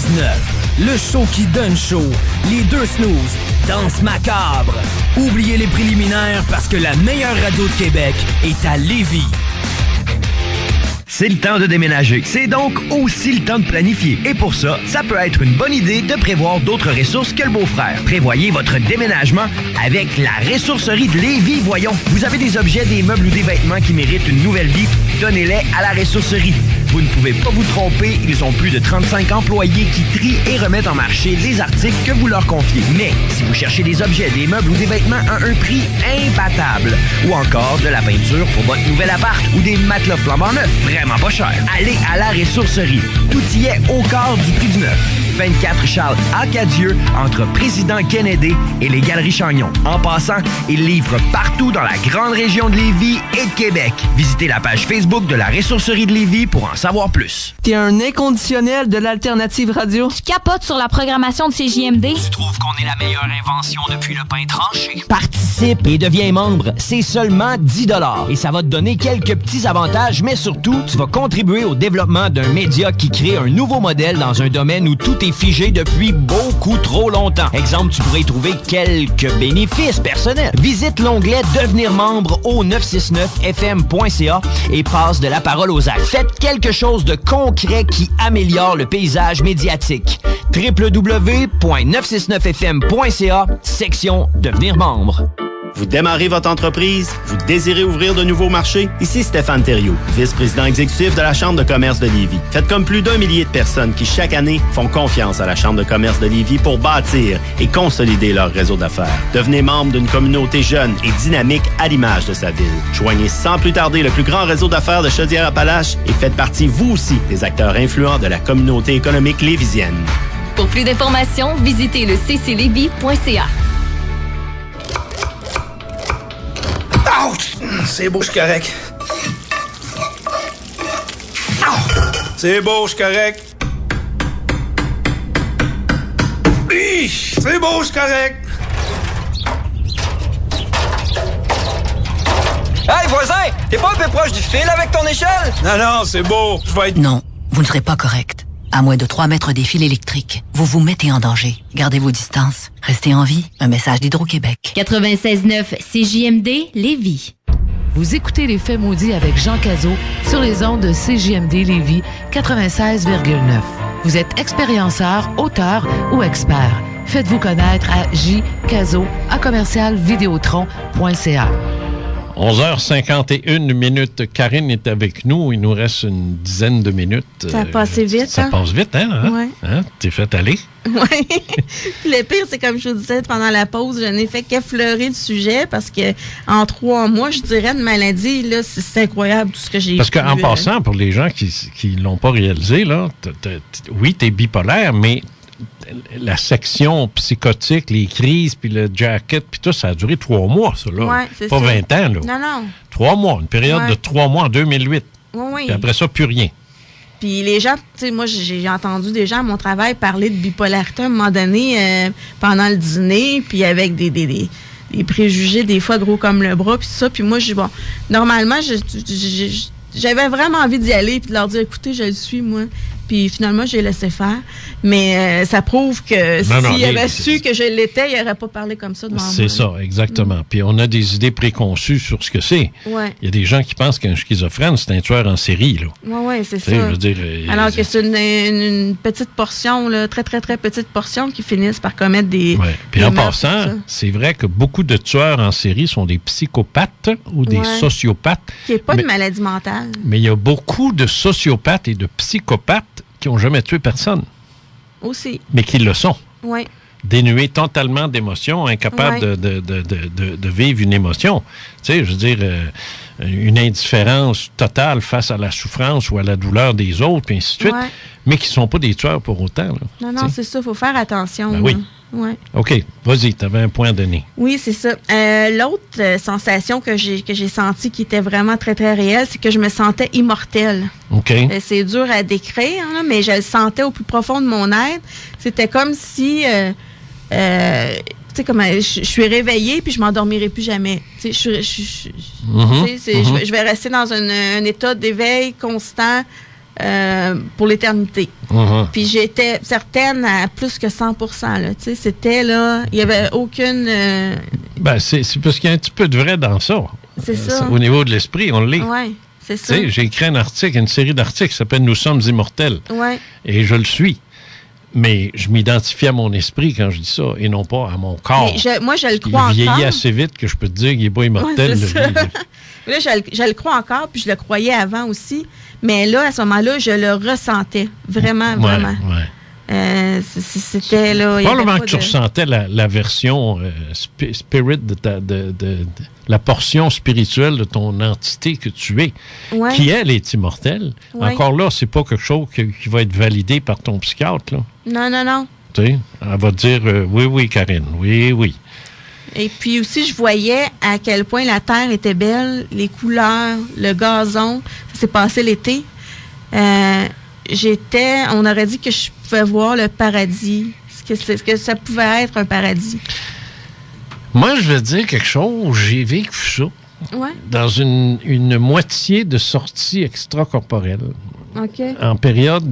Le show qui donne chaud. Les deux snooze. Danse macabre. Oubliez les préliminaires parce que la meilleure radio de Québec est à Lévis. C'est le temps de déménager. C'est donc aussi le temps de planifier. Et pour ça, ça peut être une bonne idée de prévoir d'autres ressources que le beau-frère. Prévoyez votre déménagement avec la ressourcerie de Lévis. Voyons, vous avez des objets, des meubles ou des vêtements qui méritent une nouvelle vie? Donnez-les à la ressourcerie. Vous ne pouvez pas vous tromper, ils ont plus de 35 employés qui trient et remettent en marché les articles que vous leur confiez. Mais si vous cherchez des objets, des meubles ou des vêtements à un prix imbattable, ou encore de la peinture pour votre nouvel appart ou des matelas flambant neufs, vraiment pas cher, allez à la Ressourcerie. Tout y est au quart du prix du neuf. 24 Charles Acadieux, entre Président Kennedy et les Galeries Chagnon. En passant, ils livrent partout dans la grande région de Lévis et de Québec. Visitez la page Facebook de la Ressourcerie de Lévis pour en savoir plus. T'es un inconditionnel de l'Alternative Radio? Tu capotes sur la programmation de CJMD? Tu trouves qu'on est la meilleure invention depuis le pain tranché? Participe et deviens membre. C'est seulement 10 $ et ça va te donner quelques petits avantages, mais surtout, tu vas contribuer au développement d'un média qui crée un nouveau modèle dans un domaine où tout est figé depuis beaucoup trop longtemps. Exemple, tu pourrais y trouver quelques bénéfices personnels. Visite l'onglet Devenir membre au 969fm.ca et passe de la parole aux actes. Faites quelque chose de concret qui améliore le paysage médiatique. www.969fm.ca, section Devenir membre. Vous démarrez votre entreprise? Vous désirez ouvrir de nouveaux marchés? Ici Stéphane Thériault, vice-président exécutif de la Chambre de commerce de Lévis. Faites comme plus d'1 millier de personnes qui, chaque année, font confiance à la Chambre de commerce de Lévis pour bâtir et consolider leur réseau d'affaires. Devenez membre d'une communauté jeune et dynamique à l'image de sa ville. Joignez sans plus tarder le plus grand réseau d'affaires de Chaudière-Appalaches et faites partie, vous aussi, des acteurs influents de la communauté économique lévisienne. Pour plus d'informations, visitez le cclevy.ca. Ouch! C'est beau, je suis correct. C'est beau, je suis correct. C'est beau, je suis correct. Hey, voisin! T'es pas un peu proche du fil avec ton échelle? Non, c'est beau. Je vais être... Non, vous ne serez pas correct. À moins de 3 mètres des fils électriques, vous vous mettez en danger. Gardez vos distances. Restez en vie. Un message d'Hydro-Québec. 96.9 CJMD Lévis. Vous écoutez Les Faits maudits avec Jean Cazot sur les ondes de CJMD Lévis 96,9. Vous êtes expérienceur, auteur ou expert. Faites-vous connaître à jcazot@commercialvideotron.ca. 11h51. Karine est avec nous. Il nous reste une dizaine de minutes. Ça a passé vite, Ça passe vite, hein? Ouais. Hein? T'es fait aller? Oui. Le pire, c'est comme je vous disais, pendant la pause, je n'ai fait qu'effleurer le sujet parce que en 3 mois, je dirais, de maladie, là, c'est incroyable tout ce que j'ai Parce vu. qu'en passant, pour les gens qui ne l'ont pas réalisé, là, oui, t'es bipolaire, mais la section psychotique, les crises, puis le jacket, puis tout, ça a duré 3 mois, ça, là. Ouais, c'est pas ça. 20 ans, là. Non. 3 mois, une période de 3 mois en 2008. Oui. Puis après ça, plus rien. Puis les gens, tu sais, moi, j'ai entendu des gens à mon travail parler de bipolarité à un moment donné pendant le dîner, puis avec des préjugés, des fois gros comme le bras, puis ça. Puis moi, bon, normalement, j'avais vraiment envie d'y aller, puis de leur dire, écoutez, je le suis, moi. Puis finalement, j'ai laissé faire. Mais ça prouve que s'il avait su que je l'étais, il n'aurait pas parlé comme ça devant moi. C'est ça, exactement. Puis on a des idées préconçues sur ce que c'est. Ouais. Il y a des gens qui pensent qu'un schizophrène, c'est un tueur en série, là. Oui, c'est ça. Je veux dire, alors que c'est une petite portion, là, très, très, très petite portion qui finissent par commettre des... Ouais. Puis en passant, c'est vrai que beaucoup de tueurs en série sont des psychopathes ou des sociopathes. Qui n'est pas une maladie mentale. Mais il y a beaucoup de sociopathes et de psychopathes qui n'ont jamais tué personne. Aussi. Mais qui le sont. Oui. Dénués totalement d'émotions, incapables de vivre une émotion. Tu sais, je veux dire, une indifférence totale face à la souffrance ou à la douleur des autres, puis ainsi de suite, mais qui ne sont pas des tueurs pour autant. Là, non, c'est ça, il faut faire attention. Ben oui. Ouais. OK, vas-y, tu avais un point à donner. Oui, c'est ça. L'autre sensation que j'ai sentie qui était vraiment très, très réelle, c'est que je me sentais immortelle. OK. C'est dur à décrire, là, mais je le sentais au plus profond de mon être. C'était comme si... tu sais, comme je suis réveillée puis je m'endormirai plus jamais. Tu sais, je vais rester dans un état d'éveil constant pour l'éternité. Puis j'étais certaine à plus que 100%. Là, tu sais, c'était là, il n'y avait aucune... Ben, c'est parce qu'il y a un petit peu de vrai dans ça. C'est ça. Au niveau de l'esprit, on l'est. Oui, c'est ça. Tu sais, j'ai écrit un article, une série d'articles qui s'appelle « Nous sommes immortels ». Ouais. Et je le suis. Mais je m'identifie à mon esprit quand je dis ça, et non pas à mon corps. Moi, je le crois encore. Il vieillit assez vite que je peux te dire qu'il n'est pas immortel. Ouais, Là, je le crois encore, puis je le croyais avant aussi. Mais là, à ce moment-là, je le ressentais. Vraiment, vraiment. C'était là. Probablement que tu ressentais la version spirit de la portion spirituelle de ton entité que tu es, qui, elle, est immortelle. Ouais. Encore là, c'est pas quelque chose qui va être validé par ton psychiatre. Là. Non. Tu sais, elle va te dire oui, Karine, oui. Et puis aussi, je voyais à quel point la terre était belle, les couleurs, le gazon. Ça s'est passé l'été. On aurait dit que je pouvais voir le paradis. Est-ce que ça pouvait être un paradis? Moi, je vais dire quelque chose. J'ai vécu ça dans une moitié de sortie extracorporelle. OK. En période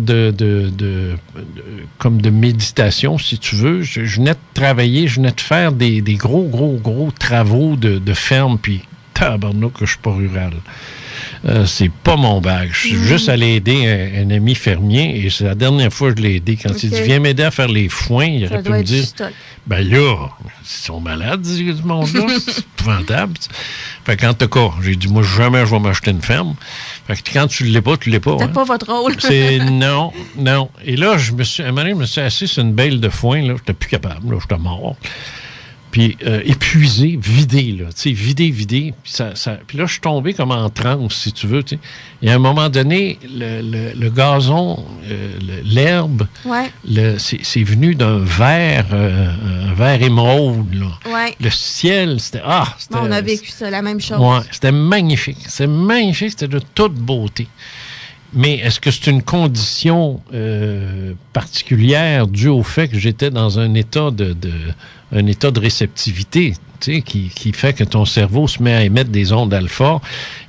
comme de méditation, si tu veux. Je venais de travailler, je venais de faire des gros travaux de ferme, puis tabarnak que je suis pas rural. C'est pas mon bague. Je suis juste allé aider un ami fermier et c'est la dernière fois que je l'ai aidé. Quand il dit « Viens m'aider à faire les foins », il aurait pu me dire « Ben là, ils sont malades, ce monde-là. C'est épouvantable. » Fait qu'en tout cas, j'ai dit « Moi, jamais je vais m'acheter une ferme. » Fait que quand tu l'es pas, tu l'es pas. C'est pas votre rôle. Non. Et là, à un moment donné, je me suis assis sur une bêle de foin. Là, j'étais plus capable. Là, j'étais mort. Puis épuisé, vidé, là, tu sais, vidé. Puis là, je suis tombé comme en transe, si tu veux, tu sais. Et à un moment donné, le gazon, l'herbe, c'est venu d'un vert émeraude, là. Ouais. Le ciel, c'était... on a vécu ça, la même chose. Ouais, c'était magnifique. C'était de toute beauté. Mais est-ce que c'est une condition particulière due au fait que j'étais dans un état de réceptivité, tu sais, qui fait que ton cerveau se met à émettre des ondes alpha,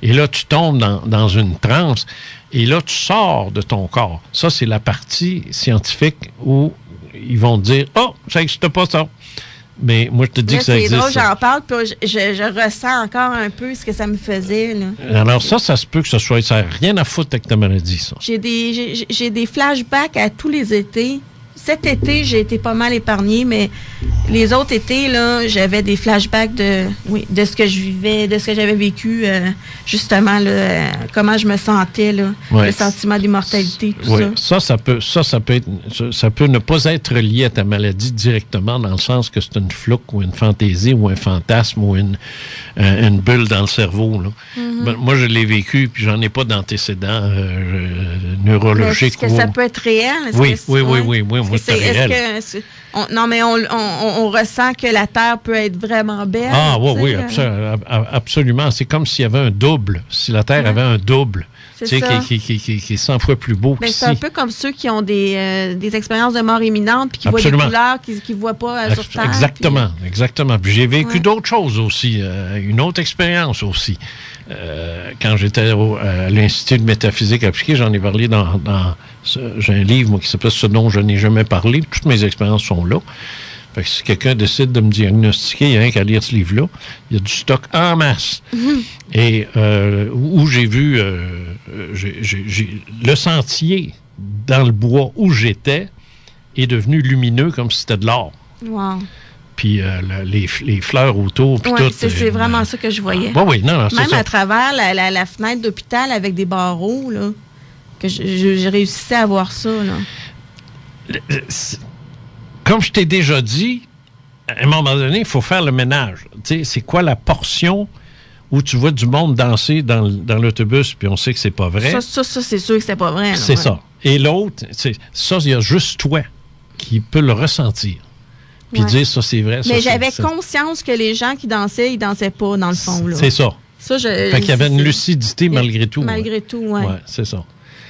et là, tu tombes dans une transe, et là, tu sors de ton corps. Ça, c'est la partie scientifique où ils vont te dire « Oh, ça n'existe pas, ça! » Mais moi, je te dis que ça existe. C'est drôle, j'en parle, puis je ressens encore un peu ce que ça me faisait. Là. Alors ça se peut que ça n'a rien à foutre avec ta maladie, ça. J'ai des flashbacks à tous les étés. Cet été, j'ai été pas mal épargnée, mais les autres étés, là, j'avais des flashbacks de ce que je vivais, de ce que j'avais vécu, justement, là, comment je me sentais, là, le sentiment d'immortalité, tout ça. Ça peut ne pas être lié à ta maladie directement, dans le sens que c'est une flouque ou une fantaisie ou un fantasme ou une bulle dans le cerveau, là. Mm-hmm. Ben, moi, je l'ai vécu, puis j'en ai pas d'antécédents neurologiques. Est-ce que ça peut être réel? Oui. Moi, c'est réel. On ressent que la Terre peut être vraiment belle. Ah, oui, absolument. C'est comme s'il y avait un double. Si la Terre avait un double, tu sais, qui est 100 fois plus beau qu'ici. C'est un peu comme ceux qui ont des expériences de mort imminente puis qui voient des couleurs qu'ils ne voient pas sur Terre. Exactement. Puis j'ai vécu d'autres choses aussi. Une autre expérience aussi. Quand j'étais à l'Institut de métaphysique appliquée, j'en ai parlé j'ai un livre, moi, qui s'appelle « Ce dont je n'ai jamais parlé ». Toutes mes expériences sont là. Fait que si quelqu'un décide de me diagnostiquer, il n'y a rien qu'à lire ce livre-là. Il y a du stock en masse. Mm-hmm. Et où j'ai vu le sentier dans le bois où j'étais est devenu lumineux comme si c'était de l'or. Wow. Puis les fleurs autour. Oui, c'est vraiment ça que je voyais. Oui, non, même à travers la fenêtre d'hôpital avec des barreaux, là, que j'ai réussi à voir ça. Là. Comme je t'ai déjà dit, à un moment donné, il faut faire le ménage. Tu sais, c'est quoi la portion où tu vois du monde danser dans l'autobus, puis on sait que c'est pas vrai? Ça c'est sûr que c'est pas vrai. C'est ça. Et l'autre, ça, il y a juste toi qui peux le ressentir. Puis dire, ça, c'est vrai. Mais j'avais conscience que les gens qui dansaient, ils dansaient pas, dans le fond. Là. C'est ça. Fait qu'il y avait une lucidité malgré tout. Malgré tout, oui. Ouais, c'est ça.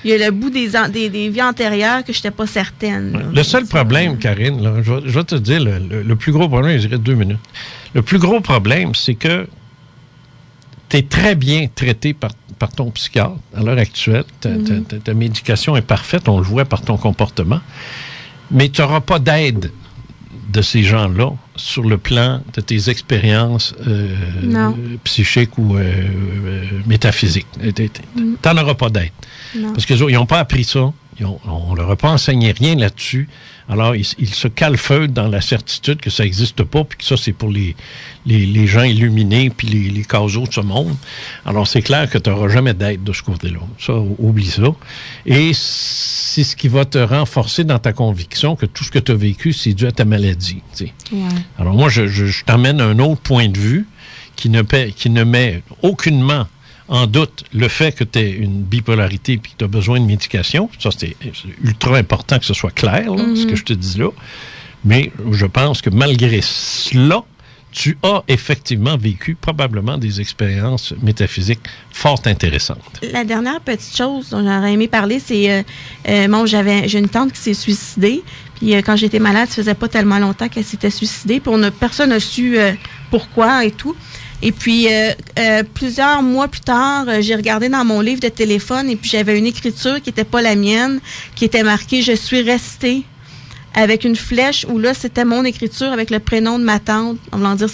Il y a le bout des vies antérieures que je n'étais pas certaine. Là. Le seul problème, Karine, là, je vais te dire, le plus gros problème, je dirais 2 minutes. Le plus gros problème, c'est que tu es très bien traité par ton psychiatre à l'heure actuelle. Ta médication est parfaite, on le voit par ton comportement. Mais tu n'auras pas d'aide de ces gens-là sur le plan de tes expériences psychiques ou métaphysiques. Tu n'en auras pas d'aide. Parce qu'ils n'ont pas appris ça. On leur a pas enseigné rien là-dessus. Alors, ils se calfeutrent dans la certitude que ça n'existe pas, puis que ça, c'est pour les gens illuminés, puis les casos de ce monde. Alors, c'est clair que tu n'auras jamais d'aide de ce côté-là. Ça, oublie ça. Et c'est ce qui va te renforcer dans ta conviction que tout ce que tu as vécu, c'est dû à ta maladie. Ouais. Alors, moi, je t'amène un autre point de vue qui ne met aucunement en doute le fait que tu aies une bipolarité et que tu as besoin de médication. Ça, c'est ultra important que ce soit clair, là, ce que je te dis là. Mais je pense que malgré cela, tu as effectivement vécu probablement des expériences métaphysiques fort intéressantes. La dernière petite chose dont j'aurais aimé parler, c'est j'ai une tante qui s'est suicidée. Puis quand j'étais malade, ça faisait pas tellement longtemps qu'elle s'était suicidée. Puis personne n'a su pourquoi et tout. Et puis, plusieurs mois plus tard, j'ai regardé dans mon livre de téléphone et puis j'avais une écriture qui n'était pas la mienne, qui était marquée « Je suis restée » avec une flèche où là, c'était mon écriture avec le prénom de ma tante, en voulant dire